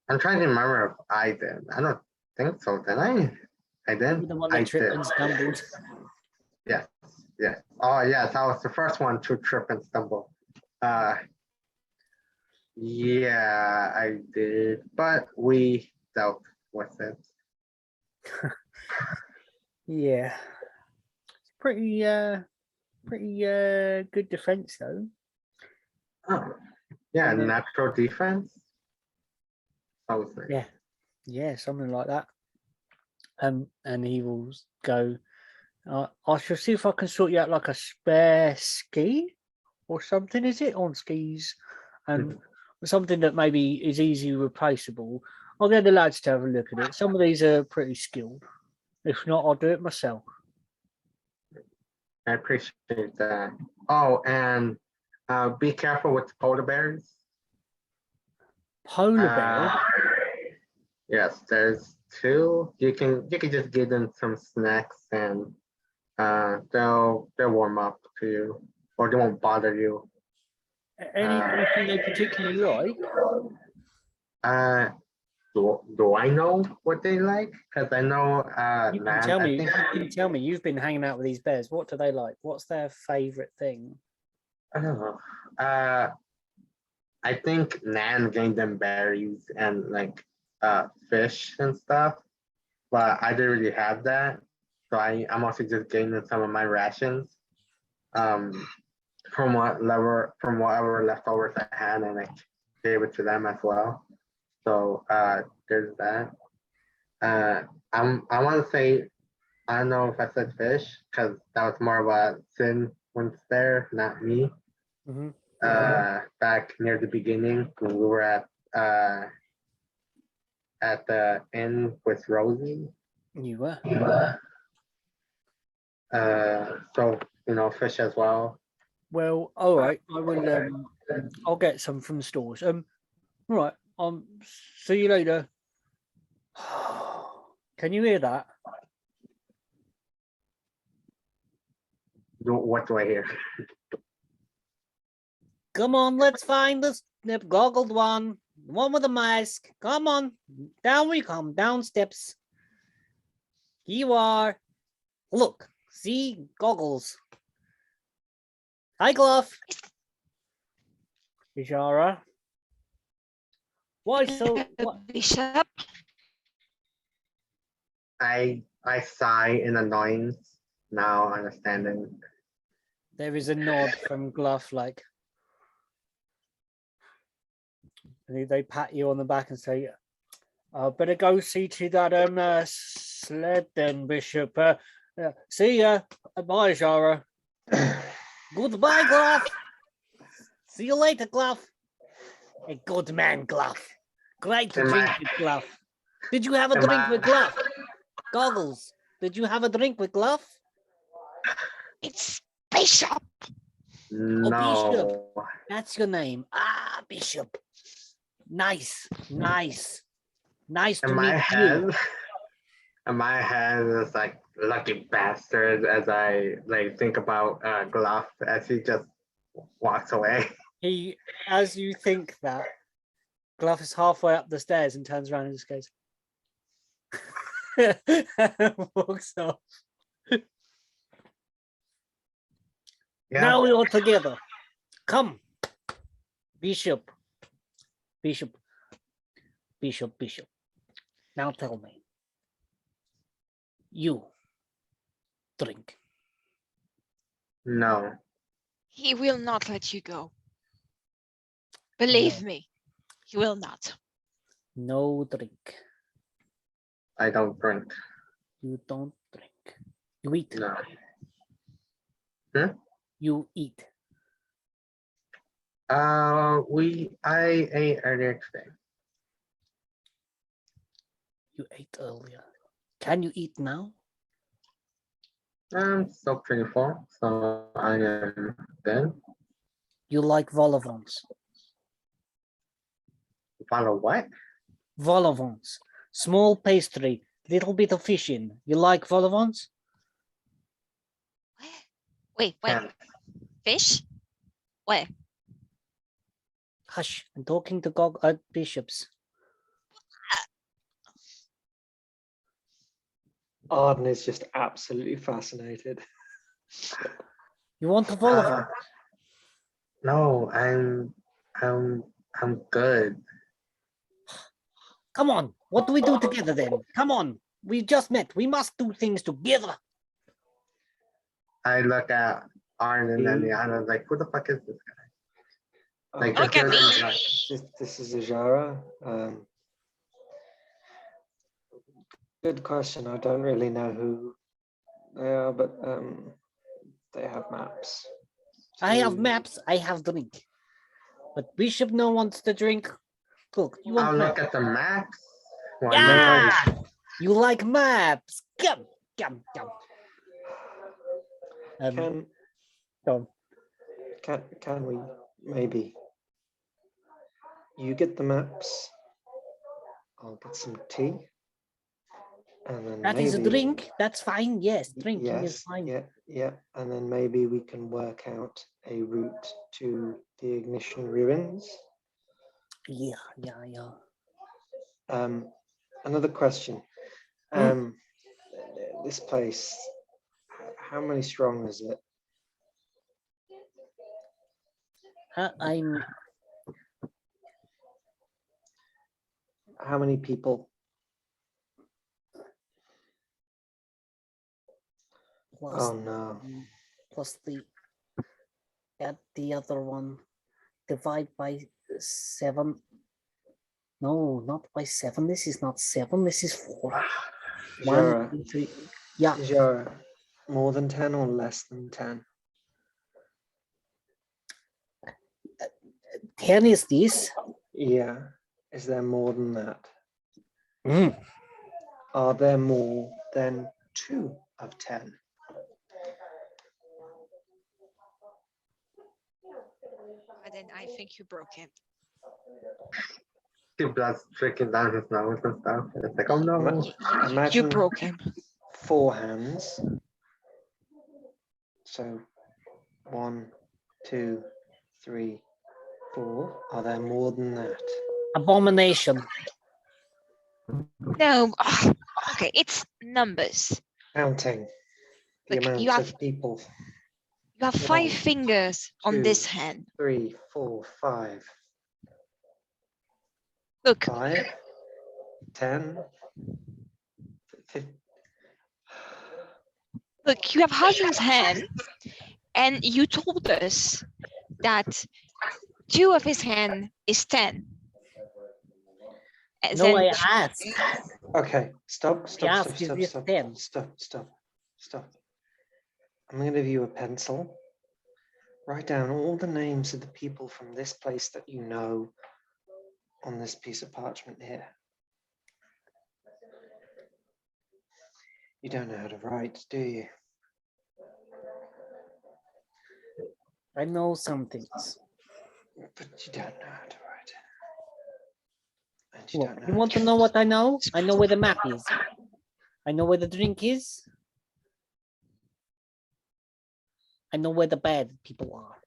[SPEAKER 4] I'm trying to remember if I did. I don't think so. Did I? I
[SPEAKER 2] You're
[SPEAKER 4] did.
[SPEAKER 2] the one
[SPEAKER 4] I
[SPEAKER 2] that tripped
[SPEAKER 4] did.
[SPEAKER 2] and stumbled.
[SPEAKER 4] Yes. Yes. Oh, yes. I was the first one to trip and stumble. Yeah, I did, but we dealt with it.
[SPEAKER 2] Yeah. Pretty good defense though.
[SPEAKER 4] Oh, yeah,
[SPEAKER 2] And then-
[SPEAKER 4] natural defense.
[SPEAKER 2] Yeah. Yeah, something like that. And he will go, I shall see if I can sort you out like a spare ski or something, is it? On skis. And something that maybe is easily replaceable. I'll get the lads to have a look at it. Some of these are pretty skilled. If not, I'll do it myself.
[SPEAKER 4] I appreciate that. Oh, and be careful with the polar bears.
[SPEAKER 2] Polar bear?
[SPEAKER 4] Yes, there's two. You can just give them some snacks and they'll warm up to you, or they won't bother you.
[SPEAKER 2] Anything they particularly like?
[SPEAKER 4] Do I know what they like? Because I know
[SPEAKER 2] You can tell me. You can tell me. You've been hanging out with these bears. What do they like? What's their favorite thing?
[SPEAKER 4] I don't know. I think Nan gave them berries and like fish and stuff, but I didn't really have that, so I'm also just gaining some of my rations from whatever leftovers I had, and I gave it to them as well. So there's that. I want to say, I don't know if I said fish because that was more of a Sin once there, not me.
[SPEAKER 2] Mm-hmm.
[SPEAKER 4] Back near the beginning when we were at the inn with Rosie.
[SPEAKER 2] You were.
[SPEAKER 4] So, fish as well.
[SPEAKER 2] Well, all right. I will. I'll get some from the stores. All right. See you later. Can you hear that?
[SPEAKER 4] What do I hear?
[SPEAKER 2] Come on, let's find the goggled one. The one with the mask. Come on. Down we come. Down steps. Here you are. Look. See? Goggles. Hi, Glove. Bijara. Why so? What?
[SPEAKER 3] Bishop,
[SPEAKER 4] I sigh in annoyance, now understanding.
[SPEAKER 2] There is a nod from Glove, like. They pat you on the back and say, "I better go see to that sled then, Bishop. See ya. Bye, Jara. Goodbye, Glove. See you later, Glove. A good man, Glove. Great to
[SPEAKER 4] Am
[SPEAKER 2] drink
[SPEAKER 4] I-
[SPEAKER 2] with Glove. Did you have a
[SPEAKER 4] Am
[SPEAKER 2] drink
[SPEAKER 4] I-
[SPEAKER 2] with Glove? Goggles. Did you have a drink with Glove?
[SPEAKER 3] it's Bishop.
[SPEAKER 4] No.
[SPEAKER 2] That's your name. Ah, Bishop. Nice, nice. Nice to
[SPEAKER 4] In my
[SPEAKER 2] meet
[SPEAKER 4] head,
[SPEAKER 2] you.
[SPEAKER 4] in my head is like lucky bastard as I think about Glove as he just walks away.
[SPEAKER 2] As you think that, Glove is halfway up the stairs and turns around and just goes, and walks off.
[SPEAKER 4] Yeah.
[SPEAKER 2] Now we're all together. Come, Bishop. Bishop. Now tell me. You drink.
[SPEAKER 4] No.
[SPEAKER 3] He will not let you go. Believe me, he will not.
[SPEAKER 2] No drink.
[SPEAKER 4] I don't drink.
[SPEAKER 2] You don't drink. You eat.
[SPEAKER 4] No.
[SPEAKER 2] You eat.
[SPEAKER 4] I ate earlier today.
[SPEAKER 2] You ate earlier. Can you eat now?
[SPEAKER 4] I'm still pretty full, so I am good.
[SPEAKER 2] You like vol-au-vents.
[SPEAKER 4] Follow what?
[SPEAKER 2] Vol-au-vents. Small pastry, little bit of fish in. You like vol-au-vents?
[SPEAKER 3] Wait,
[SPEAKER 4] Can-
[SPEAKER 3] fish? Where?
[SPEAKER 2] Hush, I'm talking to bishops.
[SPEAKER 1] Arden is just absolutely fascinated.
[SPEAKER 2] You want a vol-au-vent?
[SPEAKER 4] No, I'm good.
[SPEAKER 2] Come on, what do we do together then? Come on, we just met. We must do things together.
[SPEAKER 4] I look at Arden and the other like, who the fuck is this guy? Like,
[SPEAKER 3] Look at
[SPEAKER 4] just-
[SPEAKER 3] me.
[SPEAKER 1] This is Ajara. Good question. I don't really know who they are, but they have maps.
[SPEAKER 2] I have
[SPEAKER 1] to-
[SPEAKER 2] maps, I have drink. But Bishop no wants to drink. Look, you
[SPEAKER 4] I'll
[SPEAKER 2] want
[SPEAKER 4] look
[SPEAKER 2] maps.
[SPEAKER 4] at the maps. Why
[SPEAKER 2] Yeah!
[SPEAKER 4] not?
[SPEAKER 2] You like maps. Come.
[SPEAKER 1] Can
[SPEAKER 2] Go on.
[SPEAKER 1] can we maybe? You get the maps. I'll get some tea. And then
[SPEAKER 2] That is a drink. That's fine. Yes, drinking is fine.
[SPEAKER 1] Yeah, and then maybe we can work out a route to the ignition ruins.
[SPEAKER 2] Yeah.
[SPEAKER 1] Another question.
[SPEAKER 2] Hmm?
[SPEAKER 1] This place, how many strong is it?
[SPEAKER 2] I'm
[SPEAKER 1] How many people?
[SPEAKER 2] plus,
[SPEAKER 1] Oh no.
[SPEAKER 2] plus add the other one. Divide by 7. No, not by 7. This is not 7. This is 4.
[SPEAKER 1] Jara,
[SPEAKER 2] 1, 2, 3. Yeah.
[SPEAKER 1] Jara, more than 10 or less than 10?
[SPEAKER 2] 10 is this.
[SPEAKER 1] Yeah. Is there more than that? Are there more than 2 of 10?
[SPEAKER 3] And then I think you broke him.
[SPEAKER 4] The blood's trickling down his nose and stuff. And it's like, oh no.
[SPEAKER 3] You
[SPEAKER 1] Imagine
[SPEAKER 3] broke him.
[SPEAKER 1] 4 hands. So 1, 2, 3, 4. Are there more than that?
[SPEAKER 2] Abomination.
[SPEAKER 3] No. Okay, it's numbers.
[SPEAKER 1] Counting the
[SPEAKER 3] Look,
[SPEAKER 1] amount of people.
[SPEAKER 3] You have 5
[SPEAKER 1] 1,
[SPEAKER 3] fingers on
[SPEAKER 1] 2,
[SPEAKER 3] this hand.
[SPEAKER 1] 3, 4, 5.
[SPEAKER 3] Look,
[SPEAKER 1] 5, 10, 15.
[SPEAKER 3] look, you have Hassan's hand, and you told us that 2 of his hand is 10. And
[SPEAKER 2] No,
[SPEAKER 3] then
[SPEAKER 2] I asked.
[SPEAKER 1] Okay, stop.
[SPEAKER 2] Is this 10?
[SPEAKER 1] Stop. I'm going to give you a pencil. Write down all the names of the people from this place that you know on this piece of parchment here. You don't know how to write, do you?
[SPEAKER 2] I know some things.
[SPEAKER 1] But you don't know how to write. And you
[SPEAKER 2] What,
[SPEAKER 1] don't know.
[SPEAKER 2] you
[SPEAKER 1] how
[SPEAKER 2] want to know what I know? I know where the map is. I know where the drink is. I know where the bad people are.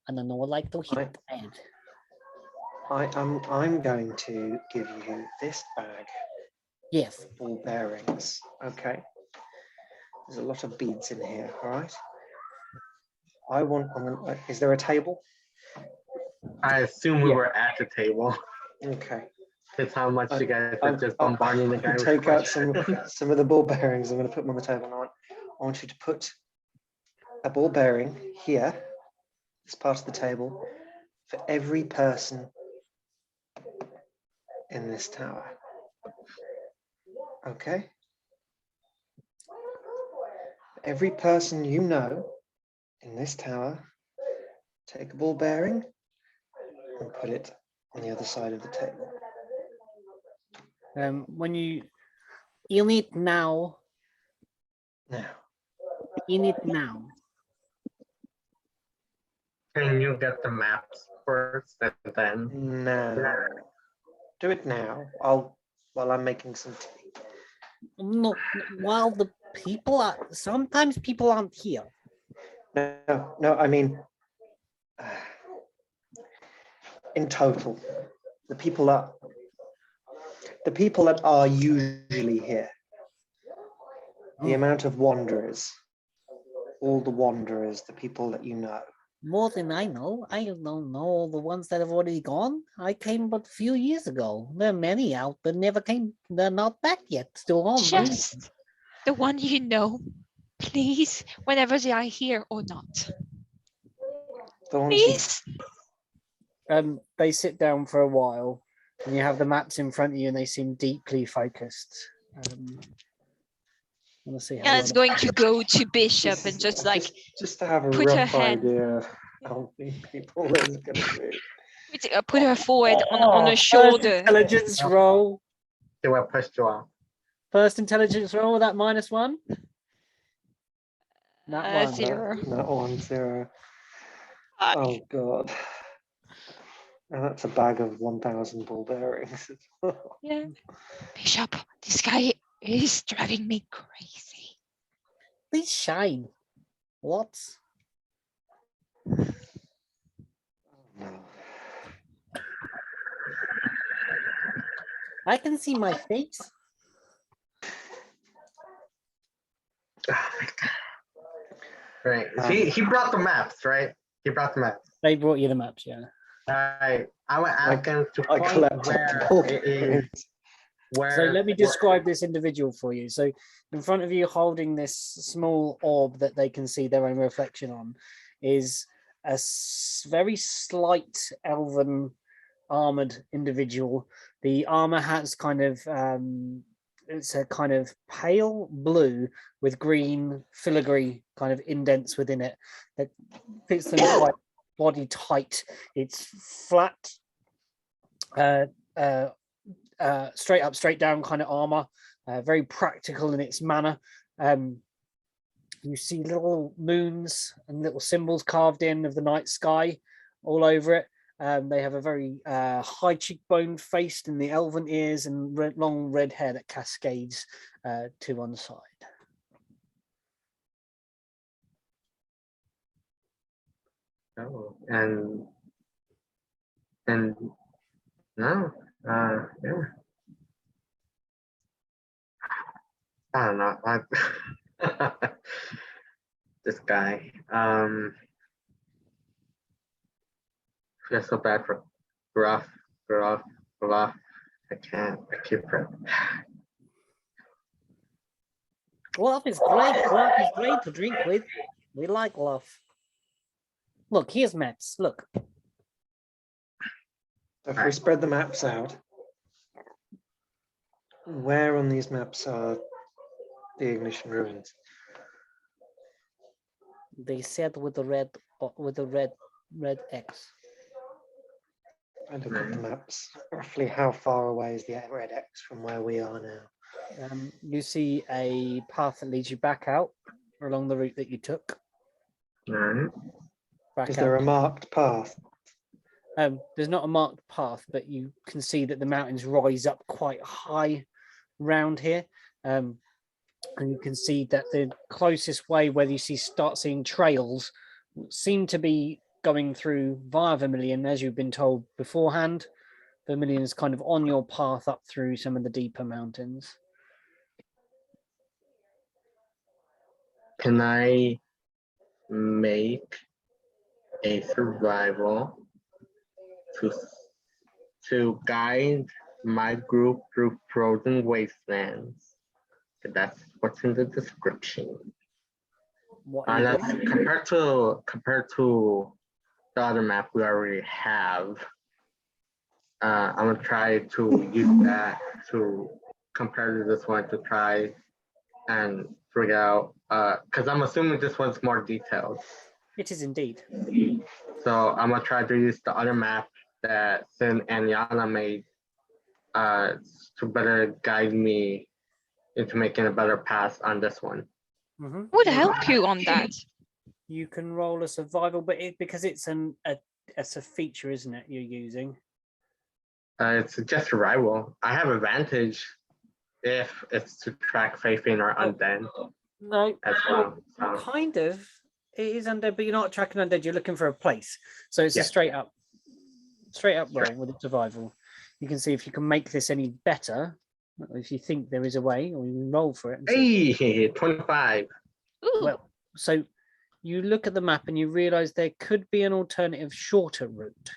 [SPEAKER 2] And I know I like to hit
[SPEAKER 1] Right.
[SPEAKER 2] the bad.
[SPEAKER 1] I'm going to give you this bag
[SPEAKER 2] Yes.
[SPEAKER 1] of ball bearings. Okay. There's a lot of beads in here. All right. Is there a table?
[SPEAKER 4] I assume we
[SPEAKER 2] Yeah.
[SPEAKER 4] were at the table.
[SPEAKER 1] Okay.
[SPEAKER 4] It's how much you guys are just
[SPEAKER 1] I'll
[SPEAKER 4] bombarding the guy with
[SPEAKER 1] take out
[SPEAKER 4] questions.
[SPEAKER 1] some of the ball bearings. I'm going to put them on the table. And I want you to put a ball bearing here, this part of the table, for every person in this tower. Okay? Every person you know in this tower, take a ball bearing and put it on the other side of the table.
[SPEAKER 2] When you need now.
[SPEAKER 1] Now,
[SPEAKER 2] You need now.
[SPEAKER 4] Can you get the maps first and then?
[SPEAKER 1] now. Do it now. While I'm making some tea.
[SPEAKER 2] No, while the people are, sometimes people aren't here.
[SPEAKER 1] No, I mean, in total, the people that are usually here, the amount of wanderers, all the wanderers, the people that you know.
[SPEAKER 2] More than I know. I don't know all the ones that have already gone. I came but a few years ago. There are many out that never came. They're not back yet. Still on.
[SPEAKER 3] just the one you know, please, whenever they are here or not.
[SPEAKER 1] The ones you
[SPEAKER 3] Please.
[SPEAKER 2] They sit down for a while, and you have the maps in front of you, and they seem deeply focused. Let's see.
[SPEAKER 3] Yeah, it's going to go to Bishop and just like
[SPEAKER 1] just to have a
[SPEAKER 3] put her
[SPEAKER 1] rough
[SPEAKER 3] hand-
[SPEAKER 1] idea of how many people there's going to be.
[SPEAKER 3] put her forward on her
[SPEAKER 2] First
[SPEAKER 3] shoulder.
[SPEAKER 2] intelligence roll.
[SPEAKER 4] They were pushed you off.
[SPEAKER 2] First intelligence roll with that -1. Not one.
[SPEAKER 3] 0.
[SPEAKER 1] Not 1, 0. Oh God. And that's a bag of 1,000 ball bearings.
[SPEAKER 3] Yeah. Bishop, this guy is driving me crazy.
[SPEAKER 2] Please shine. What?
[SPEAKER 1] No.
[SPEAKER 2] I can see my face.
[SPEAKER 4] Right. He brought the maps, right? He brought the maps.
[SPEAKER 2] They brought you the maps, yeah.
[SPEAKER 4] I would ask him to
[SPEAKER 1] I
[SPEAKER 4] point
[SPEAKER 1] collect
[SPEAKER 4] where
[SPEAKER 1] ball
[SPEAKER 4] it is.
[SPEAKER 1] bearings.
[SPEAKER 4] Where,
[SPEAKER 2] So let me describe this individual for you. So in front of you, holding this small orb that they can see their own reflection on, is a very slight elven armored individual. The armor has kind of it's a kind of pale blue with green filigree kind of indents within it that fits them quite body tight. It's flat, straight up, straight down kind of armor, very practical in its manner. You see little moons and little symbols carved in of the night sky all over it. They have a very high cheekbone face and the elven ears and long red hair that cascades to one side.
[SPEAKER 4] Oh, and no, yeah. I don't know. This guy. Feel so bad for Gruff. I can't. I keep it.
[SPEAKER 2] Love is great. Love is great to drink with. We like love. Look, here's maps. Look.
[SPEAKER 1] If we spread the maps out, where on these maps are the Ignition ruins?
[SPEAKER 2] They said with the red X.
[SPEAKER 1] I look at the maps. Roughly how far away is the red X from where we are now?
[SPEAKER 2] You see a path that leads you back out along the route that you took.
[SPEAKER 4] Alright.
[SPEAKER 2] Back
[SPEAKER 1] Is there
[SPEAKER 2] out.
[SPEAKER 1] a marked path?
[SPEAKER 2] There's not a marked path, but you can see that the mountains rise up quite high round here. And you can see that the closest way where you start seeing trails seem to be going through via Vermilion, as you've been told beforehand. Vermilion is kind of on your path up through some of the deeper mountains.
[SPEAKER 4] Can I make a survival to guide my group through frozen wastelands? That's what's in the description. Compared to the other map we already have, I'm gonna try to use that to compare to this one to try and figure out, because I'm assuming this one's more detailed.
[SPEAKER 2] It is indeed.
[SPEAKER 4] So I'm gonna try to use the other map that Sin and Yana made to better guide me into making a better pass on this one.
[SPEAKER 3] Would help you on that.
[SPEAKER 2] You can roll a survival, but because it's a feature, isn't it? You're using.
[SPEAKER 4] It's just survival. I have advantage if it's to track Faithing or Undead
[SPEAKER 2] No,
[SPEAKER 4] as well. So.
[SPEAKER 2] kind of. It is undead, but you're not tracking undead. You're looking for a place, so it's a straight up roll with survival. You can see if you can make this any better. If you think there is a way, or you can roll for it.
[SPEAKER 4] Hey, 25.
[SPEAKER 3] Ooh.
[SPEAKER 2] Well, so you look at the map and you realize there could be an alternative shorter route.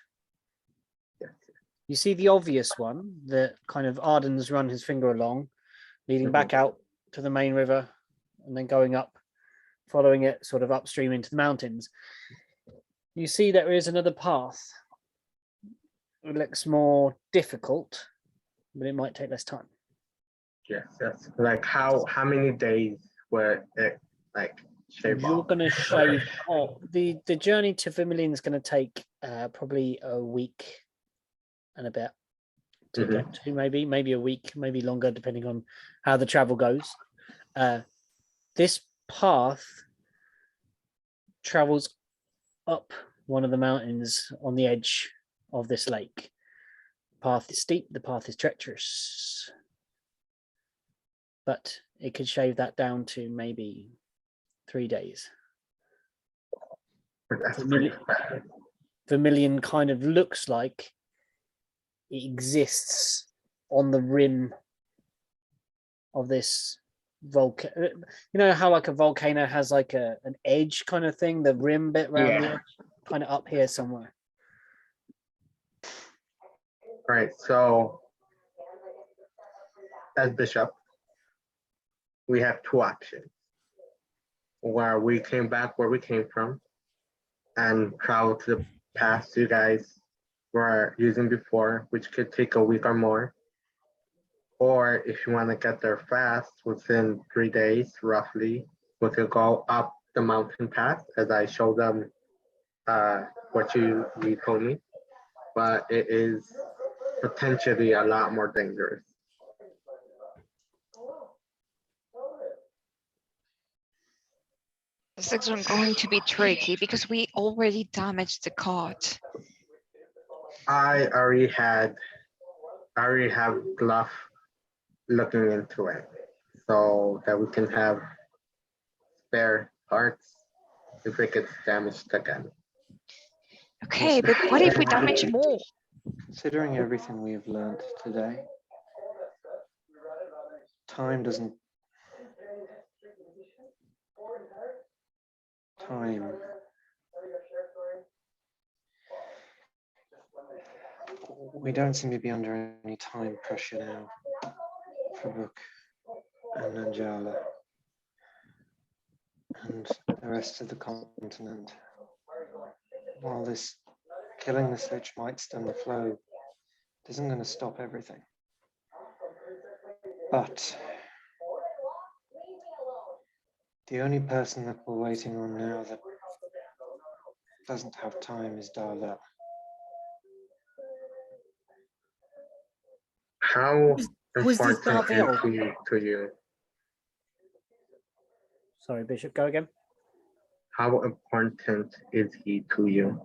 [SPEAKER 4] Yes.
[SPEAKER 2] You see the obvious one that kind of Arden's run his finger along, leading back out to the main river and then going up, following it sort of upstream into the mountains. You see there is another path. It looks more difficult, but it might take less time.
[SPEAKER 4] Yes. Like how many days were it like shave
[SPEAKER 2] You're
[SPEAKER 4] off?
[SPEAKER 2] going to shave off. The journey to Vermilion is going to take probably a week and a bit to get to, maybe a week, maybe longer, depending on how the travel goes. This path travels up one of the mountains on the edge of this lake. The path is steep, the path is treacherous, but it could shave that down to maybe 3 days. Vermilion kind of looks like it exists on the rim of this volcano. You know how like a volcano has like an edge kind of thing, the rim bit around the edge, kind of up here somewhere.
[SPEAKER 4] Right. So as Bishop, we have two options. Where we came back where we came from and travel to the path you guys were using before, which could take a week or more. Or if you want to get there fast, within 3 days, roughly, we could go up the mountain path as I showed them what you told me. But it is potentially a lot more dangerous.
[SPEAKER 3] This is going to be tricky because we already damaged the cart.
[SPEAKER 4] I already have Bluff looking into it so that we can have spare parts if it gets damaged again.
[SPEAKER 3] Okay, but what if we damage more?
[SPEAKER 1] Considering everything we have learned today, time doesn't. Time. We don't seem to be under any time pressure now for Rook and Nanjala and the rest of the continent. While this killing the switch might stem the flow, it isn't going to stop everything. But the only person that we're waiting on now that doesn't have time is Darla.
[SPEAKER 4] How
[SPEAKER 2] Who's this
[SPEAKER 4] important
[SPEAKER 2] Darville?
[SPEAKER 4] is he to you?
[SPEAKER 2] Sorry, Bishop, go again.
[SPEAKER 4] How important is he to you?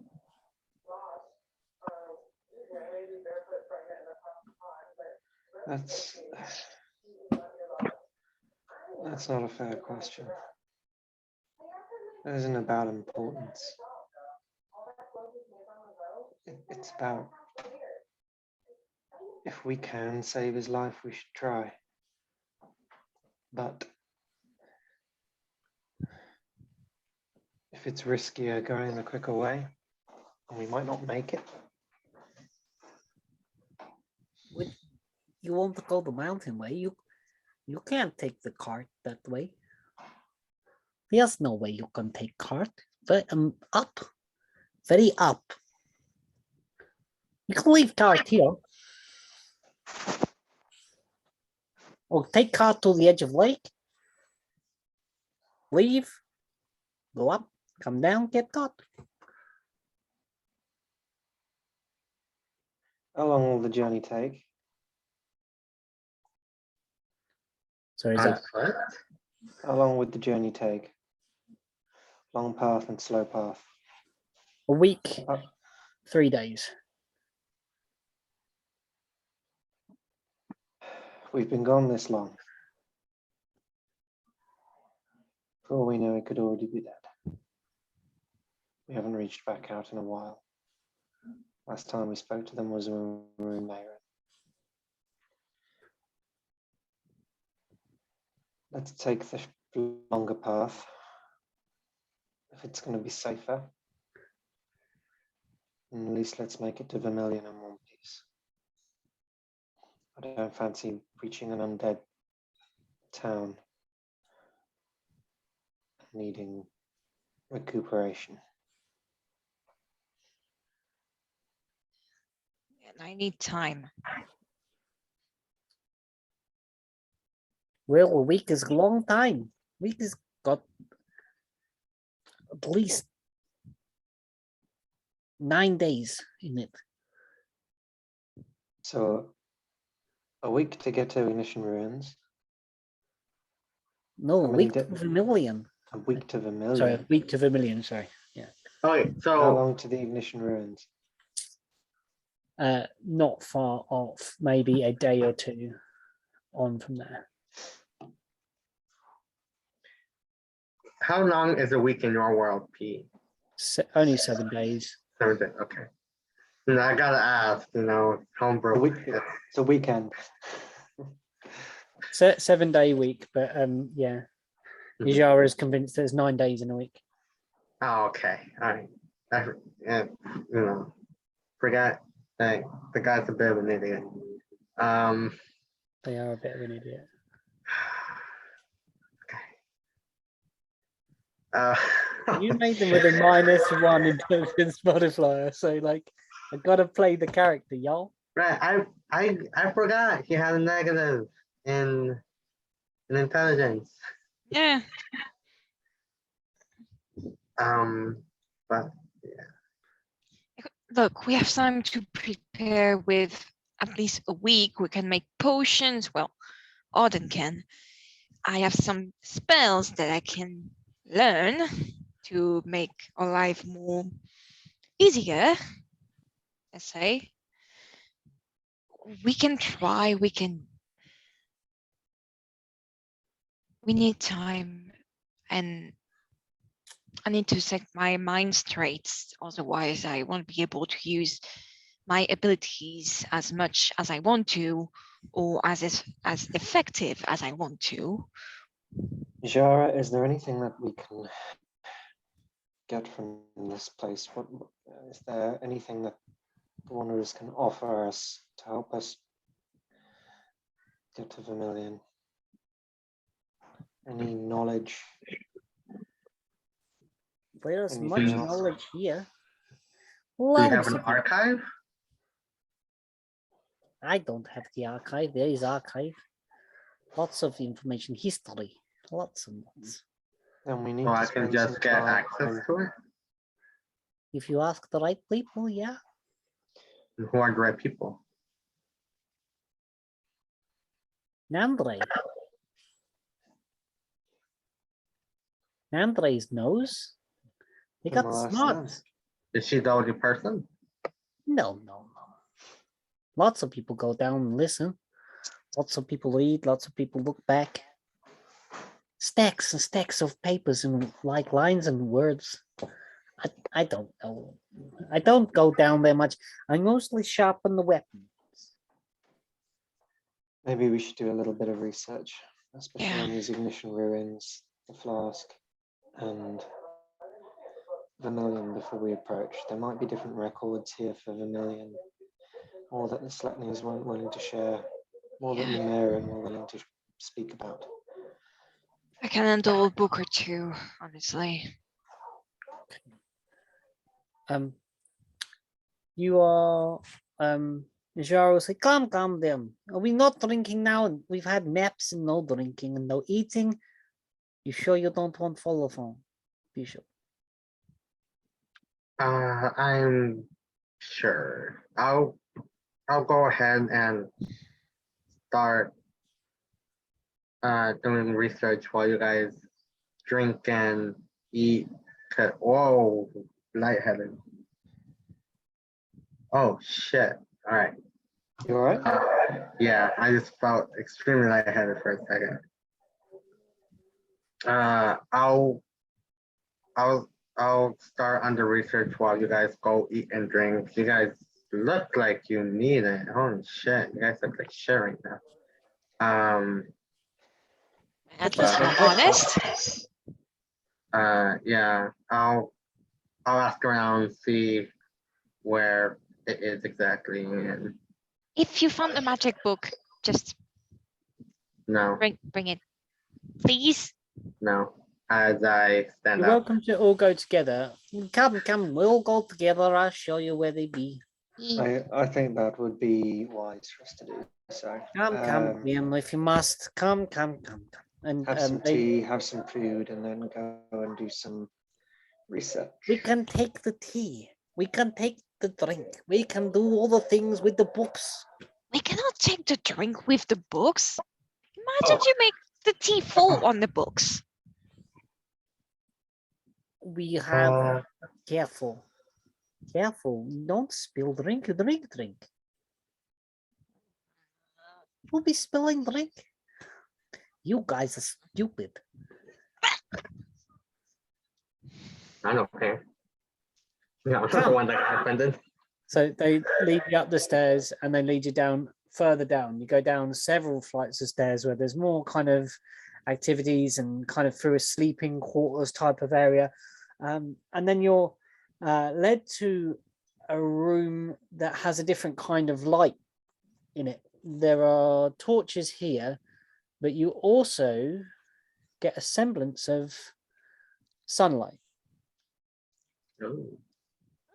[SPEAKER 1] That's not a fair question. It isn't about importance. It's about if we can save his life, we should try. But if it's riskier going the quicker way, and we might not make it.
[SPEAKER 2] You want to go the mountain way? You can't take the cart that way. There's no way you can take cart. But up, very up. You can leave cart here, or take cart to the edge of lake. Leave, go up, come down, get cart.
[SPEAKER 1] How long will the journey take?
[SPEAKER 2] Sorry, is
[SPEAKER 4] On
[SPEAKER 2] that
[SPEAKER 4] foot?
[SPEAKER 1] How long would the journey take? Long path and slow path.
[SPEAKER 2] a week,
[SPEAKER 1] Uh,
[SPEAKER 2] 3 days?
[SPEAKER 1] We've been gone this long. For all we know, it could already be dead. We haven't reached back out in a while. Last time we spoke to them was when we were in Mayron. Let's take the longer path, if it's going to be safer. And at least let's make it to Vermilion in one piece. I don't fancy reaching an undead town needing recuperation.
[SPEAKER 3] And I need time.
[SPEAKER 2] Well, a week is a long time. Week has got at least 9 days in it.
[SPEAKER 1] So a week to get to Ignition Ruins.
[SPEAKER 2] No,
[SPEAKER 1] How
[SPEAKER 2] a
[SPEAKER 1] many
[SPEAKER 2] week to
[SPEAKER 1] days?
[SPEAKER 2] Vermilion.
[SPEAKER 1] A week to Vermilion.
[SPEAKER 2] Sorry, a week to Vermilion, sorry. Yeah.
[SPEAKER 4] Okay,
[SPEAKER 1] How
[SPEAKER 4] so
[SPEAKER 1] long to the Ignition Ruins?
[SPEAKER 2] Not far off, maybe a day or two on from there.
[SPEAKER 4] how long is a week in your world, P?
[SPEAKER 2] Only 7 days.
[SPEAKER 4] 7 days, okay. And I gotta ask, homebrew.
[SPEAKER 1] It's a weekend.
[SPEAKER 2] 7 day week, but yeah.
[SPEAKER 4] Mhm.
[SPEAKER 2] Ijara is convinced there's 9 days in a week.
[SPEAKER 4] Oh, okay, all right. Forgot, the guy's a bit of an idiot.
[SPEAKER 2] They are a bit of an idiot. You made them with a -1 intelligence modifier, so like I gotta play the character, y'all.
[SPEAKER 4] Right, I forgot he had a negative in intelligence.
[SPEAKER 3] Yeah.
[SPEAKER 4] But
[SPEAKER 3] Look, we have time to prepare with at least a week. We can make potions. Well, Auden can. I have some spells that I can learn to make our life more easier, let's say, we can try, we need time, and I need to set my mind straight. Otherwise, I won't be able to use my abilities as much as I want to, or as effective as I want to.
[SPEAKER 1] Jara, is there anything that we can get from this place? What is there anything that the Wanderers can offer us to help us get to Vermilion? Any knowledge?
[SPEAKER 2] There's
[SPEAKER 1] Anything
[SPEAKER 2] much
[SPEAKER 1] else?
[SPEAKER 2] knowledge here.
[SPEAKER 4] Do you have
[SPEAKER 2] Loads
[SPEAKER 4] an
[SPEAKER 2] of it.
[SPEAKER 4] archive?
[SPEAKER 2] I don't have the archive. There is archive. Lots of information, history, lots and lots.
[SPEAKER 1] Then we need
[SPEAKER 4] Or
[SPEAKER 1] to
[SPEAKER 4] I can
[SPEAKER 1] spend
[SPEAKER 4] just
[SPEAKER 1] some
[SPEAKER 4] get
[SPEAKER 1] time.
[SPEAKER 4] access to it?
[SPEAKER 2] If you ask the right people, yeah.
[SPEAKER 4] Who are the right people?
[SPEAKER 2] Nandre. Nandre's knows. They got
[SPEAKER 1] Well, that's
[SPEAKER 2] smart.
[SPEAKER 1] nice.
[SPEAKER 4] Is she the only person?
[SPEAKER 2] No. Lots of people go down and listen. Lots of people read. Lots of people look back. Stacks and stacks of papers and like lines and words. I don't know. I don't go down there much. I mostly sharpen the weapon.
[SPEAKER 1] Maybe we should do a little bit of research, especially
[SPEAKER 3] Yeah.
[SPEAKER 1] on these ignition ruins, the flask, and Vermilion before we approach. There might be different records here for Vermilion, or that the Sletnians weren't willing to share, more that the Marian were willing to speak about.
[SPEAKER 3] I can handle a book or two, honestly.
[SPEAKER 2] You are Jaro will say, calm them. Are we not drinking now? We've had maps and no drinking and no eating. You sure you don't want follow phone, Bishop?
[SPEAKER 4] I'm sure. I'll go ahead and start doing research while you guys drink and eat. Whoa, lightheaded. Oh shit! All right.
[SPEAKER 1] You all right?
[SPEAKER 4] Yeah, I just felt extremely lightheaded for a second. I'll start on the research while you guys go eat and drink. You guys look like you need it. Holy shit! You guys look like shit right now.
[SPEAKER 3] At least you're honest.
[SPEAKER 4] Yeah, I'll ask around, see where it is exactly, and
[SPEAKER 3] If you found a magic book, just
[SPEAKER 4] no,
[SPEAKER 3] bring it, please.
[SPEAKER 4] no. As I stand
[SPEAKER 2] You're
[SPEAKER 4] up,
[SPEAKER 2] welcome to all go together. Come, we'll all go together. I'll show you where they be.
[SPEAKER 1] I think that would be wise for us to do. So
[SPEAKER 2] Come, Liam, if you must. Come. And
[SPEAKER 1] have some tea, have some food, and then go and do some research.
[SPEAKER 2] we can take the tea. We can take the drink. We can do all the things with the books.
[SPEAKER 3] We cannot take the drink with the books. Imagine you make the tea fall on the books.
[SPEAKER 2] We have careful. Don't spill drink. Drink. We'll be spilling drink. You guys are stupid.
[SPEAKER 4] I'm okay. Yeah, I'm the one that got offended.
[SPEAKER 2] So they lead you up the stairs and then lead you down further down. You go down several flights of stairs where there's more kind of activities and kind of through a sleeping quarters type of area. And then you're led to a room that has a different kind of light in it. There are torches here, but you also get a semblance of sunlight.
[SPEAKER 4] Ooh.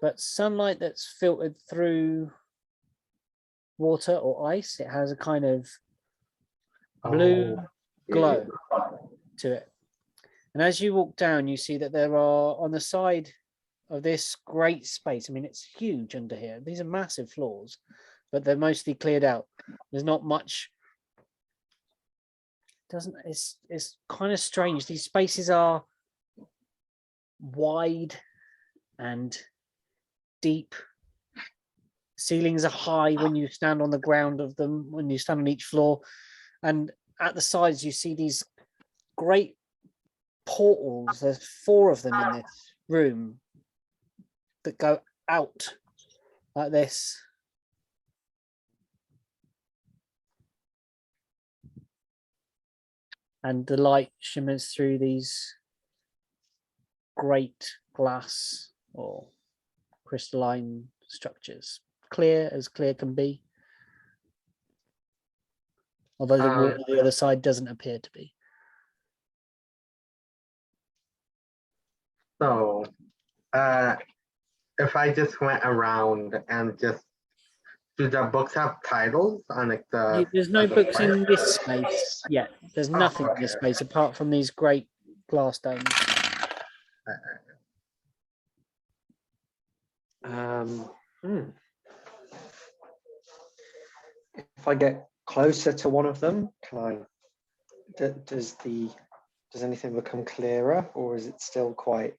[SPEAKER 2] But sunlight that's filtered through water or ice. It has a kind of blue glow to it. And as you walk down, you see that there are on the side of this great space. I mean, it's huge under here. These are massive floors, but they're mostly cleared out. There's not much. It's kind of strange. These spaces are wide and deep. Ceilings are high when you stand on the ground of them, when you stand on each floor. And at the sides, you see these great portals. There's 4 of them in this room that go out like this. And the light shimmers through these great glass or crystalline structures, clear as clear can be. Although the water on the other side doesn't appear to be.
[SPEAKER 4] So, if I just went around and just, do the books have titles on like the?
[SPEAKER 2] There's no
[SPEAKER 4] on the
[SPEAKER 2] books
[SPEAKER 4] front?
[SPEAKER 2] in this space yet. There's nothing in this
[SPEAKER 4] okay.
[SPEAKER 2] space apart from these great glass domes.
[SPEAKER 1] If I get closer to one of them, can I? Does anything become clearer, or is it still quite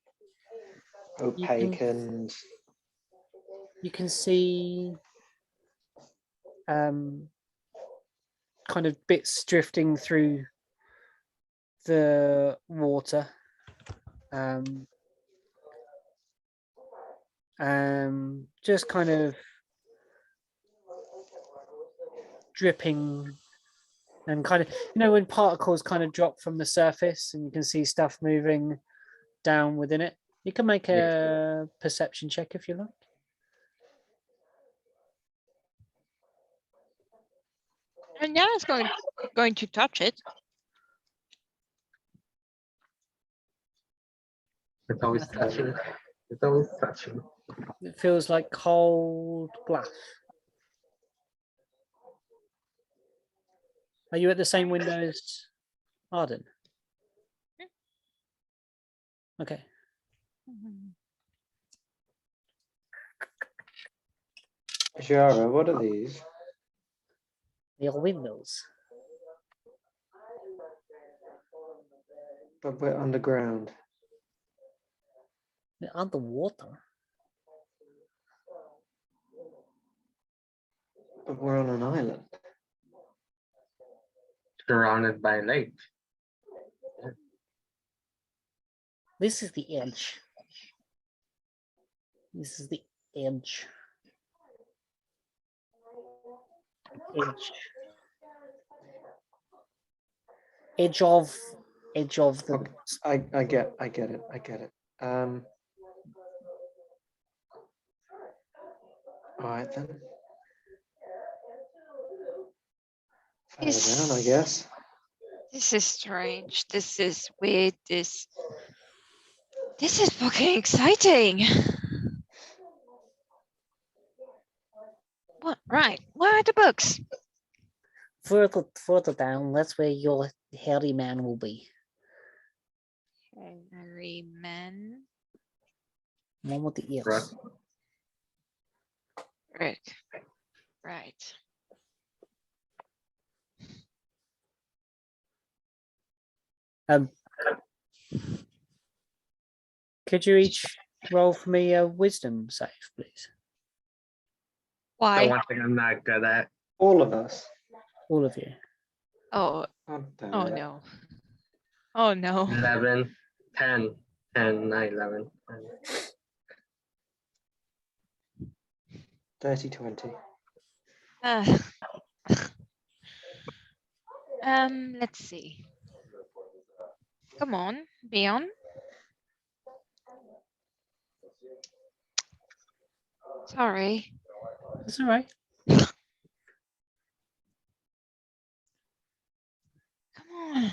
[SPEAKER 1] opaque and?
[SPEAKER 2] You can see kind of bits drifting through the water. Just kind of dripping and kind of, when particles kind of drop from the surface and you can see stuff moving down within it. You can make a perception check if you like.
[SPEAKER 3] And yeah, it's going to touch it.
[SPEAKER 4] It's always touching. It's always touching.
[SPEAKER 2] It feels like cold glass. Are you at the same window as Arden? Okay.
[SPEAKER 1] Jara, what are these?
[SPEAKER 2] They are windows.
[SPEAKER 1] But we're underground.
[SPEAKER 2] They're underwater.
[SPEAKER 1] But we're on an island.
[SPEAKER 4] Surrounded by lake.
[SPEAKER 2] This is the edge. This is the edge. Edge of the.
[SPEAKER 1] Okay. I get it. All right then. Further down, I guess.
[SPEAKER 3] This is strange. This is weird. This is fucking exciting. What? Right. Where are the books?
[SPEAKER 2] Further down, that's where your hairy man will be.
[SPEAKER 3] Hairy man.
[SPEAKER 2] One with the ears.
[SPEAKER 3] Right. Right.
[SPEAKER 2] Could you each roll for me a wisdom save, please?
[SPEAKER 4] The
[SPEAKER 3] Why?
[SPEAKER 4] one thing I'm not good at.
[SPEAKER 1] All of us.
[SPEAKER 2] All of you.
[SPEAKER 3] Oh.
[SPEAKER 1] God damn
[SPEAKER 3] Oh
[SPEAKER 1] it.
[SPEAKER 3] no. Oh no.
[SPEAKER 4] 11, 10, 10, 9, 11.
[SPEAKER 1] 30-20.
[SPEAKER 3] Let's see. Come on, Beyond. Sorry.
[SPEAKER 2] That's all right.
[SPEAKER 3] Come on.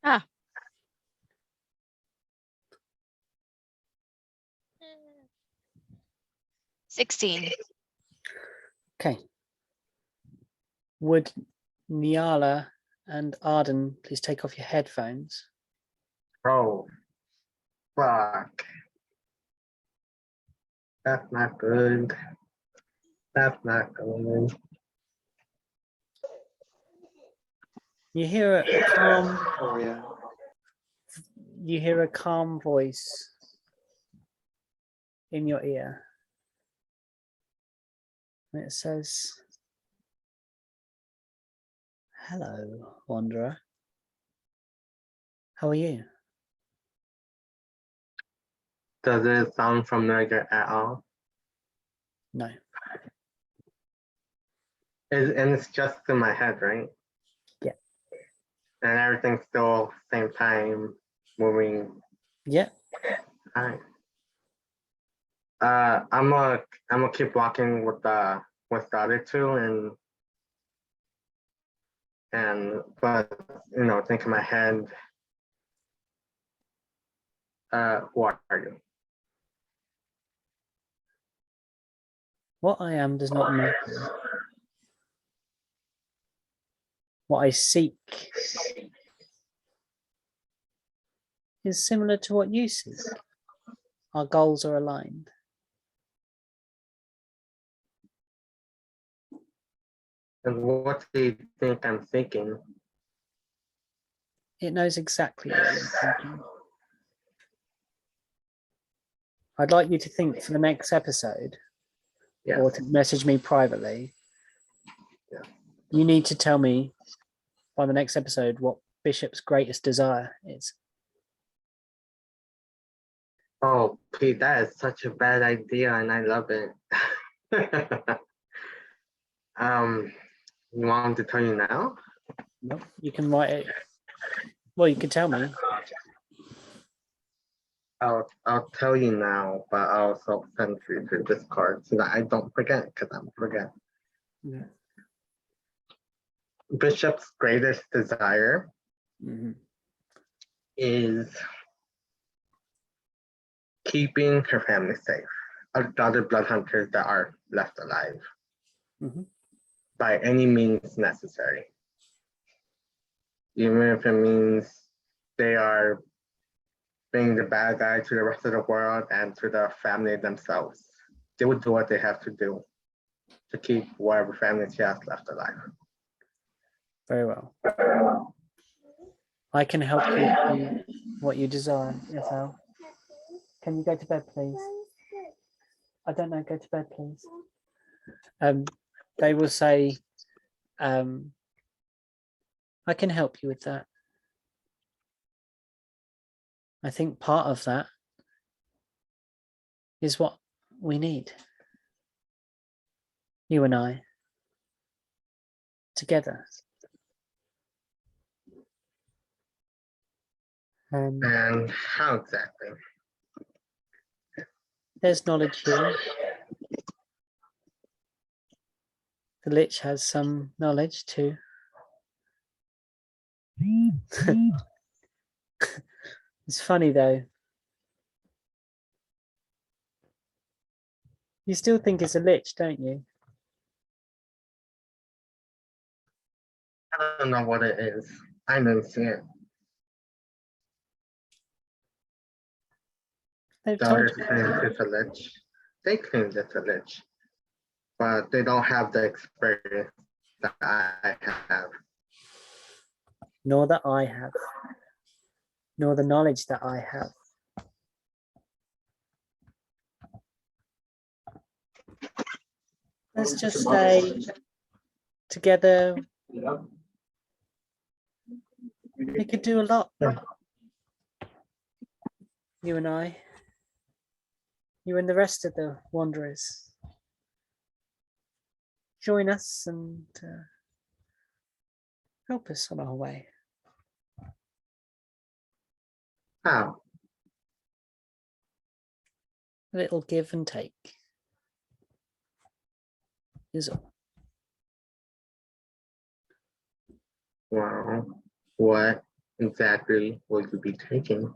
[SPEAKER 3] Ah. Mm. 16.
[SPEAKER 2] Okay. Would Nyala and Arden please take off your headphones?
[SPEAKER 4] Oh, fuck. That's not good. That's not good.
[SPEAKER 2] You hear a calm,
[SPEAKER 1] Oh yeah.
[SPEAKER 2] you hear a calm voice in your ear. And it says, "Hello, wanderer. How are you?"
[SPEAKER 4] Does it sound familiar at all?
[SPEAKER 2] No.
[SPEAKER 4] And it's just in my head, right?
[SPEAKER 2] Yeah.
[SPEAKER 4] And everything's still same time moving.
[SPEAKER 2] Yeah.
[SPEAKER 4] All right. I'm gonna keep walking with the other two but think in my head, who are you?
[SPEAKER 2] What I am does not matter. What I seek is similar to what you seek. Our goals are aligned.
[SPEAKER 4] And what do you think I'm thinking?
[SPEAKER 2] It knows exactly what you're thinking. I'd like you to think for the next episode,
[SPEAKER 4] Yes.
[SPEAKER 2] or to message me privately.
[SPEAKER 4] Yeah.
[SPEAKER 2] You need to tell me by the next episode what Bishop's greatest desire is.
[SPEAKER 4] Oh, Pete, that is such a bad idea, and I love it. You want me to tell you now?
[SPEAKER 2] No, you can write it. Well, you can tell me.
[SPEAKER 4] I'll tell you now, but I'll also send you to this card so that I don't forget, because I'm forget.
[SPEAKER 2] Yeah.
[SPEAKER 4] Bishop's greatest desire is keeping her family safe. The other blood hunters that are left alive by any means necessary. Even if it means they are being the bad guy to the rest of the world and to the family themselves. They would do what they have to do to keep whatever family she has left alive.
[SPEAKER 2] Very well. I can help you do what you desire, Ethel. Can you go to bed, please? I don't know, go to bed, please. They will say, I can help you with that. I think part of that is what we need. You and I, together.
[SPEAKER 4] And how exactly?
[SPEAKER 2] There's knowledge here. The Lich has some knowledge too. It's funny though. You still think it's a Lich, don't you?
[SPEAKER 4] I don't know what it is. I didn't see it.
[SPEAKER 2] They've
[SPEAKER 4] The
[SPEAKER 2] told
[SPEAKER 4] other
[SPEAKER 2] you.
[SPEAKER 4] claims it's a lich. They claim it's a lich, but they don't have the experience that I have.
[SPEAKER 2] Nor that I have. Nor the knowledge that I have. Let's just stay together. We could do a lot. You and I. You and the rest of the wanderers. Join us and help us on our way.
[SPEAKER 4] How?
[SPEAKER 2] A little give and take is all.
[SPEAKER 4] Well, what exactly will you be taking?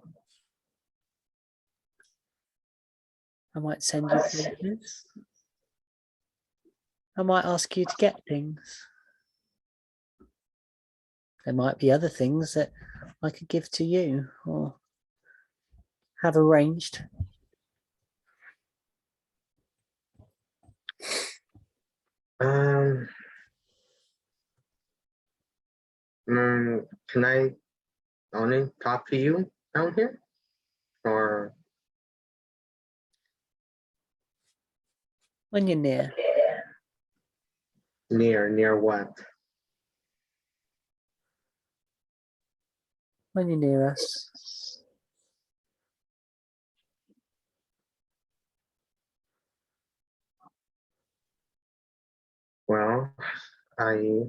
[SPEAKER 2] I might send you places. I might ask you to get things. There might be other things that I could give to you or have arranged.
[SPEAKER 4] Can I only talk to you down here? Or
[SPEAKER 2] When you're near.
[SPEAKER 4] near what?
[SPEAKER 2] When you're near us.
[SPEAKER 4] Well, I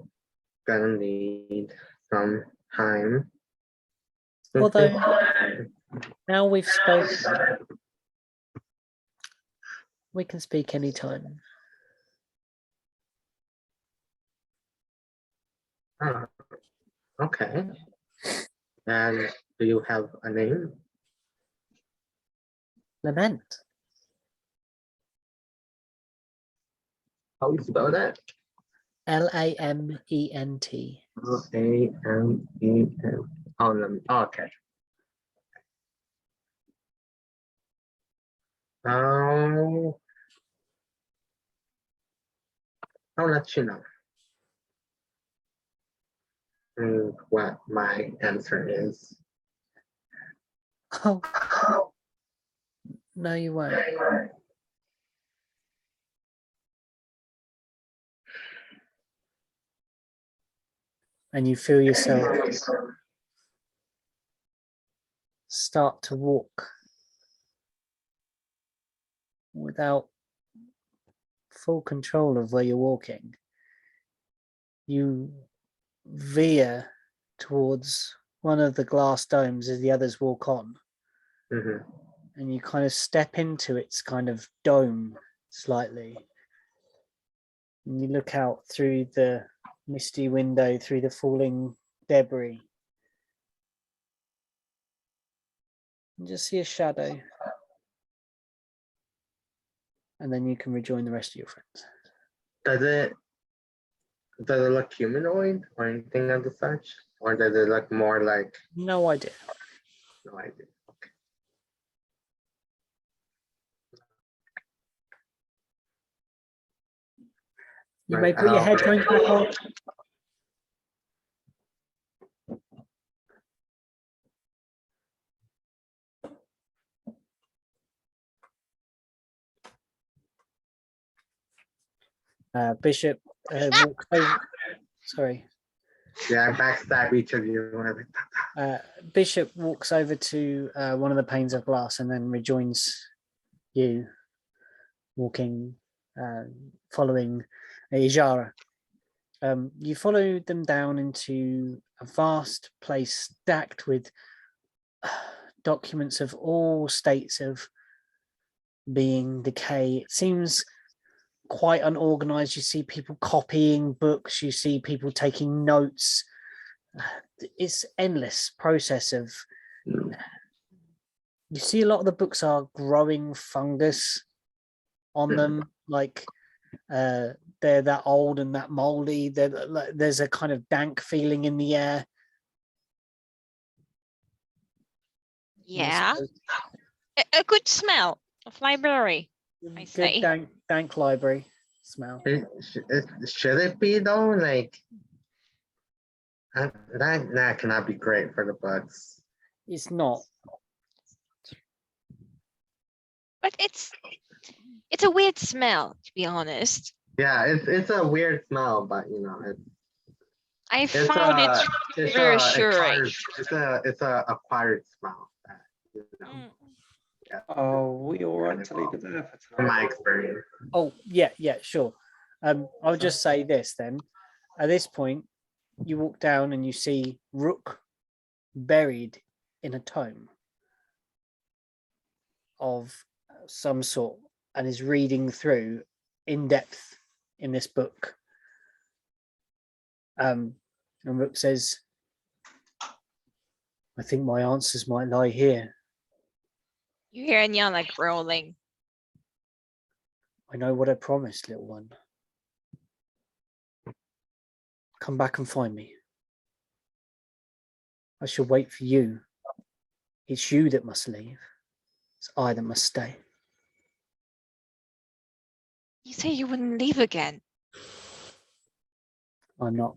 [SPEAKER 4] gonna need some time.
[SPEAKER 2] Although now we've spoken, we can speak anytime.
[SPEAKER 4] Ah, okay. And do you have a name?
[SPEAKER 2] Lament.
[SPEAKER 4] How you spell that?
[SPEAKER 2] Lament.
[SPEAKER 4] Lamen. Oh, okay. I'll let you know what my answer is.
[SPEAKER 2] Oh, no, you won't. And you feel yourself start to walk without full control of where you're walking. You veer towards one of the glass domes as the others walk on,
[SPEAKER 4] Mhm.
[SPEAKER 2] and you kind of step into its kind of dome slightly. And you look out through the misty window, through the falling debris, and just see a shadow. And then you can rejoin the rest of your friends.
[SPEAKER 4] Does it look humanoid or anything of the such? Or does it look more like
[SPEAKER 2] No idea.
[SPEAKER 4] no idea?
[SPEAKER 2] You
[SPEAKER 4] Right,
[SPEAKER 2] may put your headphones back on. Bishop walks over. Sorry.
[SPEAKER 4] Yeah, I backstab each of you.
[SPEAKER 2] Bishop walks over to one of the panes of glass and then rejoins you, walking, following Ijara. You follow them down into a vast place stacked with documents of all states of being, decay. It seems quite unorganized. You see people copying books, you see people taking notes. It's endless process of, you see a lot of the books are growing fungus on them, like they're that old and that moldy. There's a kind of dank feeling in the air.
[SPEAKER 3] Yeah. A good smell of library. I say.
[SPEAKER 2] Good dank library smell.
[SPEAKER 4] Should it be though? Like that cannot be great for the bugs.
[SPEAKER 2] It's not.
[SPEAKER 3] But it's a weird smell, to be honest.
[SPEAKER 4] Yeah, it's a weird smell, but you know
[SPEAKER 3] I found it reassuring.
[SPEAKER 4] It's a acquired smell. That, you know, yeah,
[SPEAKER 1] Are we all right to leave it there for
[SPEAKER 4] in
[SPEAKER 1] tonight?
[SPEAKER 4] my experience.
[SPEAKER 2] Oh yeah, sure. I'll just say this then. At this point, you walk down and you see Rook buried in a tome of some sort and is reading through in depth in this book. And Rook says, I think my answers might lie here.
[SPEAKER 3] You hear Anya like rolling.
[SPEAKER 2] I know what I promised, little one. Come back and find me. I shall wait for you. It's you that must leave. It's I that must stay.
[SPEAKER 3] You say you wouldn't leave again.
[SPEAKER 2] I'm not.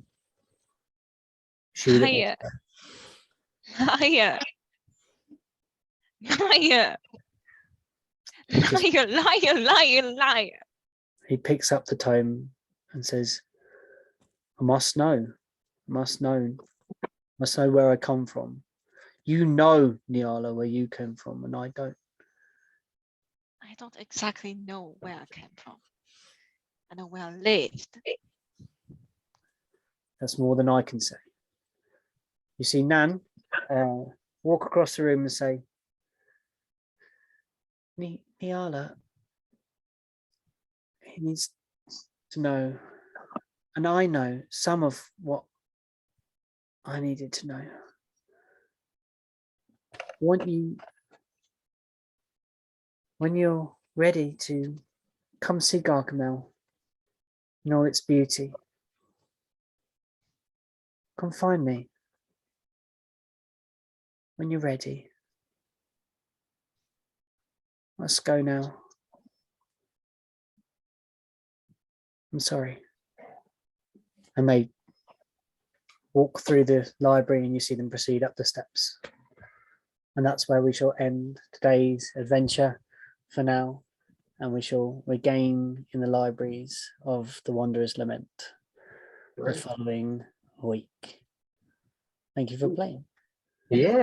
[SPEAKER 2] It's you that
[SPEAKER 3] Hiya. Hiya. Liar. Liar, liar, liar, liar.
[SPEAKER 2] He picks up the tome and says, I must know, must know where I come from. You know, Nyala, where you came from, and I don't.
[SPEAKER 3] I don't exactly know where I came from. I know where I lived.
[SPEAKER 2] That's more than I can say. You see Nan walk across the room and say, Nyala, he needs to know, and I know some of what I needed to know. When you're ready to come see Gargamel in all its beauty, come find me when you're ready. Let's go now. I'm sorry. And they walk through the library and you see them proceed up the steps. And that's where we shall end today's adventure for now. And we shall regain in the libraries of the Wanderer's Lament the following week. Thank you for playing.
[SPEAKER 4] Yeah.